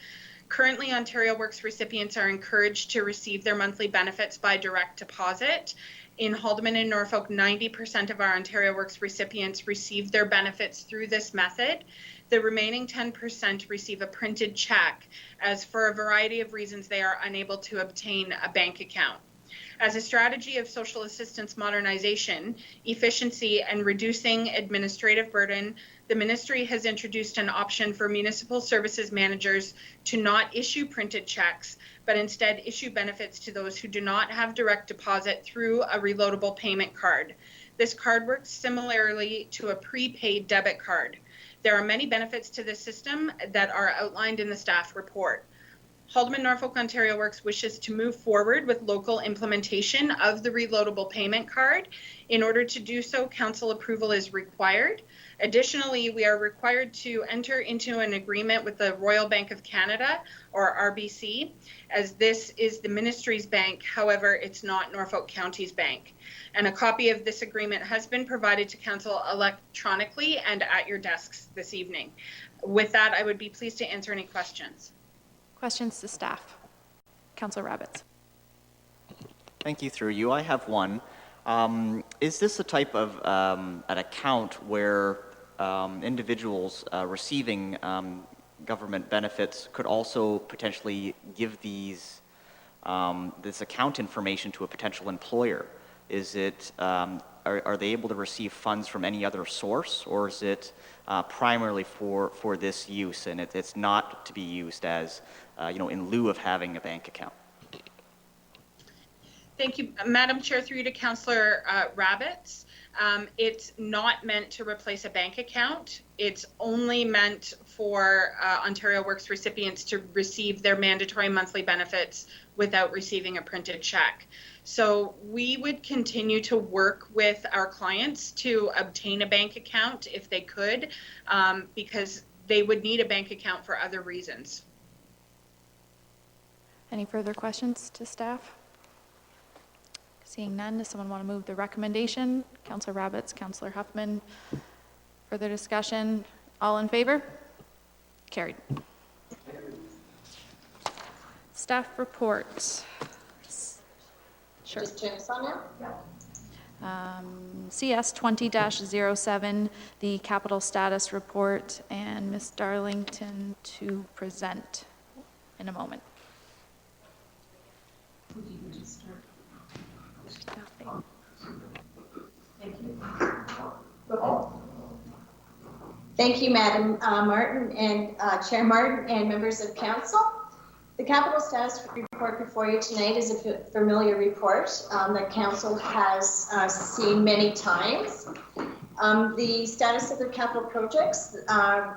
Currently, Ontario Works recipients are encouraged to receive their monthly benefits by direct deposit. In Haldimand and Norfolk, 90% of our Ontario Works recipients receive their benefits through this method. The remaining 10% receive a printed check, as for a variety of reasons they are unable to obtain a bank account. As a strategy of social assistance modernization, efficiency, and reducing administrative burden, the ministry has introduced an option for municipal services managers to not issue printed checks, but instead issue benefits to those who do not have direct deposit through a reloadable payment card. This card works similarly to a prepaid debit card. There are many benefits to this system that are outlined in the staff report. Haldimand Norfolk Ontario Works wishes to move forward with local implementation of the reloadable payment card. In order to do so, council approval is required. Additionally, we are required to enter into an agreement with the Royal Bank of Canada, or RBC, as this is the ministry's bank. However, it's not Norfolk County's bank. And a copy of this agreement has been provided to council electronically and at your desks this evening. With that, I would be pleased to answer any questions. Questions to staff? Councillor Rabbits. Thank you. Through you, I have one. Is this a type of an account where individuals receiving government benefits could also potentially give these this account information to a potential employer? Is it are they able to receive funds from any other source, or is it primarily for this use, and it's not to be used as in lieu of having a bank account? Thank you, Madam Chair, through you to Councillor Rabbits. It's not meant to replace a bank account. It's only meant for Ontario Works recipients to receive their mandatory monthly benefits without receiving a printed check. So we would continue to work with our clients to obtain a bank account if they could, because they would need a bank account for other reasons. Any further questions to staff? Seeing none, does someone want to move the recommendation? Councillor Rabbits, Councillor Huffman. Further discussion? All in favor? Carried. Staff report. Sure. Just turn this on now? CS 20-07, the capital status report, and Ms. Darlington to present in a moment. Thank you, Madam Martin and Chair Martin and members of council. The capital status report before you tonight is a familiar report that council has seen many times. The status of the capital projects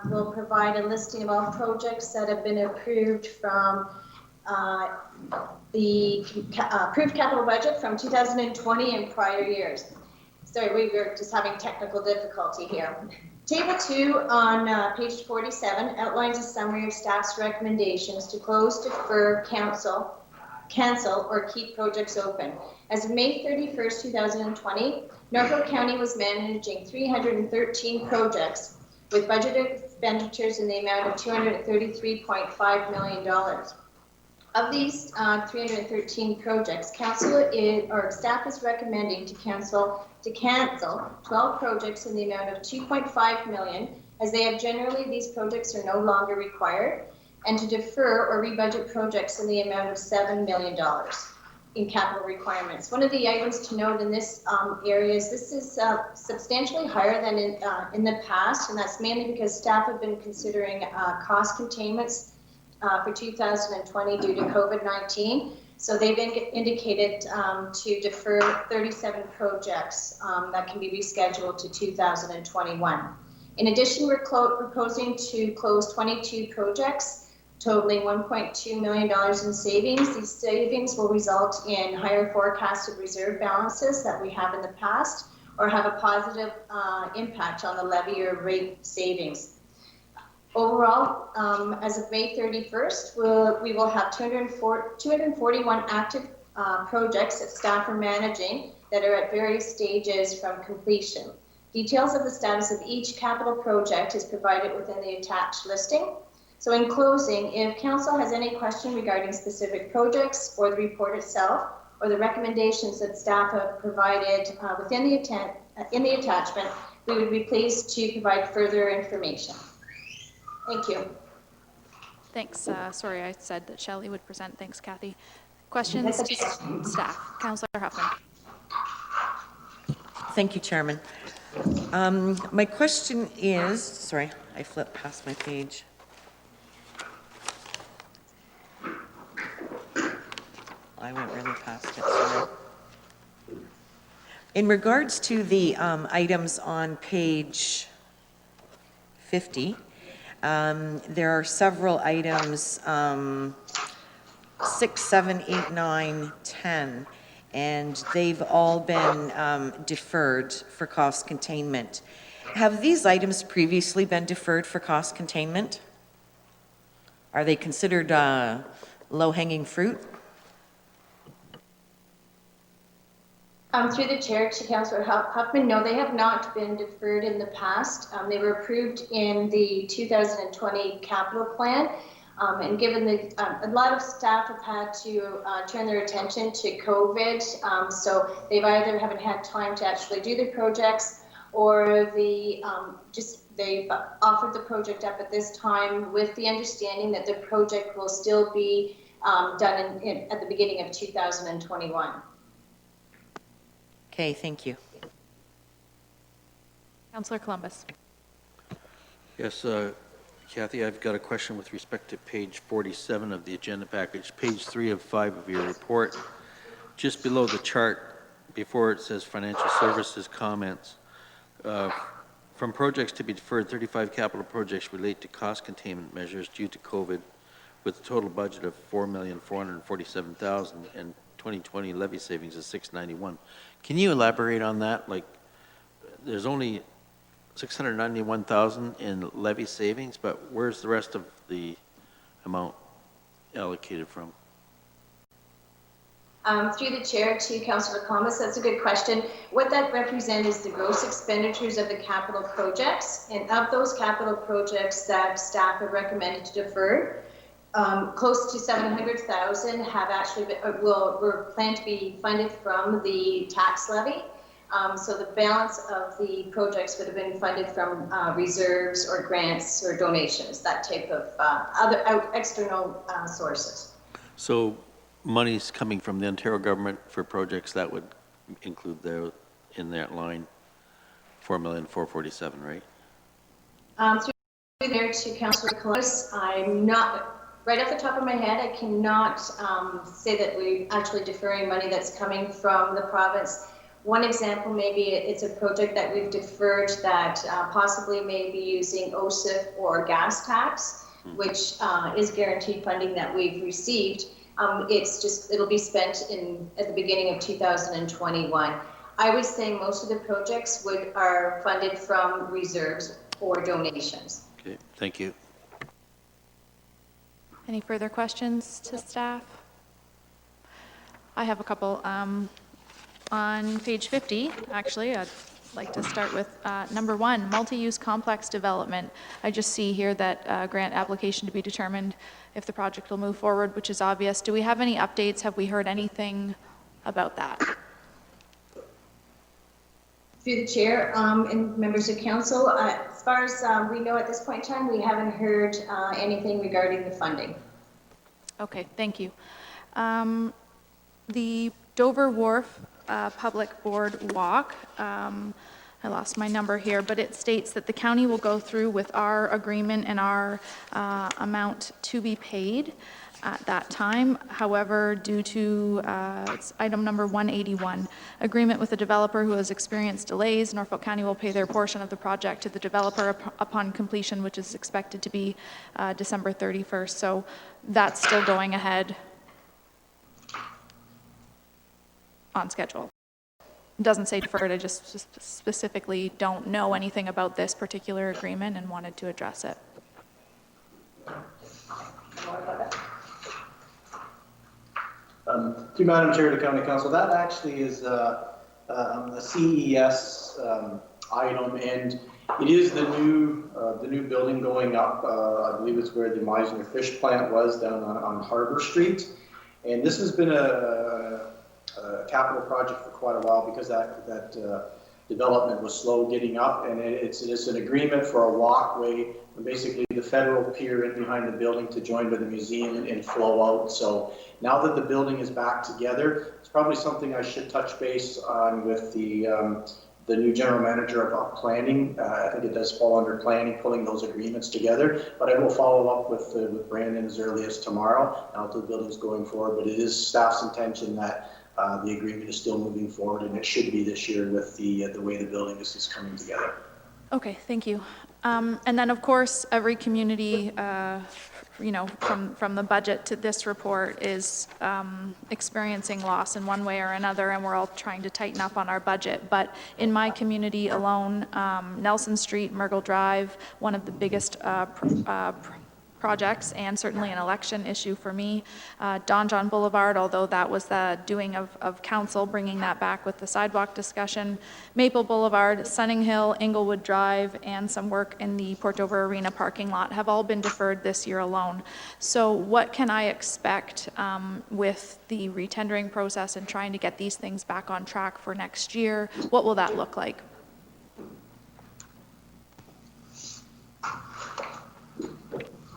will provide a listing of all projects that have been approved from the approved capital budget from 2020 and prior years. Sorry, we were just having technical difficulty here. Table 2 on page 47 outlines a summary of staff's recommendations to close, defer, cancel, or keep projects open. As of May 31st, 2020, Norfolk County was managing 313 projects with budgeted expenditures in the amount of $233.5 million. Of these 313 projects, staff is recommending to cancel 12 projects in the amount of $2.5 million, as they have generally these projects are no longer required, and to defer or rebudget projects in the amount of $7 million in capital requirements. One of the items to note in this area is this is substantially higher than in the past, and that's mainly because staff have been considering cost containments for 2020 due to COVID-19. So they've indicated to defer 37 projects that can be rescheduled to 2021. In addition, we're proposing to close 22 projects totaling $1.2 million in savings. These savings will result in higher forecasted reserve balances that we have in the past, or have a positive impact on the levy or rate savings. Overall, as of May 31st, we will have 241 active projects that staff are managing that are at various stages from completion. Details of the status of each capital project is provided within the attached listing. So in closing, if council has any question regarding specific projects or the report itself, or the recommendations that staff have provided within in the attachment, we would be pleased to provide further information. Thank you. Thanks. Sorry, I said that Shelley would present. Thanks, Kathy. Questions to staff? Councillor Huffman. Thank you, Chairman. My question is, sorry, I flipped past my page. I went really past it, sorry. In regards to the items on page 50, there are several items, 6, 7, 8, 9, 10, and they've all been deferred for cost containment. Have these items previously been deferred for cost containment? Are they considered low-hanging fruit? Through the chair to Councillor Huffman, no, they have not been deferred in the past. They were approved in the 2020 capital plan. And given a lot of staff have had to turn their attention to COVID, so they've either haven't had time to actually do the projects, or they've offered the project up at this time with the understanding that the project will still be done at the beginning of 2021. Okay, thank you. Councillor Columbus. Yes, Kathy, I've got a question with respect to page 47 of the agenda package, page 3 of 5 of your report. Just below the chart, before it says financial services comments, from projects to be deferred, 35 capital projects relate to cost containment measures due to COVID, with a total budget of $4,447,000 and 2020 levy savings of $691,000. Can you elaborate on that? Like, there's only $691,000 in levy savings, but where's the rest of the amount allocated from? Through the chair to Councillor Thomas, that's a good question. What that represents is the gross expenditures of the capital projects, and of those capital projects that staff have recommended to defer, close to 700,000 have actually were planned to be funded from the tax levy. So the balance of the projects would have been funded from reserves or grants or donations, that type of other external sources. So money's coming from the Ontario government for projects that would include in that line, $4,447,000, right? Through there to Councillor Columbus, I'm not, right off the top of my head, I cannot say that we're actually deferring money that's coming from the province. One example, maybe it's a project that we've deferred that possibly may be using OSIF or gas tax, which is guaranteed funding that we've received. It'll be spent at the beginning of 2021. I was saying most of the projects are funded from reserves or donations. Okay, thank you. Any further questions to staff? I have a couple. On page 50, actually, I'd like to start with number 1, multi-use complex development. I just see here that grant application to be determined if the project will move forward, which is obvious. Do we have any updates? Have we heard anything about that? Through the chair and members of council, as far as we know at this point in time, we haven't heard anything regarding the funding. Okay, thank you. The Dover Wharf Public Board Walk, I lost my number here, but it states that the county will go through with our agreement and our amount to be paid at that time. However, due to it's item number 181, agreement with the developer who has experienced delays, Norfolk County will pay their portion of the project to the developer upon completion, which is expected to be December 31st. So that's still going ahead on schedule. It doesn't say deferred, I just specifically don't know anything about this particular agreement and wanted to address it. To Madam Chair of the County Council, that actually is a CES item, and it is the new building going up. I believe it's where the Meisner fish plant was down on Harbor Street, and this has been a capital project for quite a while because that development was slow getting up, and it's an agreement for a walkway from basically the federal pier in behind the building to join with the museum and flow out. So now that the building is back together, it's probably something I should touch base on with the new general manager of planning. I think it does fall under planning, pulling those agreements together, but I will follow up with Brandon as early as tomorrow, now that the building's going forward, but it is staff's intention that the agreement is still moving forward, and it should be this year with the way the building is coming together. Okay, thank you. And then, of course, every community, from the budget to this report is experiencing loss in one way or another, and we're all trying to tighten up on our budget. But in my community alone, Nelson Street, Myrtle Drive, one of the biggest projects, and certainly an election issue for me. Don John Boulevard, although that was the doing of council, bringing that back with the sidewalk discussion. Maple Boulevard, Sunning Hill, Inglewood Drive, and some work in the Port Dover Arena parking lot have all been deferred this year alone. So what can I expect with the retendering process and trying to get these things back on track for next year? What will that look like?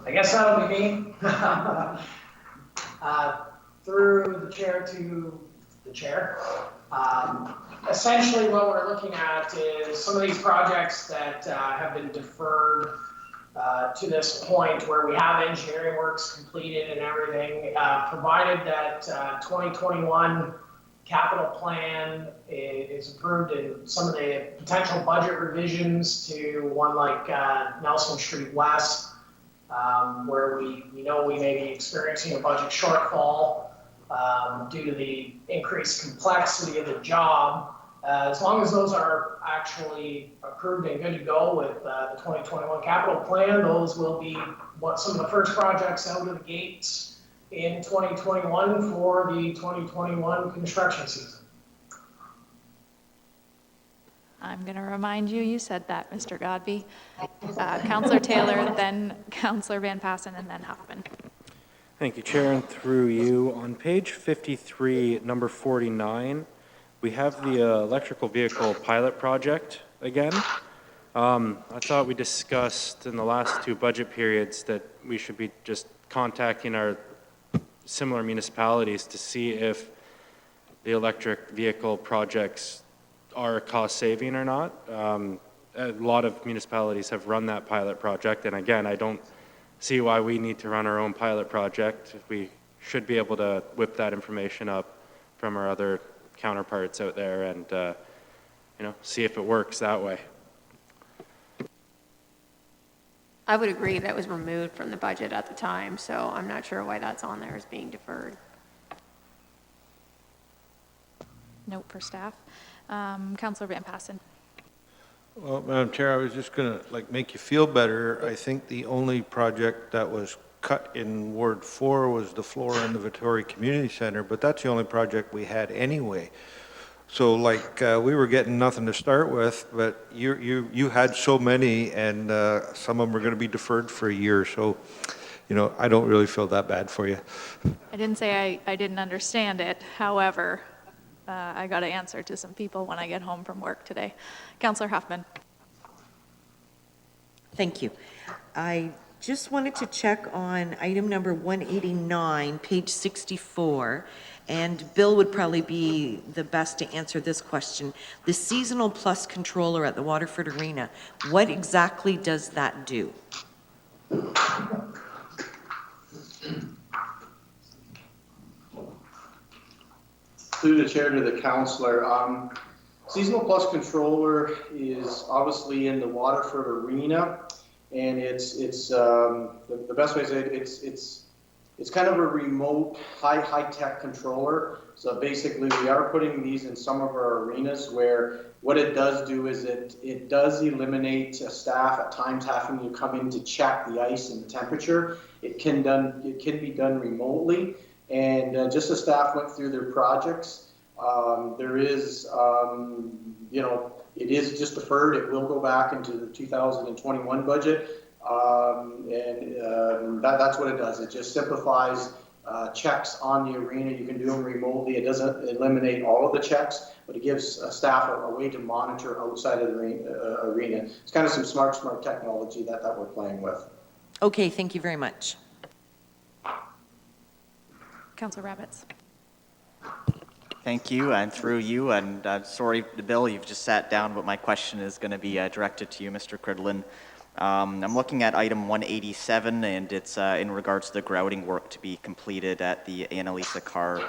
I guess that'll be me. Through the chair to the chair. Essentially what we're looking at is some of these projects that have been deferred to this point where we have engineering works completed and everything, provided that 2021 capital plan is approved and some of the potential budget revisions to one like Nelson Street West, where we know we may be experiencing a budget shortfall due to the increased complexity of the job. As long as those are actually approved and good to go with the 2021 capital plan, those will be some of the first projects out of the gates in 2021 for the 2021 construction season. I'm going to remind you, you said that, Mr. Godby. Councillor Taylor, then Councillor Van Passen, and then Huffman. Thank you, Chair, and through you. On page 53, number 49, we have the electrical vehicle pilot project again. I thought we discussed in the last two budget periods that we should be just contacting our similar municipalities to see if the electric vehicle projects are cost saving or not. A lot of municipalities have run that pilot project, and again, I don't see why we need to run our own pilot project. We should be able to whip that information up from our other counterparts out there and see if it works that way. I would agree that was removed from the budget at the time, so I'm not sure why that's on there as being deferred. Note for staff. Councillor Van Passen. Well, Madam Chair, I was just going to make you feel better. I think the only project that was cut in Ward 4 was the floor in the Vittori Community Center, but that's the only project we had anyway. So we were getting nothing to start with, but you had so many, and some of them are going to be deferred for a year. So, I don't really feel that bad for you. I didn't say I didn't understand it. However, I got to answer to some people when I get home from work today. Councillor Huffman. Thank you. I just wanted to check on item number 189, page 64, and Bill would probably be the best to answer this question. The seasonal plus controller at the Waterford Arena, what exactly does that do? Through the chair to the councillor, Seasonal Plus Controller is obviously in the Waterford Arena, and it's the best way to say it, It's kind of a remote, high-tech controller. So basically, we are putting these in some of our arenas where what it does do is it does eliminate staff at times having to come in to check the ice and the temperature. It can be done remotely. And just as staff went through their projects, there is, it is just deferred. It will go back into the 2021 budget. That's what it does. It just simplifies checks on the arena. You can do them remotely. It doesn't eliminate all of the checks, but it gives staff a way to monitor outside of the arena. It's kind of some smart technology that we're playing with. Okay, thank you very much. Councillor Rabbits. Thank you, and through you, and sorry, Bill, you've just sat down, but my question is going to be directed to you, Mr. Cridlin. I'm looking at item 187, and it's in regards to the grouting work to be completed at the Annalisa Carr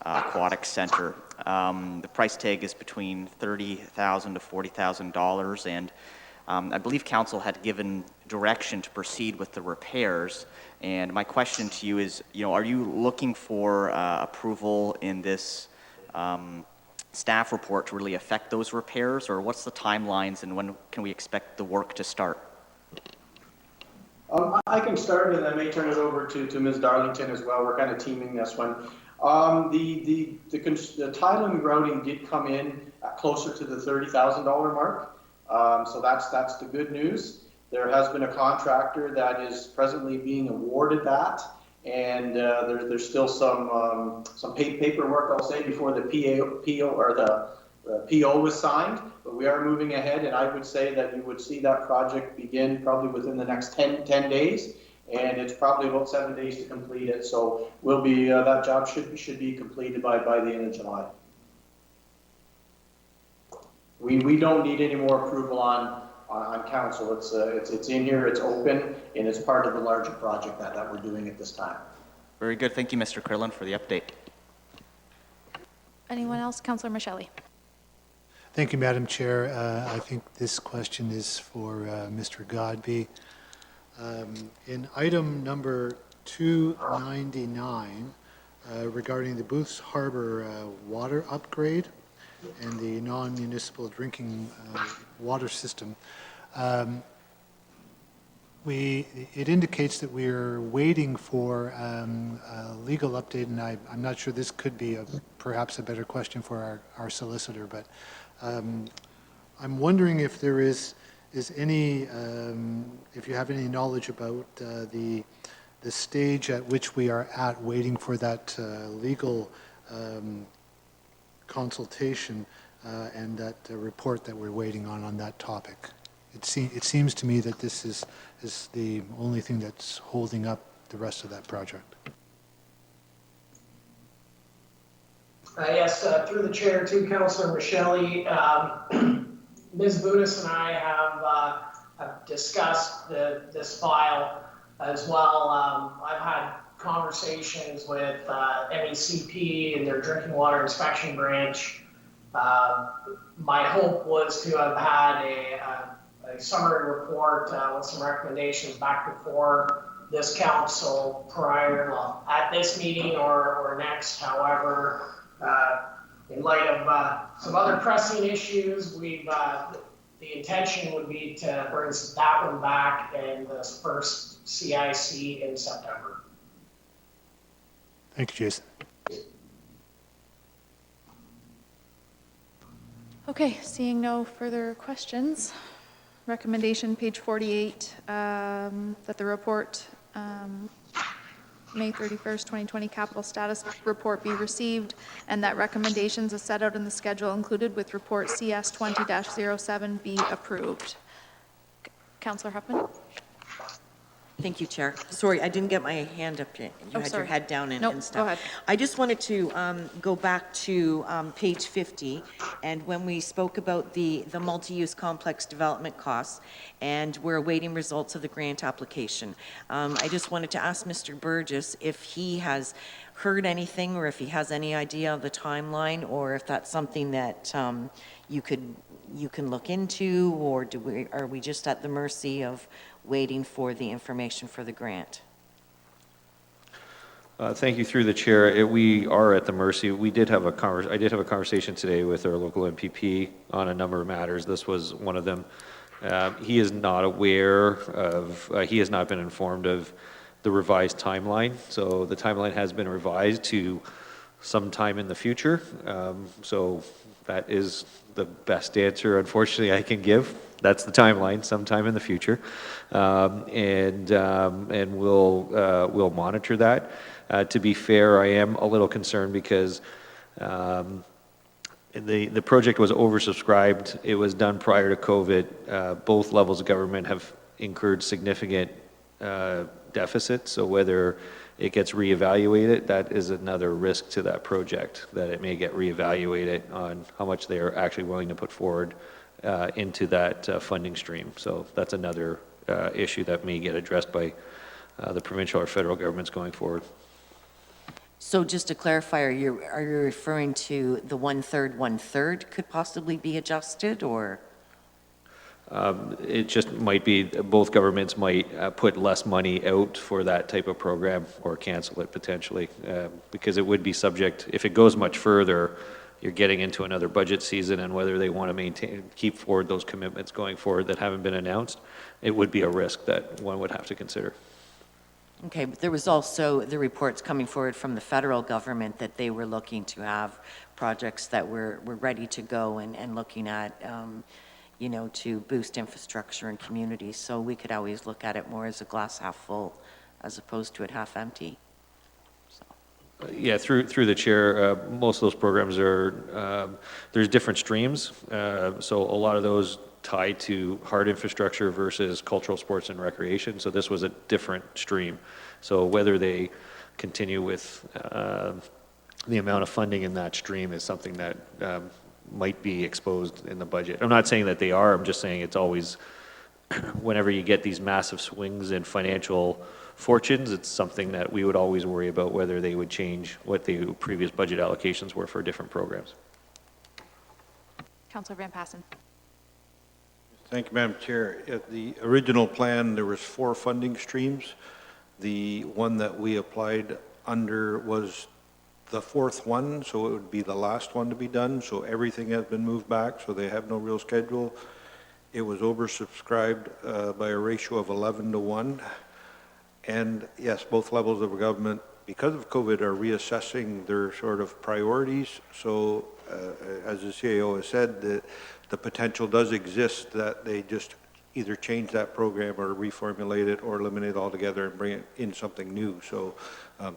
Aquatic Center. The price tag is between $30,000 to $40,000, and I believe council had given direction to proceed with the repairs. And my question to you is, are you looking for approval in this staff report to really affect those repairs, or what's the timelines and when can we expect the work to start? I can start, and I may turn it over to Ms. Darlington as well. We're kind of teaming this one. The tile and grouting did come in closer to the $30,000 mark, so that's the good news. There has been a contractor that is presently being awarded that, and there's still some paperwork, I'll say, before the PO or the PO was signed, but we are moving ahead, and I would say that you would see that project begin probably within the next 10 days, and it's probably about 7 days to complete it. So we'll be that job should be completed by the end of July. We don't need any more approval on council. It's in here, it's open, and it's part of the larger project that we're doing at this time. Very good. Thank you, Mr. Cridlin, for the update. Anyone else? Councillor Michelli. Thank you, Madam Chair. I think this question is for Mr. Godbey. In item number 299, regarding the Booths Harbor water upgrade and the non-municipal drinking water system, it indicates that we're waiting for a legal update, and I'm not sure, this could be perhaps a better question for our solicitor, but I'm wondering if there is any, if you have any knowledge about the stage at which we are at waiting for that legal consultation and that report that we're waiting on that topic. It seems to me that this is the only thing that's holding up the rest of that project. Yes, through the chair to Councillor Michelli, Ms. Budis and I have discussed this file as well. I've had conversations with MECP and their drinking water inspection branch. My hope was to have had a summary report with some recommendations back before this council prior, at this meeting or next. However, in light of some other pressing issues, the intention would be to bring that one back in the first CIC in September. Thank you, Jason. Okay, seeing no further questions, recommendation page 48, that the report, May 31st, 2020 capital status report be received, and that recommendations as set out in the schedule included with report CS 20-07 be approved. Councillor Huffman. Thank you, Chair. Sorry, I didn't get my hand up yet. You had your head down and stuff. Go ahead. I just wanted to go back to page 50, and when we spoke about the multi-use complex development costs, and we're awaiting results of the grant application. I just wanted to ask Mr. Burgess if he has heard anything, or if he has any idea of the timeline, or if that's something that you can look into, or are we just at the mercy of waiting for the information for the grant? Thank you through the chair. We are at the mercy. I did have a conversation today with our local MPP on a number of matters. This was one of them. He is not aware of, he has not been informed of the revised timeline. So the timeline has been revised to sometime in the future. So that is the best answer, unfortunately, I can give. That's the timeline, sometime in the future. And we'll monitor that. To be fair, I am a little concerned because the project was oversubscribed. It was done prior to COVID. Both levels of government have incurred significant deficits. So whether it gets reevaluated, that is another risk to that project, that it may get reevaluated on how much they are actually willing to put forward into that funding stream. So that's another issue that may get addressed by the provincial or federal governments going forward. So just to clarify, are you referring to the 1/3 could possibly be adjusted, or? It just might be, both governments might put less money out for that type of program or cancel it potentially, because it would be subject, if it goes much further, you're getting into another budget season, and whether they want to keep forward those commitments going forward that haven't been announced, it would be a risk that one would have to consider. Okay, but there was also the reports coming forward from the federal government that they were looking to have projects that were ready to go and looking at, you know, to boost infrastructure in communities. So we could always look at it more as a glass half full as opposed to it half empty. Yeah, through the chair, most of those programs are, there's different streams. So a lot of those tie to hard infrastructure versus cultural, sports, and recreation. So this was a different stream. So whether they continue with the amount of funding in that stream is something that might be exposed in the budget. I'm not saying that they are, I'm just saying it's always, whenever you get these massive swings in financial fortunes, it's something that we would always worry about, whether they would change what the previous budget allocations were for different programs. Councillor Van Passen. Thank you, Madam Chair. At the original plan, there was 4 funding streams. The one that we applied under was the 4th one, so it would be the last one to be done. So everything has been moved back, so they have no real schedule. It was oversubscribed by a ratio of 11-1. And yes, both levels of government, because of COVID, are reassessing their sort of priorities. So as the CAO has said, the potential does exist that they just either change that program or reformulate it or eliminate it altogether and bring it in something new. So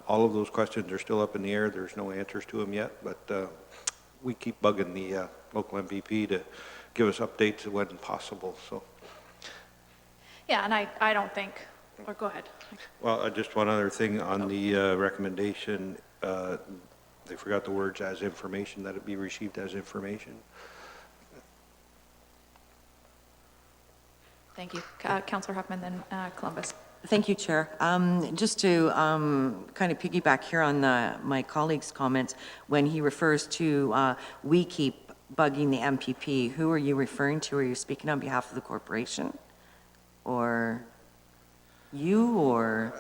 all of those questions are still up in the air. There's no answers to them yet, but we keep bugging the local MPP to give us updates when possible. So. Yeah, and I don't think, or go ahead. Well, just one other thing on the recommendation. They forgot the words "as information," that it be received as information. Thank you. Councillor Huffman, then Columbus. Thank you, Chair. Just to kind of piggyback here on my colleague's comments, when he refers to we keep bugging the MPP, who are you referring to? Are you speaking on behalf of the corporation? Or you, or?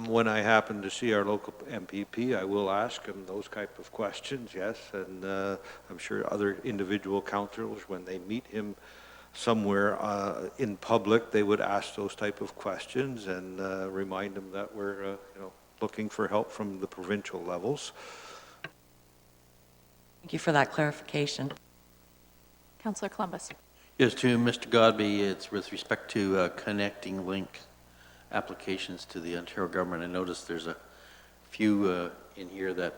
When I happen to see our local MPP, I will ask him those type of questions, yes. And I'm sure other individual councillors, when they meet him somewhere in public, they would ask those type of questions and remind him that we're looking for help from the provincial levels. Thank you for that clarification. Councillor Columbus. Yes, to Mr. Godby, it's with respect to connecting link applications to the Ontario government. I noticed there's a few in here that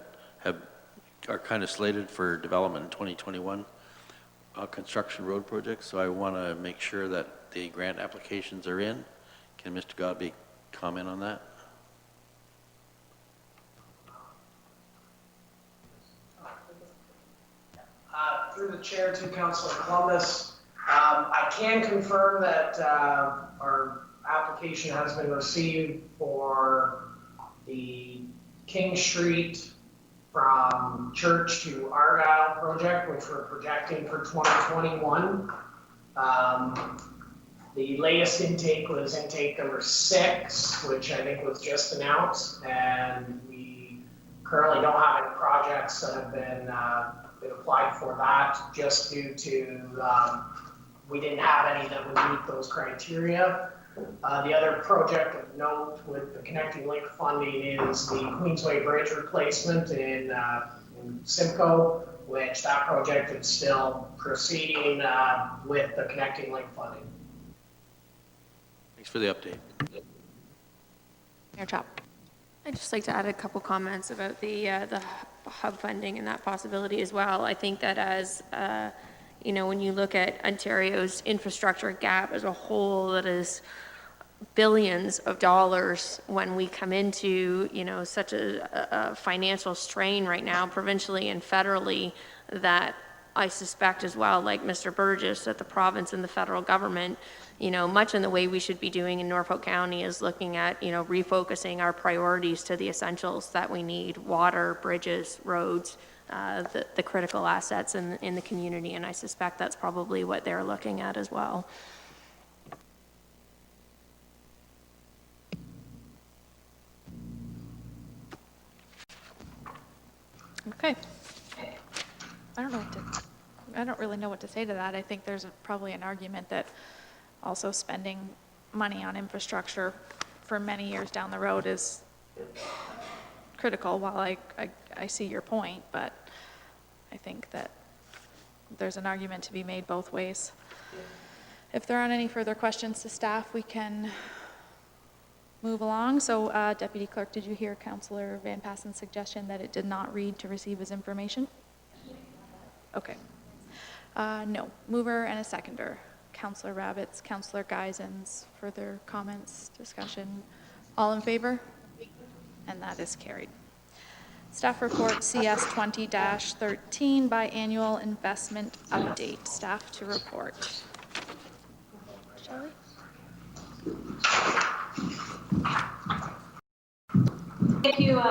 are kind of slated for development in 2021. Construction road projects, so I want to make sure that the grant applications are in. Can Mr. Godby comment on that? Through the chair to Councillor Columbus, I can confirm that our application has been received for the King Street from Church to Argyle project, which we're projecting for 2021. The latest intake was intake number 6, which I think was just announced, and we currently don't have any projects that have been applied for that, just due to we didn't have any that would meet those criteria. The other project of note with the Connecting Link funding is the Queensway Bridge replacement in Simcoe, which that project is still proceeding with the Connecting Link funding. Thanks for the update. Mayor Chop. I'd just like to add a couple comments about the hub funding and that possibility as well. I think that as you know, when you look at Ontario's infrastructure gap as a whole, that is billions of dollars when we come into, you know, such a financial strain right now, provincially and federally, that I suspect as well, like Mr. Burgess, that the province and the federal government, you know, much in the way we should be doing in Norfolk County is looking at, you know, refocusing our priorities to the essentials that we need: water, bridges, roads, the critical assets in the community. And I suspect that's probably what they're looking at as well. Okay. I don't really know what to say to that. I think there's probably an argument that also spending money on infrastructure for many years down the road is critical. While I see your point, but I think that there's an argument to be made both ways. If there aren't any further questions to staff, we can move along. So Deputy Clerk, did you hear Councillor Van Passen's suggestion that it did not read to receive his information? Okay. No. Mover and a seconder. Councillor Rabbits, Councillor Geisens. Further comments, discussion? All in favor? And that is carried. Staff report CS 20-13 biannual investment update. Staff to report. Shelley? Thank you,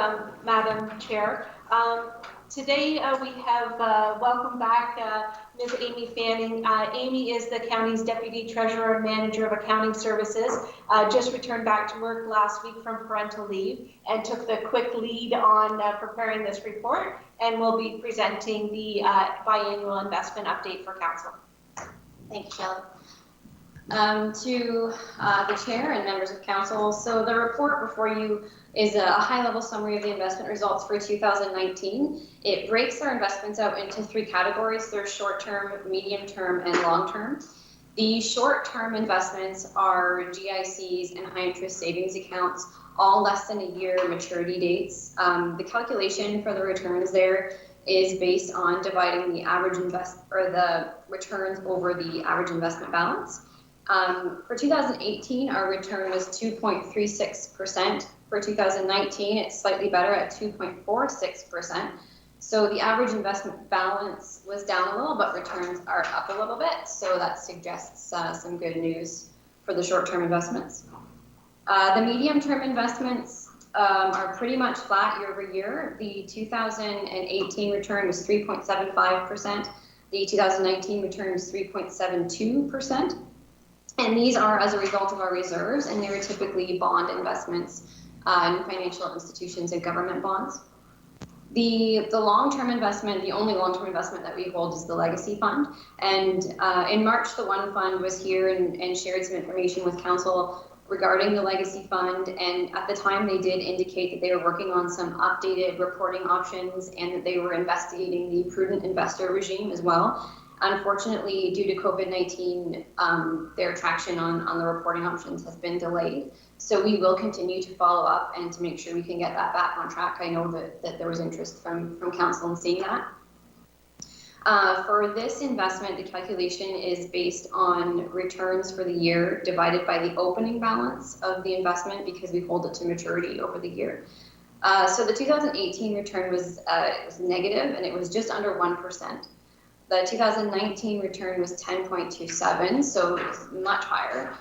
Madam Chair. Today we have welcomed back Ms. Amy Fanning. Amy is the county's Deputy Treasurer and Manager of Accounting Services. Just returned back to work last week from parental leave and took the quick lead on preparing this report, and will be presenting the biannual investment update for Council. Thank you, Shelley. To the Chair and members of Council, so the report before you is a high-level summary of the investment results for 2019. It breaks our investments out into 3 categories. There's short-term, medium-term, and long-term. The short-term investments are GICs and high-interest savings accounts, all less than a year maturity dates. The calculation for the returns there is based on dividing the average the returns over the average investment balance. For 2018, our return was 2.36%. For 2019, it's slightly better at 2.46%. So the average investment balance was down a little, but returns are up a little bit. So that suggests some good news for the short-term investments. The medium-term investments are pretty much flat year over year. The 2018 return was 3.75%. The 2019 return was 3.72%. And these are as a result of our reserves, and they were typically bond investments in financial institutions and government bonds. The long-term investment, the only long-term investment that we hold is the Legacy Fund. And in March, the One Fund was here and shared some information with Council regarding the Legacy Fund. And at the time, they did indicate that they were working on some updated reporting options and that they were investigating the prudent investor regime as well. Unfortunately, due to COVID-19, their traction on the reporting options has been delayed. So we will continue to follow up and to make sure we can get that back on track. I know that there was interest from Council in seeing that. For this investment, the calculation is based on returns for the year divided by the opening balance of the investment, because we hold it to maturity over the year. So the 2018 return was negative, and it was just under 1%. The 2019 return was 10.27, so it was much higher.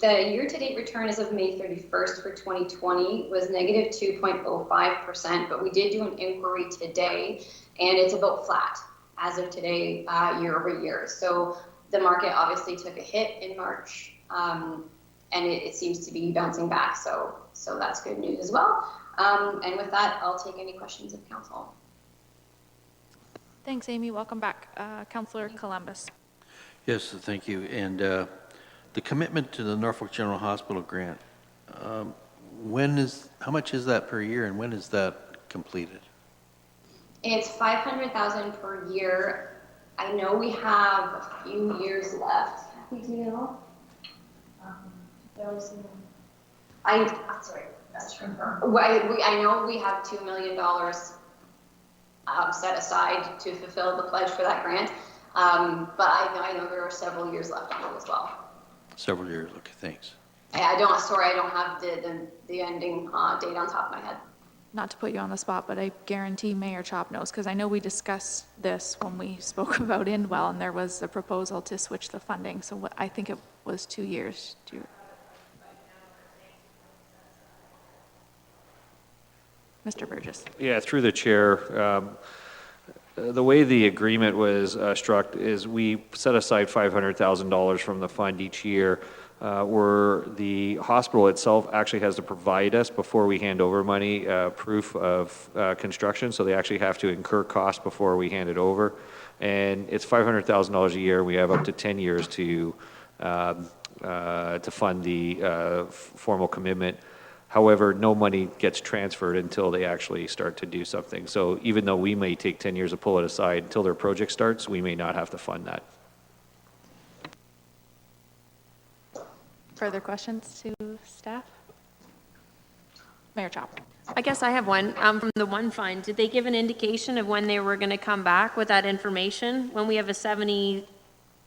The year-to-date return as of May 31st for 2020 was negative 2.05%, but we did do an inquiry today, and it's about flat as of today, year over year. So the market obviously took a hit in March And it seems to be bouncing back, so that's good news as well. And with that, I'll take any questions of council. Thanks, Amy. Welcome back. Councillor Columbus. Yes, thank you. And the commitment to the Norfolk General Hospital grant, how much is that per year, and when is that completed? It's $500,000 per year. I know we have a few years left. We do. I know we have $2 million set aside to fulfill the pledge for that grant, but I know there are several years left on it as well. Several years. Okay, thanks. I don't have the ending date on top of my head. Not to put you on the spot, but I guarantee Mayor Chop knows, because I know we discussed this when we spoke about Indwell, and there was a proposal to switch the funding. So I think it was 2 years. Mr. Burgess. Yeah, through the chair. The way the agreement was struck is we set aside $500,000 from the fund each year, where the hospital itself actually has to provide us, before we hand over money, proof of construction. So they actually have to incur costs before we hand it over. And it's $500,000 a year. We have up to 10 years to fund the formal commitment. However, no money gets transferred until they actually start to do something. So even though we may take 10 years to pull it aside, until their project starts, we may not have to fund that. Further questions to staff? Mayor Chop. I guess I have one. From the One Fund, did they give an indication of when they were going to come back with that information? When we have a $70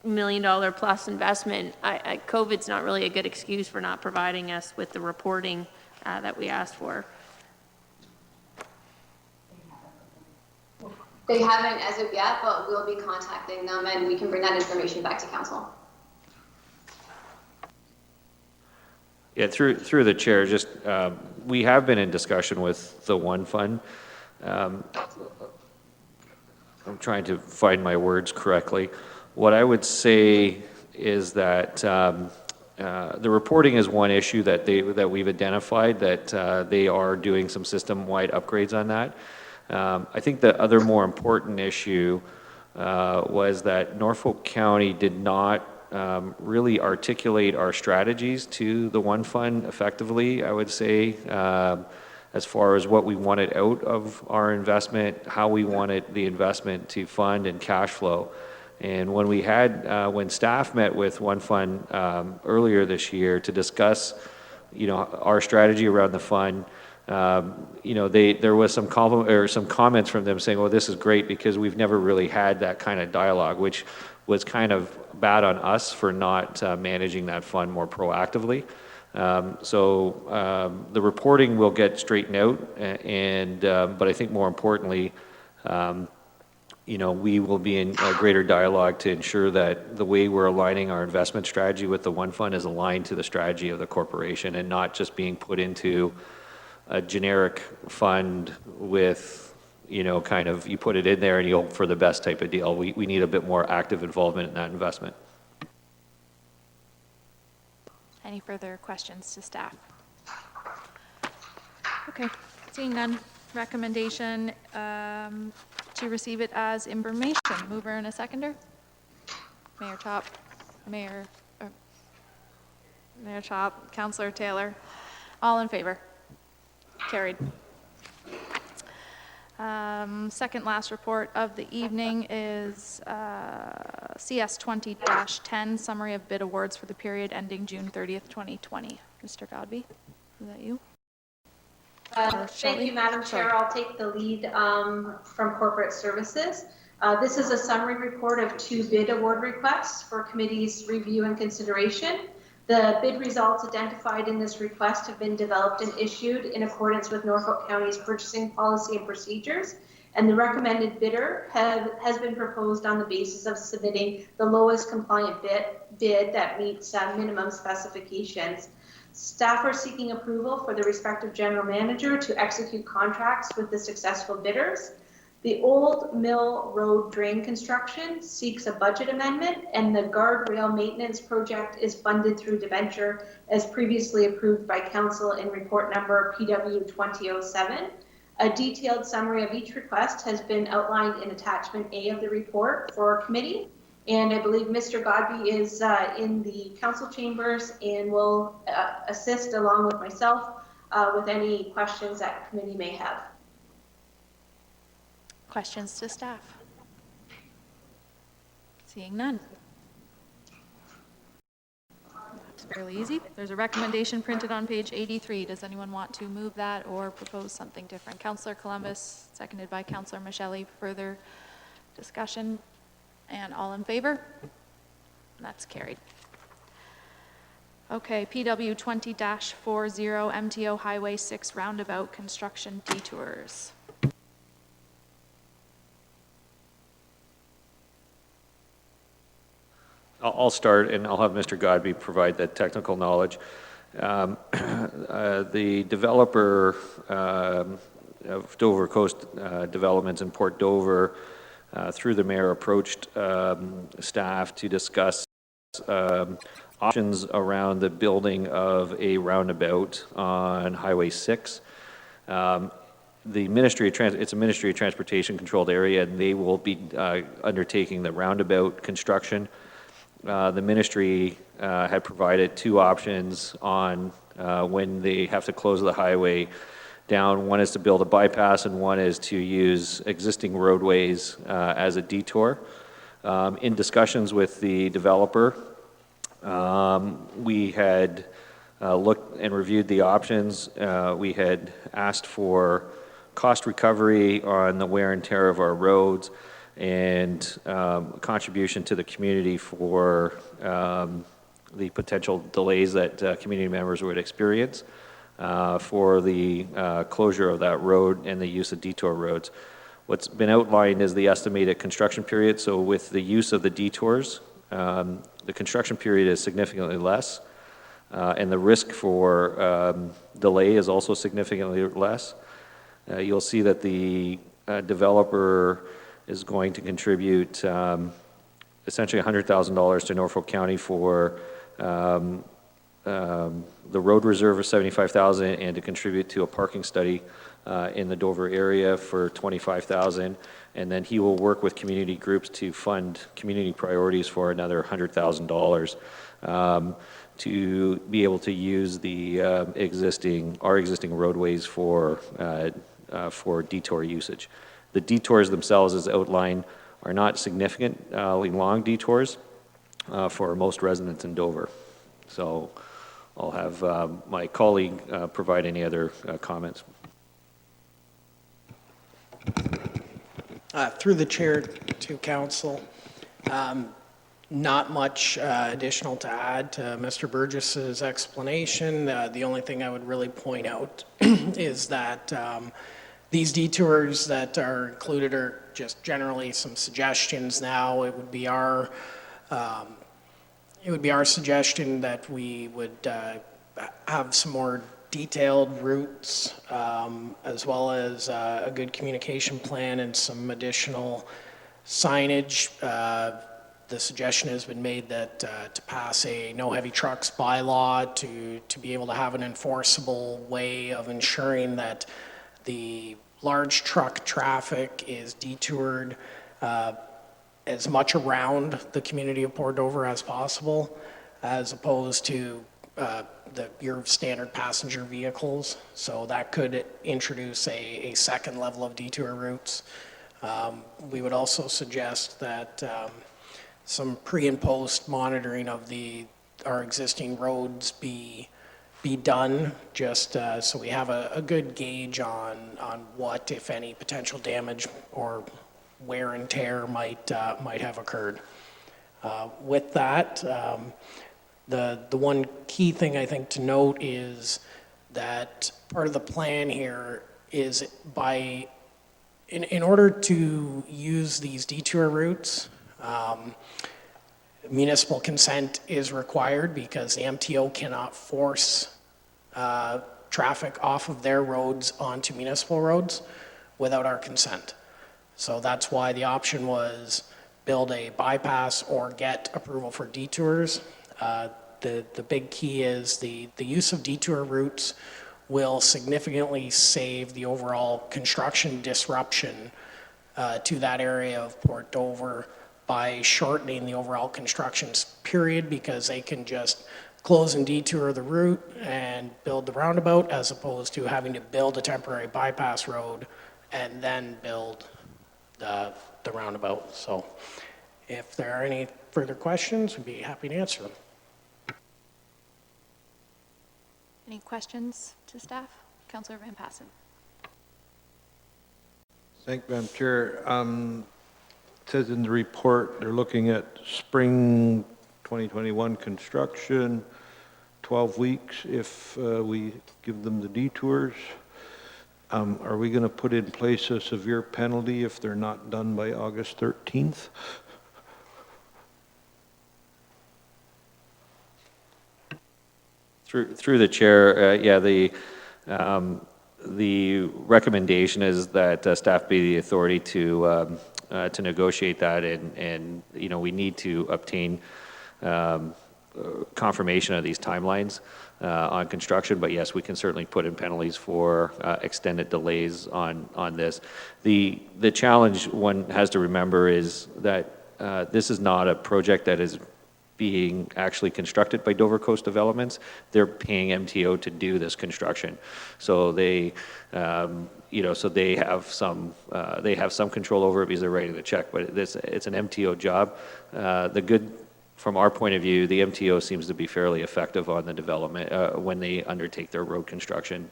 million plus investment, COVID's not really a good excuse for not providing us with the reporting that we asked for. They haven't as of yet, but we'll be contacting them and we can bring that information back to council. Yeah, through the chair, just we have been in discussion with the One Fund. I'm trying to find my words correctly. What I would say is that the reporting is one issue that we've identified, that they are doing some system-wide upgrades on that. I think the other more important issue was that Norfolk County did not really articulate our strategies to the One Fund effectively, I would say, as far as what we wanted out of our investment, how we wanted the investment to fund and cash flow. And when we had, when staff met with One Fund earlier this year to discuss, our strategy around the fund, there was some comments from them saying, "Well, this is great because we've never really had that kind of dialogue," which was kind of bad on us for not managing that fund more proactively. So the reporting will get straightened out, but I think more importantly, we will be in a greater dialogue to ensure that the way we're aligning our investment strategy with the One Fund is aligned to the strategy of the corporation and not just being put into a generic fund with, kind of, you put it in there and you hope for the best type of deal. We need a bit more active involvement in that investment. Any further questions to staff? Okay, seeing none. Recommendation to receive it as information. Mover and a seconder. Mayor Chop, Mayor Chop, Councillor Taylor. All in favor? Carried. Second last report of the evening is CS 20-10, summary of bid awards for the period ending June 30th, 2020. Mr. Godby, is that you? Thank you, Madam Chair. I'll take the lead from Corporate Services. This is a summary report of 2 bid award requests for committee's review and consideration. The bid results identified in this request have been developed and issued in accordance with Norfolk County's purchasing policy and procedures, and the recommended bidder has been proposed on the basis of submitting the lowest compliant bid that meets minimum specifications. Staff are seeking approval for the respective general manager to execute contracts with the successful bidders. The Old Mill Road drain construction seeks a budget amendment, and the guardrail maintenance project is funded through debenture as previously approved by council in report number PW 2007. A detailed summary of each request has been outlined in attachment A of the report for committee. And I believe Mr. Godby is in the council chambers and will assist along with myself with any questions that committee may have. Questions to staff? Seeing none. It's fairly easy. There's a recommendation printed on page 83. Does anyone want to move that or propose something different? Councillor Columbus, seconded by Councillor Michelli. Further discussion? And all in favor? That's carried. Okay, PW 20-40 MTO Highway 6 roundabout construction detours. I'll start, and I'll have Mr. Godby provide that technical knowledge. The developer of Dover Coast Developments in Port Dover, through the mayor, approached staff to discuss options around the building of a roundabout on Highway 6. The Ministry of it's a Ministry of Transportation controlled area, and they will be undertaking the roundabout construction. The ministry had provided two options on when they have to close the highway down. One is to build a bypass, and one is to use existing roadways as a detour. In discussions with the developer, we had looked and reviewed the options. We had asked for cost recovery on the wear and tear of our roads, and contribution to the community for the potential delays that community members would experience for the closure of that road and the use of detour roads. What's been outlined is the estimated construction period. So with the use of the detours, the construction period is significantly less, and the risk for delay is also significantly less. You'll see that the developer is going to contribute essentially $100,000 to Norfolk County for the road reserve of $75,000, and to contribute to a parking study in the Dover area for $25,000. And then he will work with community groups to fund community priorities for another $100,000 to be able to use the our existing roadways for detour usage. The detours themselves, as outlined, are not significantly long detours for most residents in Dover. So I'll have my colleague provide any other comments. Through the chair to council, not much additional to add to Mr. Burgess's explanation. The only thing I would really point out is that these detours that are included are just generally some suggestions now. It would be our suggestion that we would have some more detailed routes, as well as a good communication plan and some additional signage. The suggestion has been made that to pass a no heavy trucks bylaw to be able to have an enforceable way of ensuring that the large truck traffic is detoured as much around the community of Port Dover as possible, as opposed to your standard passenger vehicles. So that could introduce a second level of detour routes. We would also suggest that some pre and post monitoring of our existing roads be done, just so we have a good gauge on what, if any, potential damage or wear and tear might have occurred. With that, the one key thing I think to note is that part of the plan here is in order to use these detour routes, municipal consent is required, because the MTO cannot force traffic off of their roads onto municipal roads without our consent. So that's why the option was build a bypass or get approval for detours. The big key is the use of detour routes will significantly save the overall construction disruption to that area of Port Dover by shortening the overall construction period, because they can just close and detour the route and build the roundabout, as opposed to having to build a temporary bypass road and then build the roundabout. So if there are any further questions, we'd be happy to answer them. Any questions to staff? Councillor Van Passen. Thank you, Madam Chair. It says in the report they're looking at spring 2021 construction, 12 weeks if we give them the detours. Are we going to put in place a severe penalty if they're not done by August 13th? Through the chair, yeah, the recommendation is that staff be the authority to negotiate that, and you know, we need to obtain confirmation of these timelines on construction. But yes, we can certainly put in penalties for extended delays on this. The challenge one has to remember is that this is not a project that is being actually constructed by Dover Coast Developments. They're paying MTO to do this construction, so they, you know, so they have some control over it because they're writing the check. But it's an MTO job. The good, from our point of view, the MTO seems to be fairly effective on the development when they undertake their road construction.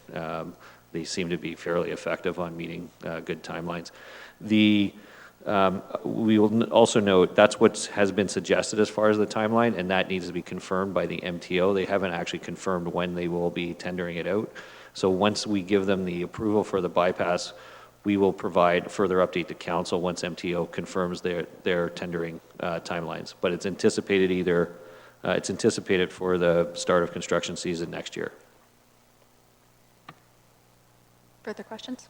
They seem to be fairly effective on meeting good timelines. We will also note that's what has been suggested as far as the timeline, and that needs to be confirmed by the MTO. They haven't actually confirmed when they will be tendering it out. So once we give them the approval for the bypass, we will provide further update to council once MTO confirms their tendering timelines. But it's anticipated it's anticipated for the start of construction season next year. Further questions?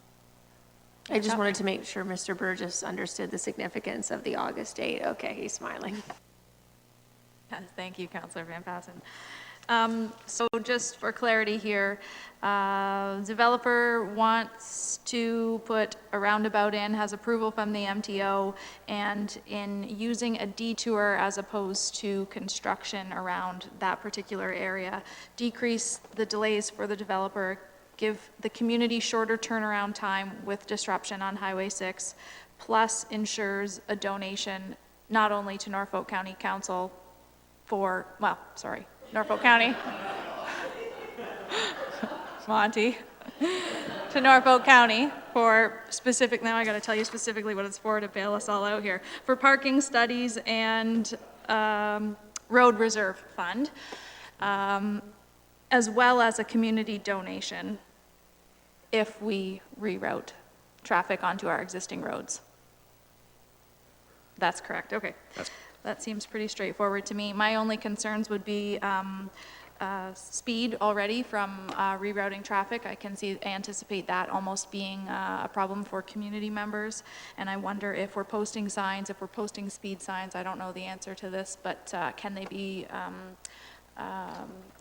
I just wanted to make sure Mr. Burgess understood the significance of the August date. Okay, he's smiling. Yes, thank you, Councillor Van Passen. So just for clarity here, developer wants to put a roundabout in, has approval from the MTO, and in using a detour as opposed to construction around that particular area, decrease the delays for the developer, give the community shorter turnaround time with disruption on Highway 6, plus ensures a donation not only to Norfolk County Council for, well, sorry, Norfolk County, Monty, to Norfolk County for specific, now I gotta tell you specifically what it's for to bail us all out here, for parking studies and road reserve fund, as well as a community donation if we reroute traffic onto our existing roads. That's correct, okay. That seems pretty straightforward to me. My only concerns would be speed already from rerouting traffic. I can anticipate that almost being a problem for community members. And I wonder if we're posting signs, if we're posting speed signs, I don't know the answer to this, but can they be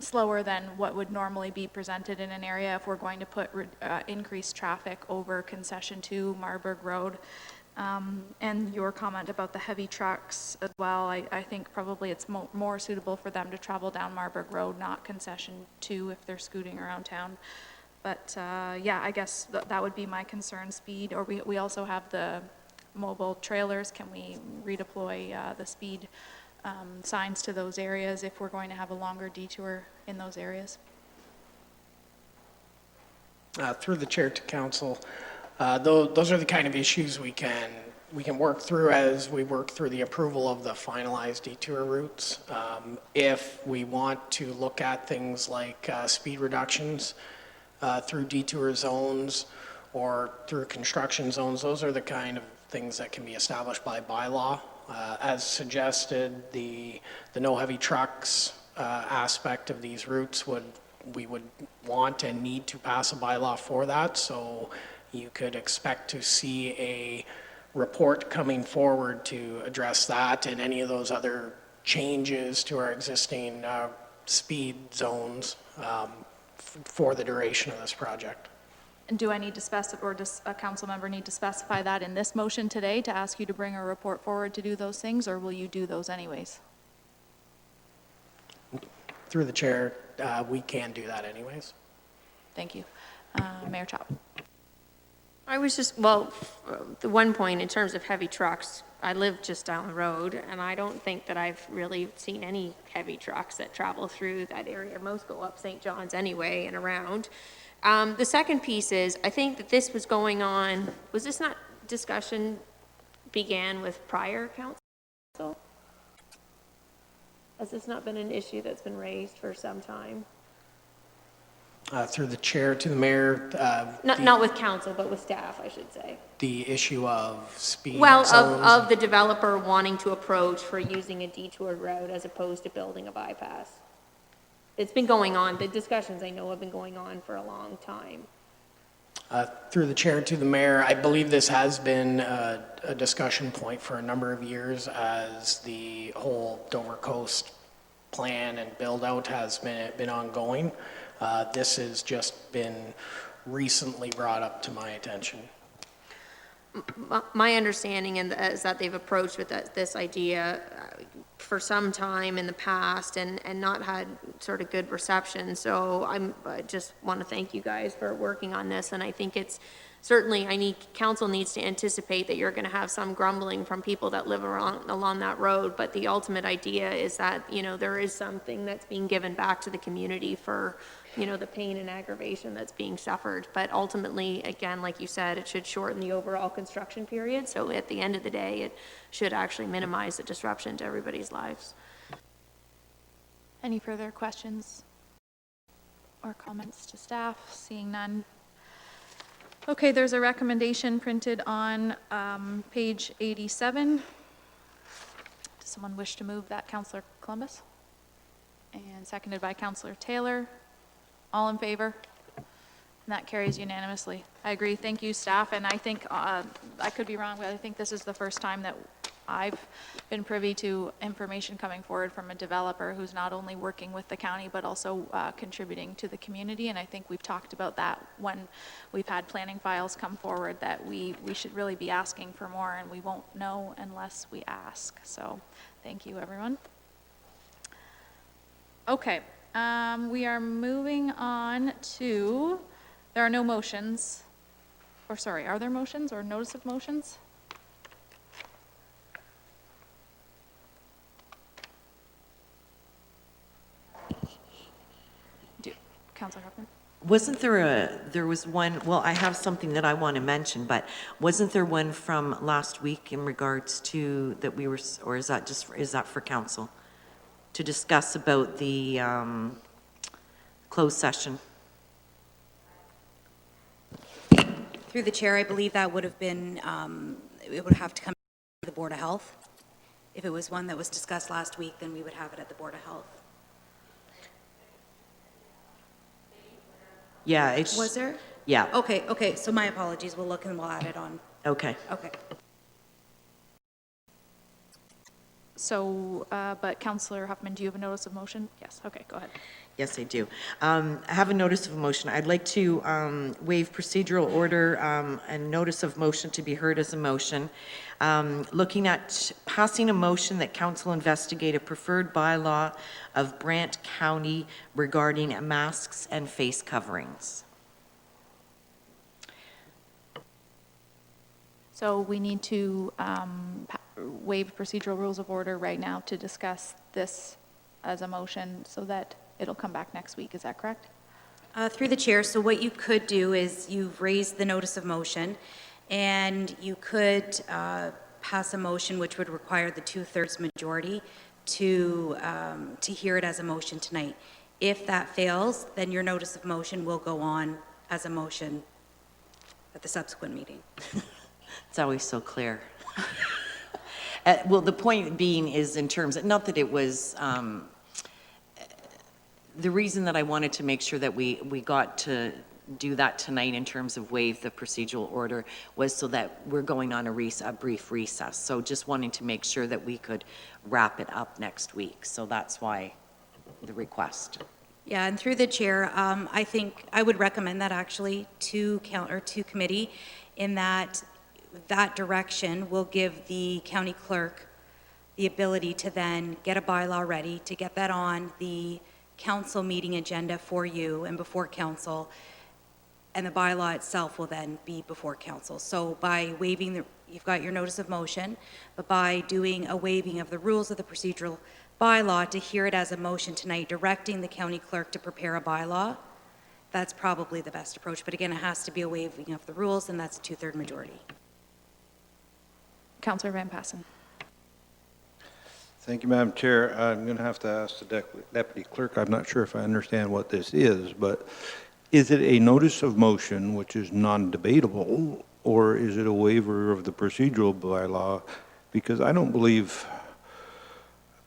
slower than what would normally be presented in an area if we're going to put increased traffic over Concession 2, Marburg Road. And your comment about the heavy trucks as well, I think probably it's more suitable for them to travel down Marburg Road, not Concession 2 if they're scooting around town. But yeah, I guess that would be my concern, speed. Or we also have the mobile trailers. Can we redeploy the speed signs to those areas if we're going to have a longer detour in those areas? Through the chair to council, those are the kind of issues we can work through as we work through the approval of the finalized detour routes. If we want to look at things like speed reductions through detour zones or through construction zones, those are the kind of things that can be established by bylaw. As suggested, the no heavy trucks aspect of these routes we would want and need to pass a bylaw for that. So you could expect to see a report coming forward to address that and any of those other changes to our existing speed zones for the duration of this project. And do I need to specify, or does a council member need to specify that in this motion today to ask you to bring a report forward to do those things, or will you do those anyways? Through the chair, we can do that anyways. Thank you. Mayor Chop. I was just, well, the one point in terms of heavy trucks, I live just down the road, and I don't think that I've really seen any heavy trucks that travel through that area. Most go up St. John's anyway and around. The second piece is, I think that this was going on, was this not discussion began with prior council? Has this not been an issue that's been raised for some time? Through the chair to the mayor. Not with council, but with staff, I should say. The issue of speed Well, zones. of the developer wanting to approach for using a detoured route as opposed to building a bypass. It's been going on, the discussions I know have been going on for a long time. Through the chair to the mayor, I believe this has been a discussion point for a number of years as the whole Dover Coast plan and build out has been ongoing. This has just been recently brought up to my attention. My understanding is that they've approached with this idea for some time in the past and not had sort of good reception. So I just want to thank you guys for working on this. And I think it's certainly, council needs to anticipate that you're going to have some grumbling from people that live along that road. But the ultimate idea is that, there is something that's being given back to the community for, the pain and aggravation that's being suffered. But ultimately, again, like you said, it should shorten the overall construction period. So at the end of the day, it should actually minimize the disruption to everybody's lives. Any further questions or comments to staff? Seeing none. Okay, there's a recommendation printed on page 87. Does someone wish to move that? Councillor Columbus? And seconded by Councillor Taylor. All in favor? And that carries unanimously. I agree. Thank you, staff. And I think, I could be wrong, but I think this is the first time that I've been privy to information coming forward from a developer who's not only working with the county, but also contributing to the community. And I think we've talked about that when we've had planning files come forward, that we should really be asking for more, and we won't know unless we ask. So thank you, everyone. Okay. We are moving on to, there are no motions, or sorry, are there motions or notice of motions? Councilor Huffman? Wasn't there was one, well, I have something that I want to mention, but wasn't there one from last week in regards to that we were, or is that for council? To discuss about the closed session. Through the chair, I believe that would have been, it would have to come to the Board of Health. If it was one that was discussed last week, then we would have it at the Board of Health. Yeah. It's, Was there? Yeah. Okay, so my apologies. We'll look and we'll add it on. Okay. Okay. So, but Councillor Huffman, do you have a notice of motion? Yes, okay, go ahead. Yes, I do. I have a notice of motion. I'd like to waive procedural order and notice of motion to be heard as a motion. Looking at passing a motion that council investigate a preferred bylaw of Brant County regarding masks and face coverings. So we need to waive procedural rules of order right now to discuss this as a motion so that it'll come back next week. Is that correct? Through the chair, so what you could do is you've raised the notice of motion, and you could pass a motion which would require the 2/3 majority to hear it as a motion tonight. If that fails, then your notice of motion will go on as a motion at the subsequent meeting. It's always so clear. Well, the point being is in terms of, not that it was, the reason that I wanted to make sure that we got to do that tonight in terms of waive the procedural order was so that we're going on a brief recess. So just wanting to make sure that we could wrap it up next week. So that's why the request. Yeah, and through the chair, I think I would recommend that actually to committee, in that direction will give the county clerk the ability to then get a bylaw ready, to get that on the council meeting agenda for you and before council, and the bylaw itself will then be before council. So by waiving you've got your notice of motion, but by doing a waiving of the rules of the procedural bylaw to hear it as a motion tonight, directing the county clerk to prepare a bylaw, that's probably the best approach. But again, it has to be a waiving of the rules, and that's a 2/3 majority. Councillor Van Passen. Thank you, Madam Chair. I'm going to have to ask the Deputy Clerk. I'm not sure if I understand what this is, but is it a notice of motion which is non-debatable, or is it a waiver of the procedural bylaw? Because I believe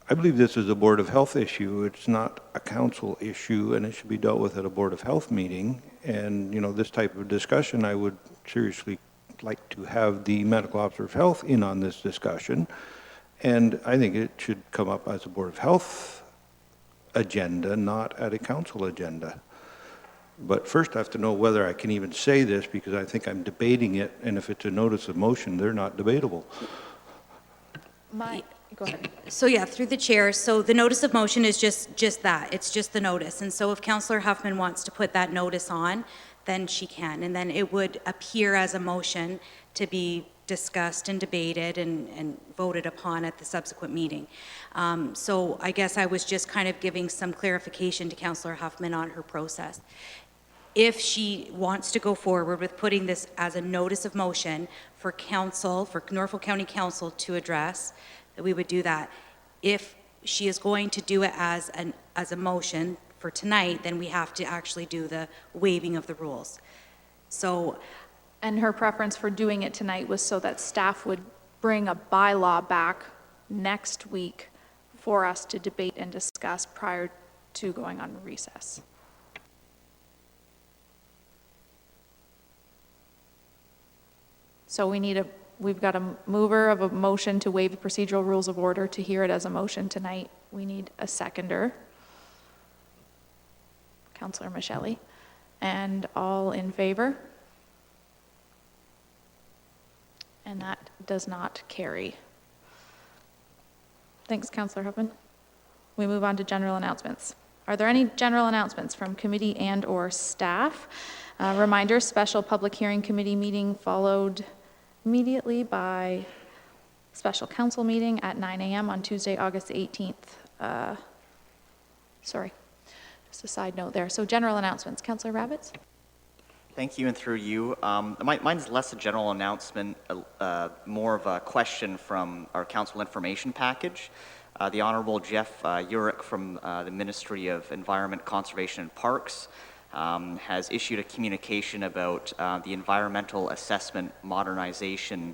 this is a Board of Health issue. It's not a council issue, and it should be dealt with at a Board of Health meeting. And, you know, this type of discussion, I would seriously like to have the medical officer of health in on this discussion. And I think it should come up as a Board of Health agenda, not at a council agenda. But first I have to know whether I can even say this, because I think I'm debating it, and if it's a notice of motion, they're not debatable. Go ahead. So yeah, through the chair, so the notice of motion is just that, it's just the notice. And so if Councillor Huffman wants to put that notice on, then she can, and then it would appear as a motion to be discussed and debated and voted upon at the subsequent meeting. So I guess I was just kind of giving some clarification to Councillor Huffman on her process. If she wants to go forward with putting this as a notice of motion for council, for Norfolk County Council to address, that we would do that. If she is going to do it as a motion for tonight, then we have to actually do the waiving of the rules. So, And her preference for doing it tonight was so that staff would bring a bylaw back next week for us to debate and discuss prior to going on recess. So we've got a mover of a motion to waive the procedural rules of order to hear it as a motion tonight. We need a seconder. Councillor Michelli. And all in favor? And that does not carry. Thanks, Councillor Huffman. We move on to general announcements. Are there any general announcements from committee and/or staff? Reminder, special public hearing committee meeting followed immediately by special council meeting at 9 a.m. on Tuesday, August 18th. Sorry, just a side note there. So general announcements. Councillor Rabbits? Thank you, and through you. Mine's less a general announcement, more of a question from our council information package. The Honorable Jeff Urich from the Ministry of Environment, Conservation and Parks has issued a communication about the environmental assessment modernization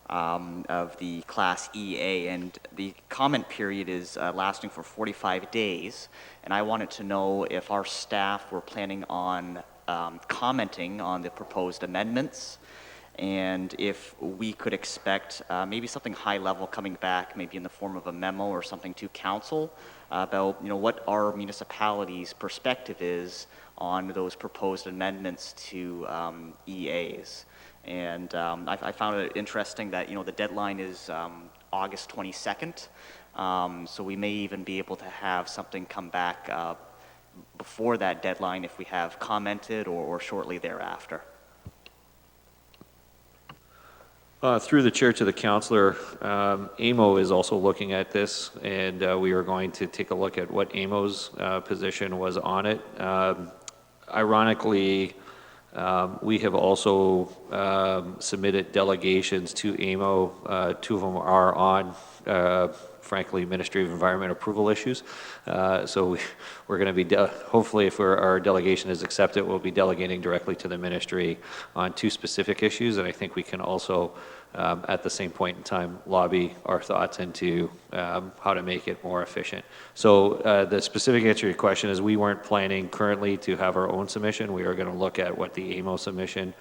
of the Class EA, and the comment period is lasting for 45 days. And I wanted to know if our staff were planning on commenting on the proposed amendments, and if we could expect maybe something high level coming back, maybe in the form of a memo or something to council about, you know, what our municipality's perspective is on those proposed amendments to EAs. And I found it interesting that, you know, the deadline is August 22nd, so we may even be able to have something come back before that deadline if we have commented or shortly thereafter. Through the chair to the councillor, AMO is also looking at this, and we are going to take a look at what AMO's position was on it. Ironically, we have also submitted delegations to AMO. Two of them are on frankly, Ministry of Environment approval issues. We're going to be, hopefully, if our delegation is accepted, we'll be delegating directly to the ministry on 2 specific issues, and I think we can also, at the same point in time, lobby our thoughts into how to make it more efficient. So the specific answer to your question is we weren't planning currently to have our own submission. We are going to look at what the AMO submission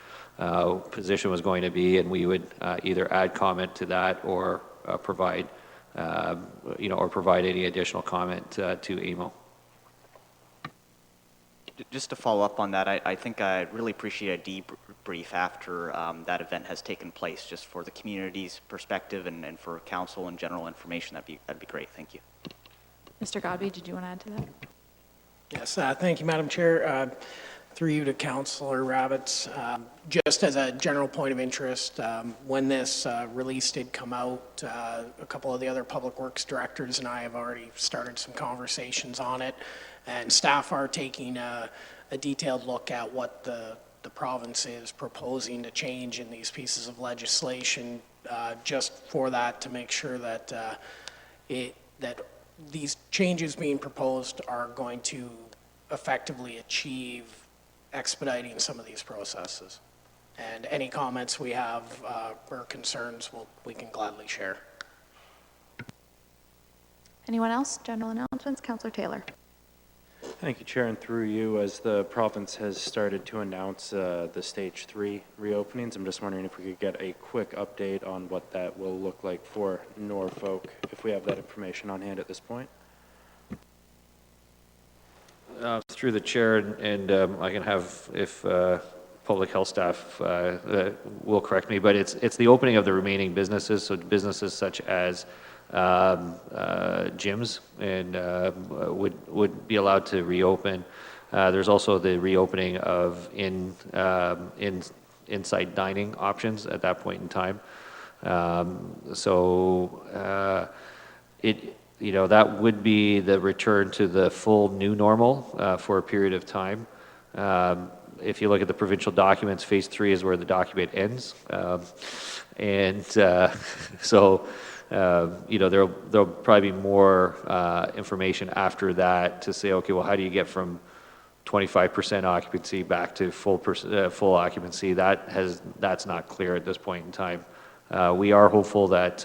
position was going to be, and we would either add comment to that or provide, or provide any additional comment to AMO. Just to follow up on that, I think I'd really appreciate a debrief after that event has taken place, just for the community's perspective and for council and general information. That'd be great. Thank you. Mr. Godby, did you want to add to that? Yes, thank you, Madam Chair. Through you to Councillor Rabbits, just as a general point of interest, when this release did come out, a couple of the other public works directors and I have already started some conversations on it, and staff are taking a detailed look at what the province is proposing to change in these pieces of legislation, just for that, to make sure that that these changes being proposed are going to effectively achieve expediting some of these processes. And any comments we have or concerns, we can gladly share. Anyone else? General announcements. Councillor Taylor. Thank you, Chair, and through you, as the province has started to announce the Stage 3 reopenings, I'm just wondering if we could get a quick update on what that will look like for Norfolk, if we have that information on hand at this point. Through the chair, and I can have, if public health staff will correct me, but it's the opening of the remaining businesses, so businesses such as gyms and would be allowed to reopen. There's also the reopening of inside dining options at that point in time. That would be the return to the full new normal for a period of time. If you look at the provincial documents, phase 3 is where the document ends. There'll probably be more information after that to say, okay, well, how do you get from 25% occupancy back to full occupancy? That's not clear at this point in time. We are hopeful that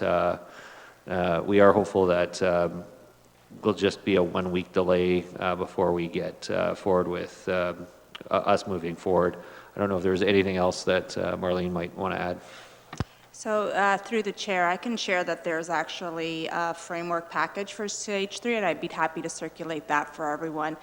will just be a 1-week delay before we get forward with us moving forward. I don't know if there's anything else that Marlene might want to add. So through the chair, I can share that there's actually a framework package for Stage 3, and I'd be happy to circulate that for everyone.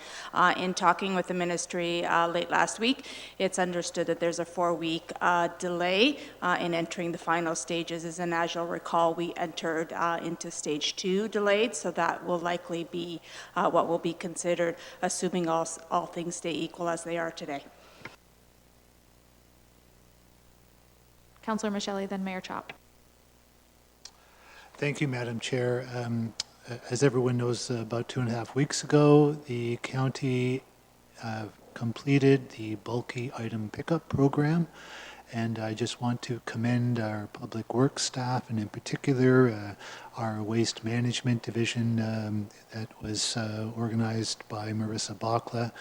In talking with the ministry late last week, it's understood that there's a 4-week delay in entering the final stages. And as you'll recall, we entered into Stage 2 delayed, so that will likely be what will be considered, assuming all things stay equal as they are today. Councillor Michele, then Mayor Chop. Thank you, Madam Chair. As everyone knows, about 2.5 weeks ago, the county completed the bulky item pickup program, and I just want to commend our public works staff, and in particular our waste management division that was organized by Marissa Bakla.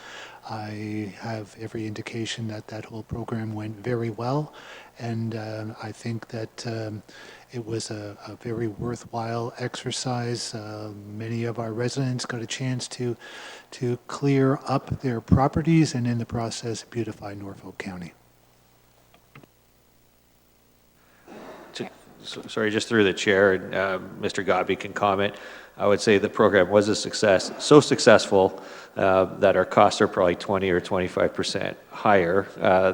I have every indication that that whole program went very well, and I think that it was a very worthwhile exercise. Many of our residents got a chance to clear up their properties and in the process beautify Norfolk County. Sorry, just through the chair, and Mr. Godby can comment. I would say the program was a success, so successful that our costs are probably 20 or 25% higher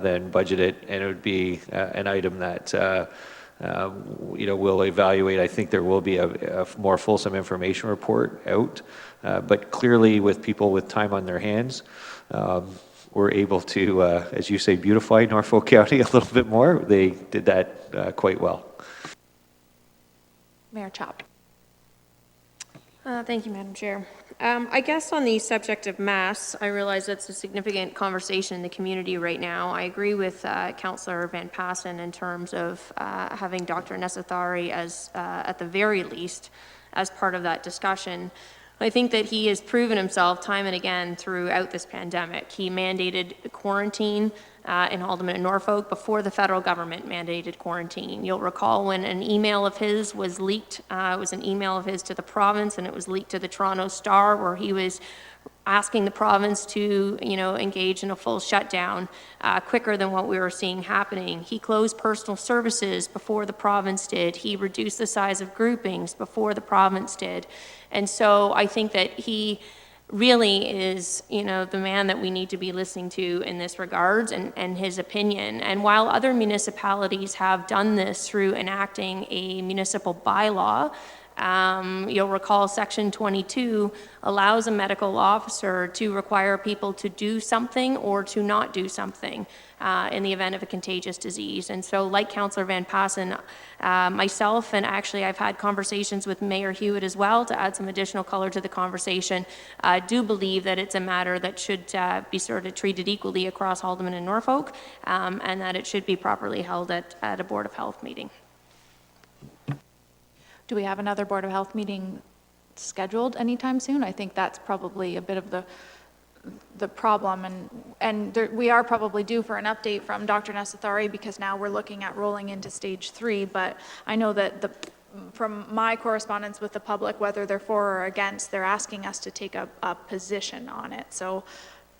than budgeted, and it would be an item that we'll evaluate. I think there will be a more fulsome information report out, but clearly with people with time on their hands, we're able to, as you say, beautify Norfolk County a little bit more. They did that quite well. Mayor Chop. Thank you, Madam Chair. I guess on the subject of masks, I realize that's a significant conversation in the community right now. I agree with Councillor Van Passen in terms of having Dr. Nessathari as, at the very least, as part of that discussion. I think that he has proven himself time and again throughout this pandemic. He mandated quarantine in Haldeman and Norfolk before the federal government mandated quarantine. You'll recall when an email of his was leaked, it was an email of his to the province, and it was leaked to the Toronto Star, where he was asking the province to, engage in a full shutdown quicker than what we were seeing happening. He closed personal services before the province did. He reduced the size of groupings before the province did. And so I think that he really is, the man that we need to be listening to in this regards, and his opinion. And while other municipalities have done this through enacting a municipal bylaw, you'll recall Section 22 allows a medical officer to require people to do something or to not do something in the event of a contagious disease. And so, like Councillor Van Passen, myself, and actually I've had conversations with Mayor Hewitt as well to add some additional color to the conversation, do believe that it's a matter that should be sort of treated equally across Haldeman and Norfolk, and that it should be properly held at a Board of Health meeting. Do we have another Board of Health meeting scheduled anytime soon? I think that's probably a bit of the problem, and we are probably due for an update from Dr. Nessathari, because now we're looking at rolling into stage 3, but I know that from my correspondence with the public, whether they're for or against, they're asking us to take a position on it. So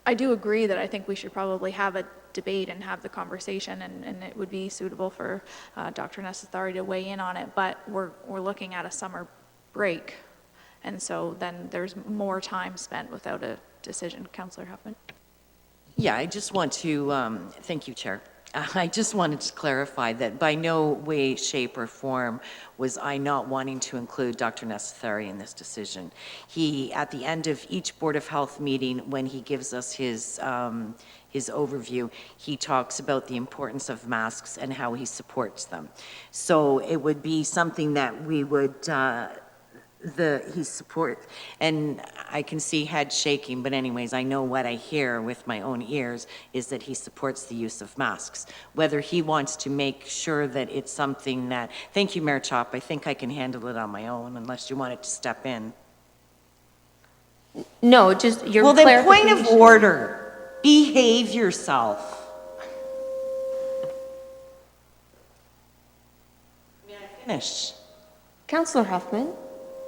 I do agree that I think we should probably have a debate and have the conversation, and it would be suitable for Dr. Nessathari to weigh in on it, but we're looking at a summer break, and so then there's more time spent without a decision. Councillor Huffman? Yeah, I just want to, thank you, Chair. I just wanted to clarify that by no way, shape, or form was I not wanting to include Dr. Nessathari in this decision. He, at the end of each Board of Health meeting, when he gives us his overview, he talks about the importance of masks and how he supports them. So it would be something that we would, he support, and I can see head shaking, but anyways, I know what I hear with my own ears is that he supports the use of masks. Whether he wants to make sure that it's something that, thank you, Mayor Chop, I think I can handle it on my own unless you wanted to step in. No, just your Well, then, point of clarification. order. Behave yourself. May I finish? Councillor Huffman,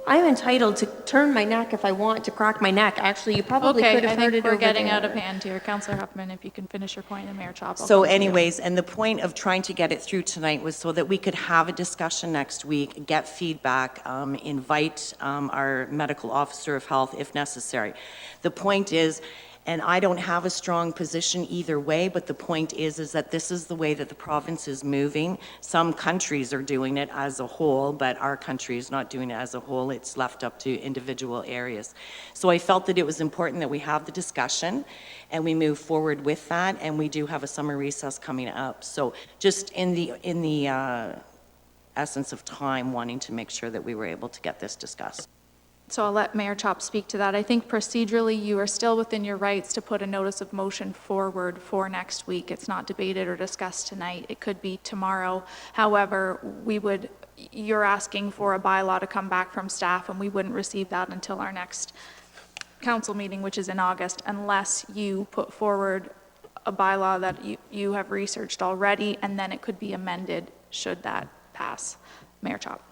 I'm entitled to turn my neck if I want to crack my neck. Actually, you probably Okay, could have I heard think it we're over getting there. out of hand here. Councillor Huffman, if you can finish your point, and Mayor Chop. I'll So come to you. anyways, and the point of trying to get it through tonight was so that we could have a discussion next week, get feedback, invite our medical officer of health if necessary. The point is, and I don't have a strong position either way, but the point is that this is the way that the province is moving. Some countries are doing it as a whole, but our country is not doing it as a whole. It's left up to individual areas. So I felt that it was important that we have the discussion and we move forward with that, and we do have a summer recess coming up. So just in the essence of time, wanting to make sure that we were able to get this discussed. So I'll let Mayor Chop speak to that. I think procedurally, you are still within your rights to put a notice of motion forward for next week. It's not debated or discussed tonight. It could be tomorrow. However, you're asking for a bylaw to come back from staff, and we wouldn't receive that until our next council meeting, which is in August, unless you put forward a bylaw that you have researched already, and then it could be amended should that pass. Mayor Chop.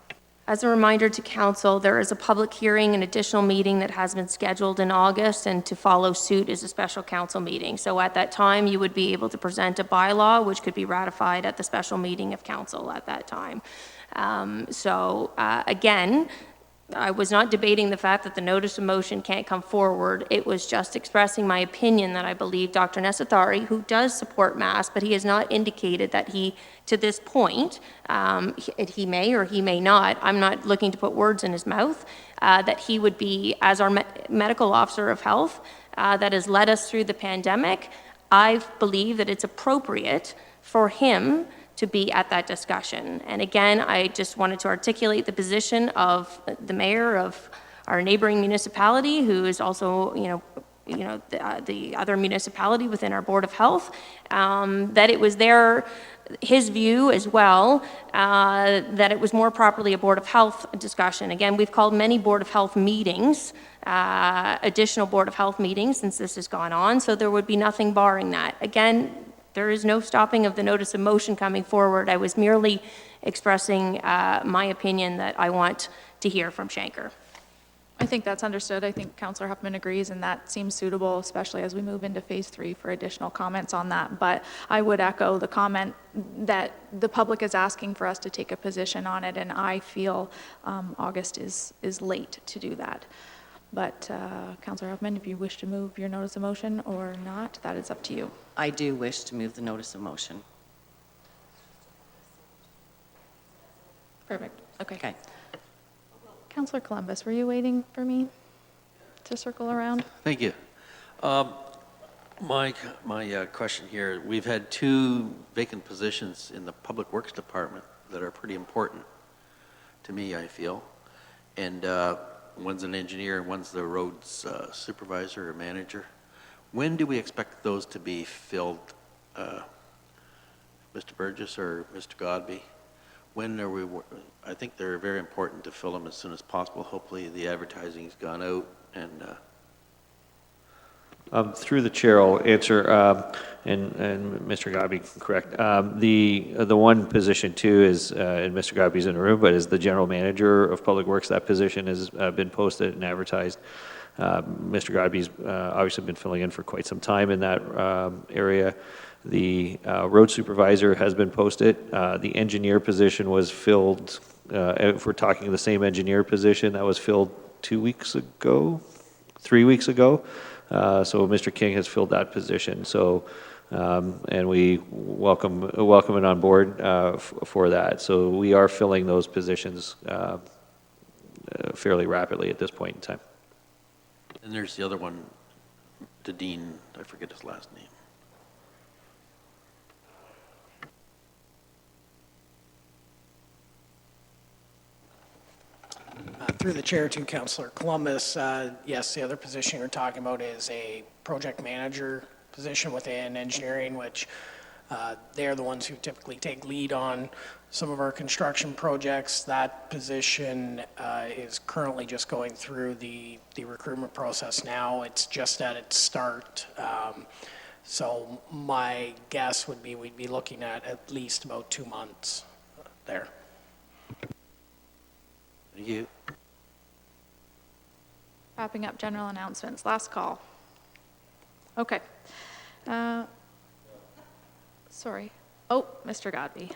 As a reminder to council, there is a public hearing, an additional meeting that has been scheduled in August, and to follow suit is a special council meeting. So at that time, you would be able to present a bylaw, which could be ratified at the special meeting of council at that time. Again, I was not debating the fact that the notice of motion can't come forward. It was just expressing my opinion that I believe Dr. Nessathari, who does support masks, but he has not indicated that he, to this point, he may or he may not, I'm not looking to put words in his mouth, that he would be, as our medical officer of health that has led us through the pandemic, I believe that it's appropriate for him to be at that discussion. And again, I just wanted to articulate the position of the mayor of our neighboring municipality, who is also, the other municipality within our Board of Health, that it was their his view as well, that it was more properly a Board of Health discussion. Again, we've called many Board of Health meetings, additional Board of Health meetings since this has gone on, so there would be nothing barring that. Again, there is no stopping of the notice of motion coming forward. I was merely expressing my opinion that I want to hear from Shanker. I think that's understood. I think Councillor Huffman agrees, and that seems suitable, especially as we move into phase 3 for additional comments on that. But I would echo the comment that the public is asking for us to take a position on it, and I feel August is late to do that. But Councillor Huffman, if you wish to move your notice of motion or not, that is up to you. I do wish to move the notice of motion. Perfect. Okay. Okay. Councillor Columbus, were you waiting for me to circle around? Thank you. My question here, we've had 2 vacant positions in the Public Works Department that are pretty important to me, I feel. And one's an engineer and one's the roads supervisor or manager. When do we expect those to be filled, Mr. Burgess or Mr. Godby? When are we, I think they're very important to fill them as soon as possible. Hopefully the advertising's gone out and Through the chair, I'll answer, and Mr. Godby can correct. The one position too is, and Mr. Godby's in the room, but is the general manager of Public Works. That position has been posted and advertised. Mr. Godby's obviously been filling in for quite some time in that area. The road supervisor has been posted. The engineer position was filled, if we're talking the same engineer position, that was filled 2 weeks ago, 3 weeks ago. So Mr. King has filled that position. So, and we welcome it on board for that. So we are filling those positions fairly rapidly at this point in time. and there's the other one, the Dean, I forget his last name. Through the chair to Councillor Columbus, yes, the other position you're talking about is a project manager position within engineering, which they're the ones who typically take lead on some of our construction projects. That position is currently just going through the recruitment process now. It's just at its start. So my guess would be we'd be looking at least about 2 months there. Thank you. Wrapping up general announcements. Last call. Okay. Sorry. Oh, Mr. Godby.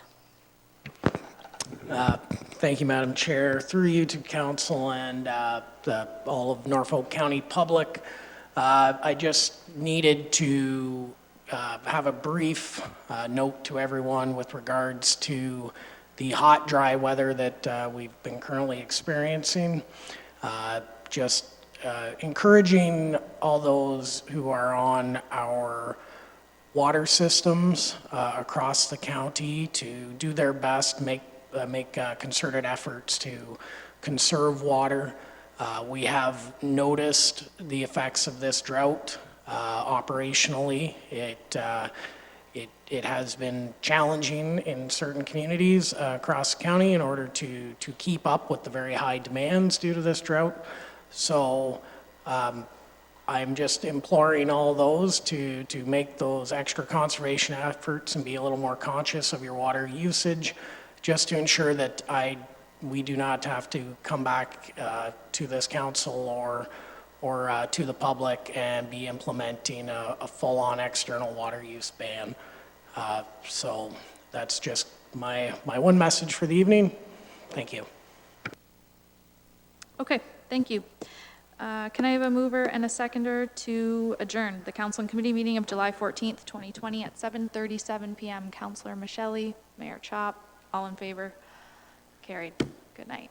Thank you, Madam Chair. Through you to council and all of Norfolk County public, I just needed to have a brief note to everyone with regards to the hot, dry weather that we've been currently experiencing. Just encouraging all those who are on our water systems across the county to do their best, make concerted efforts to conserve water. We have noticed the effects of this drought operationally. It has been challenging in certain communities across the county in order to keep up with the very high demands due to this drought. So I'm just imploring all those to make those extra conservation efforts and be a little more conscious of your water usage, just to ensure that we do not have to come back to this council or to the public and be implementing a full-on external water use ban. So that's just my one message for the evening. Thank you. Okay, thank you. Can I have a mover and a seconder to adjourn the council and committee meeting of July 14th, 2020 at 7:37 p.m. Councillor Michelli, Mayor Chop, all in favor? Carried. Good night.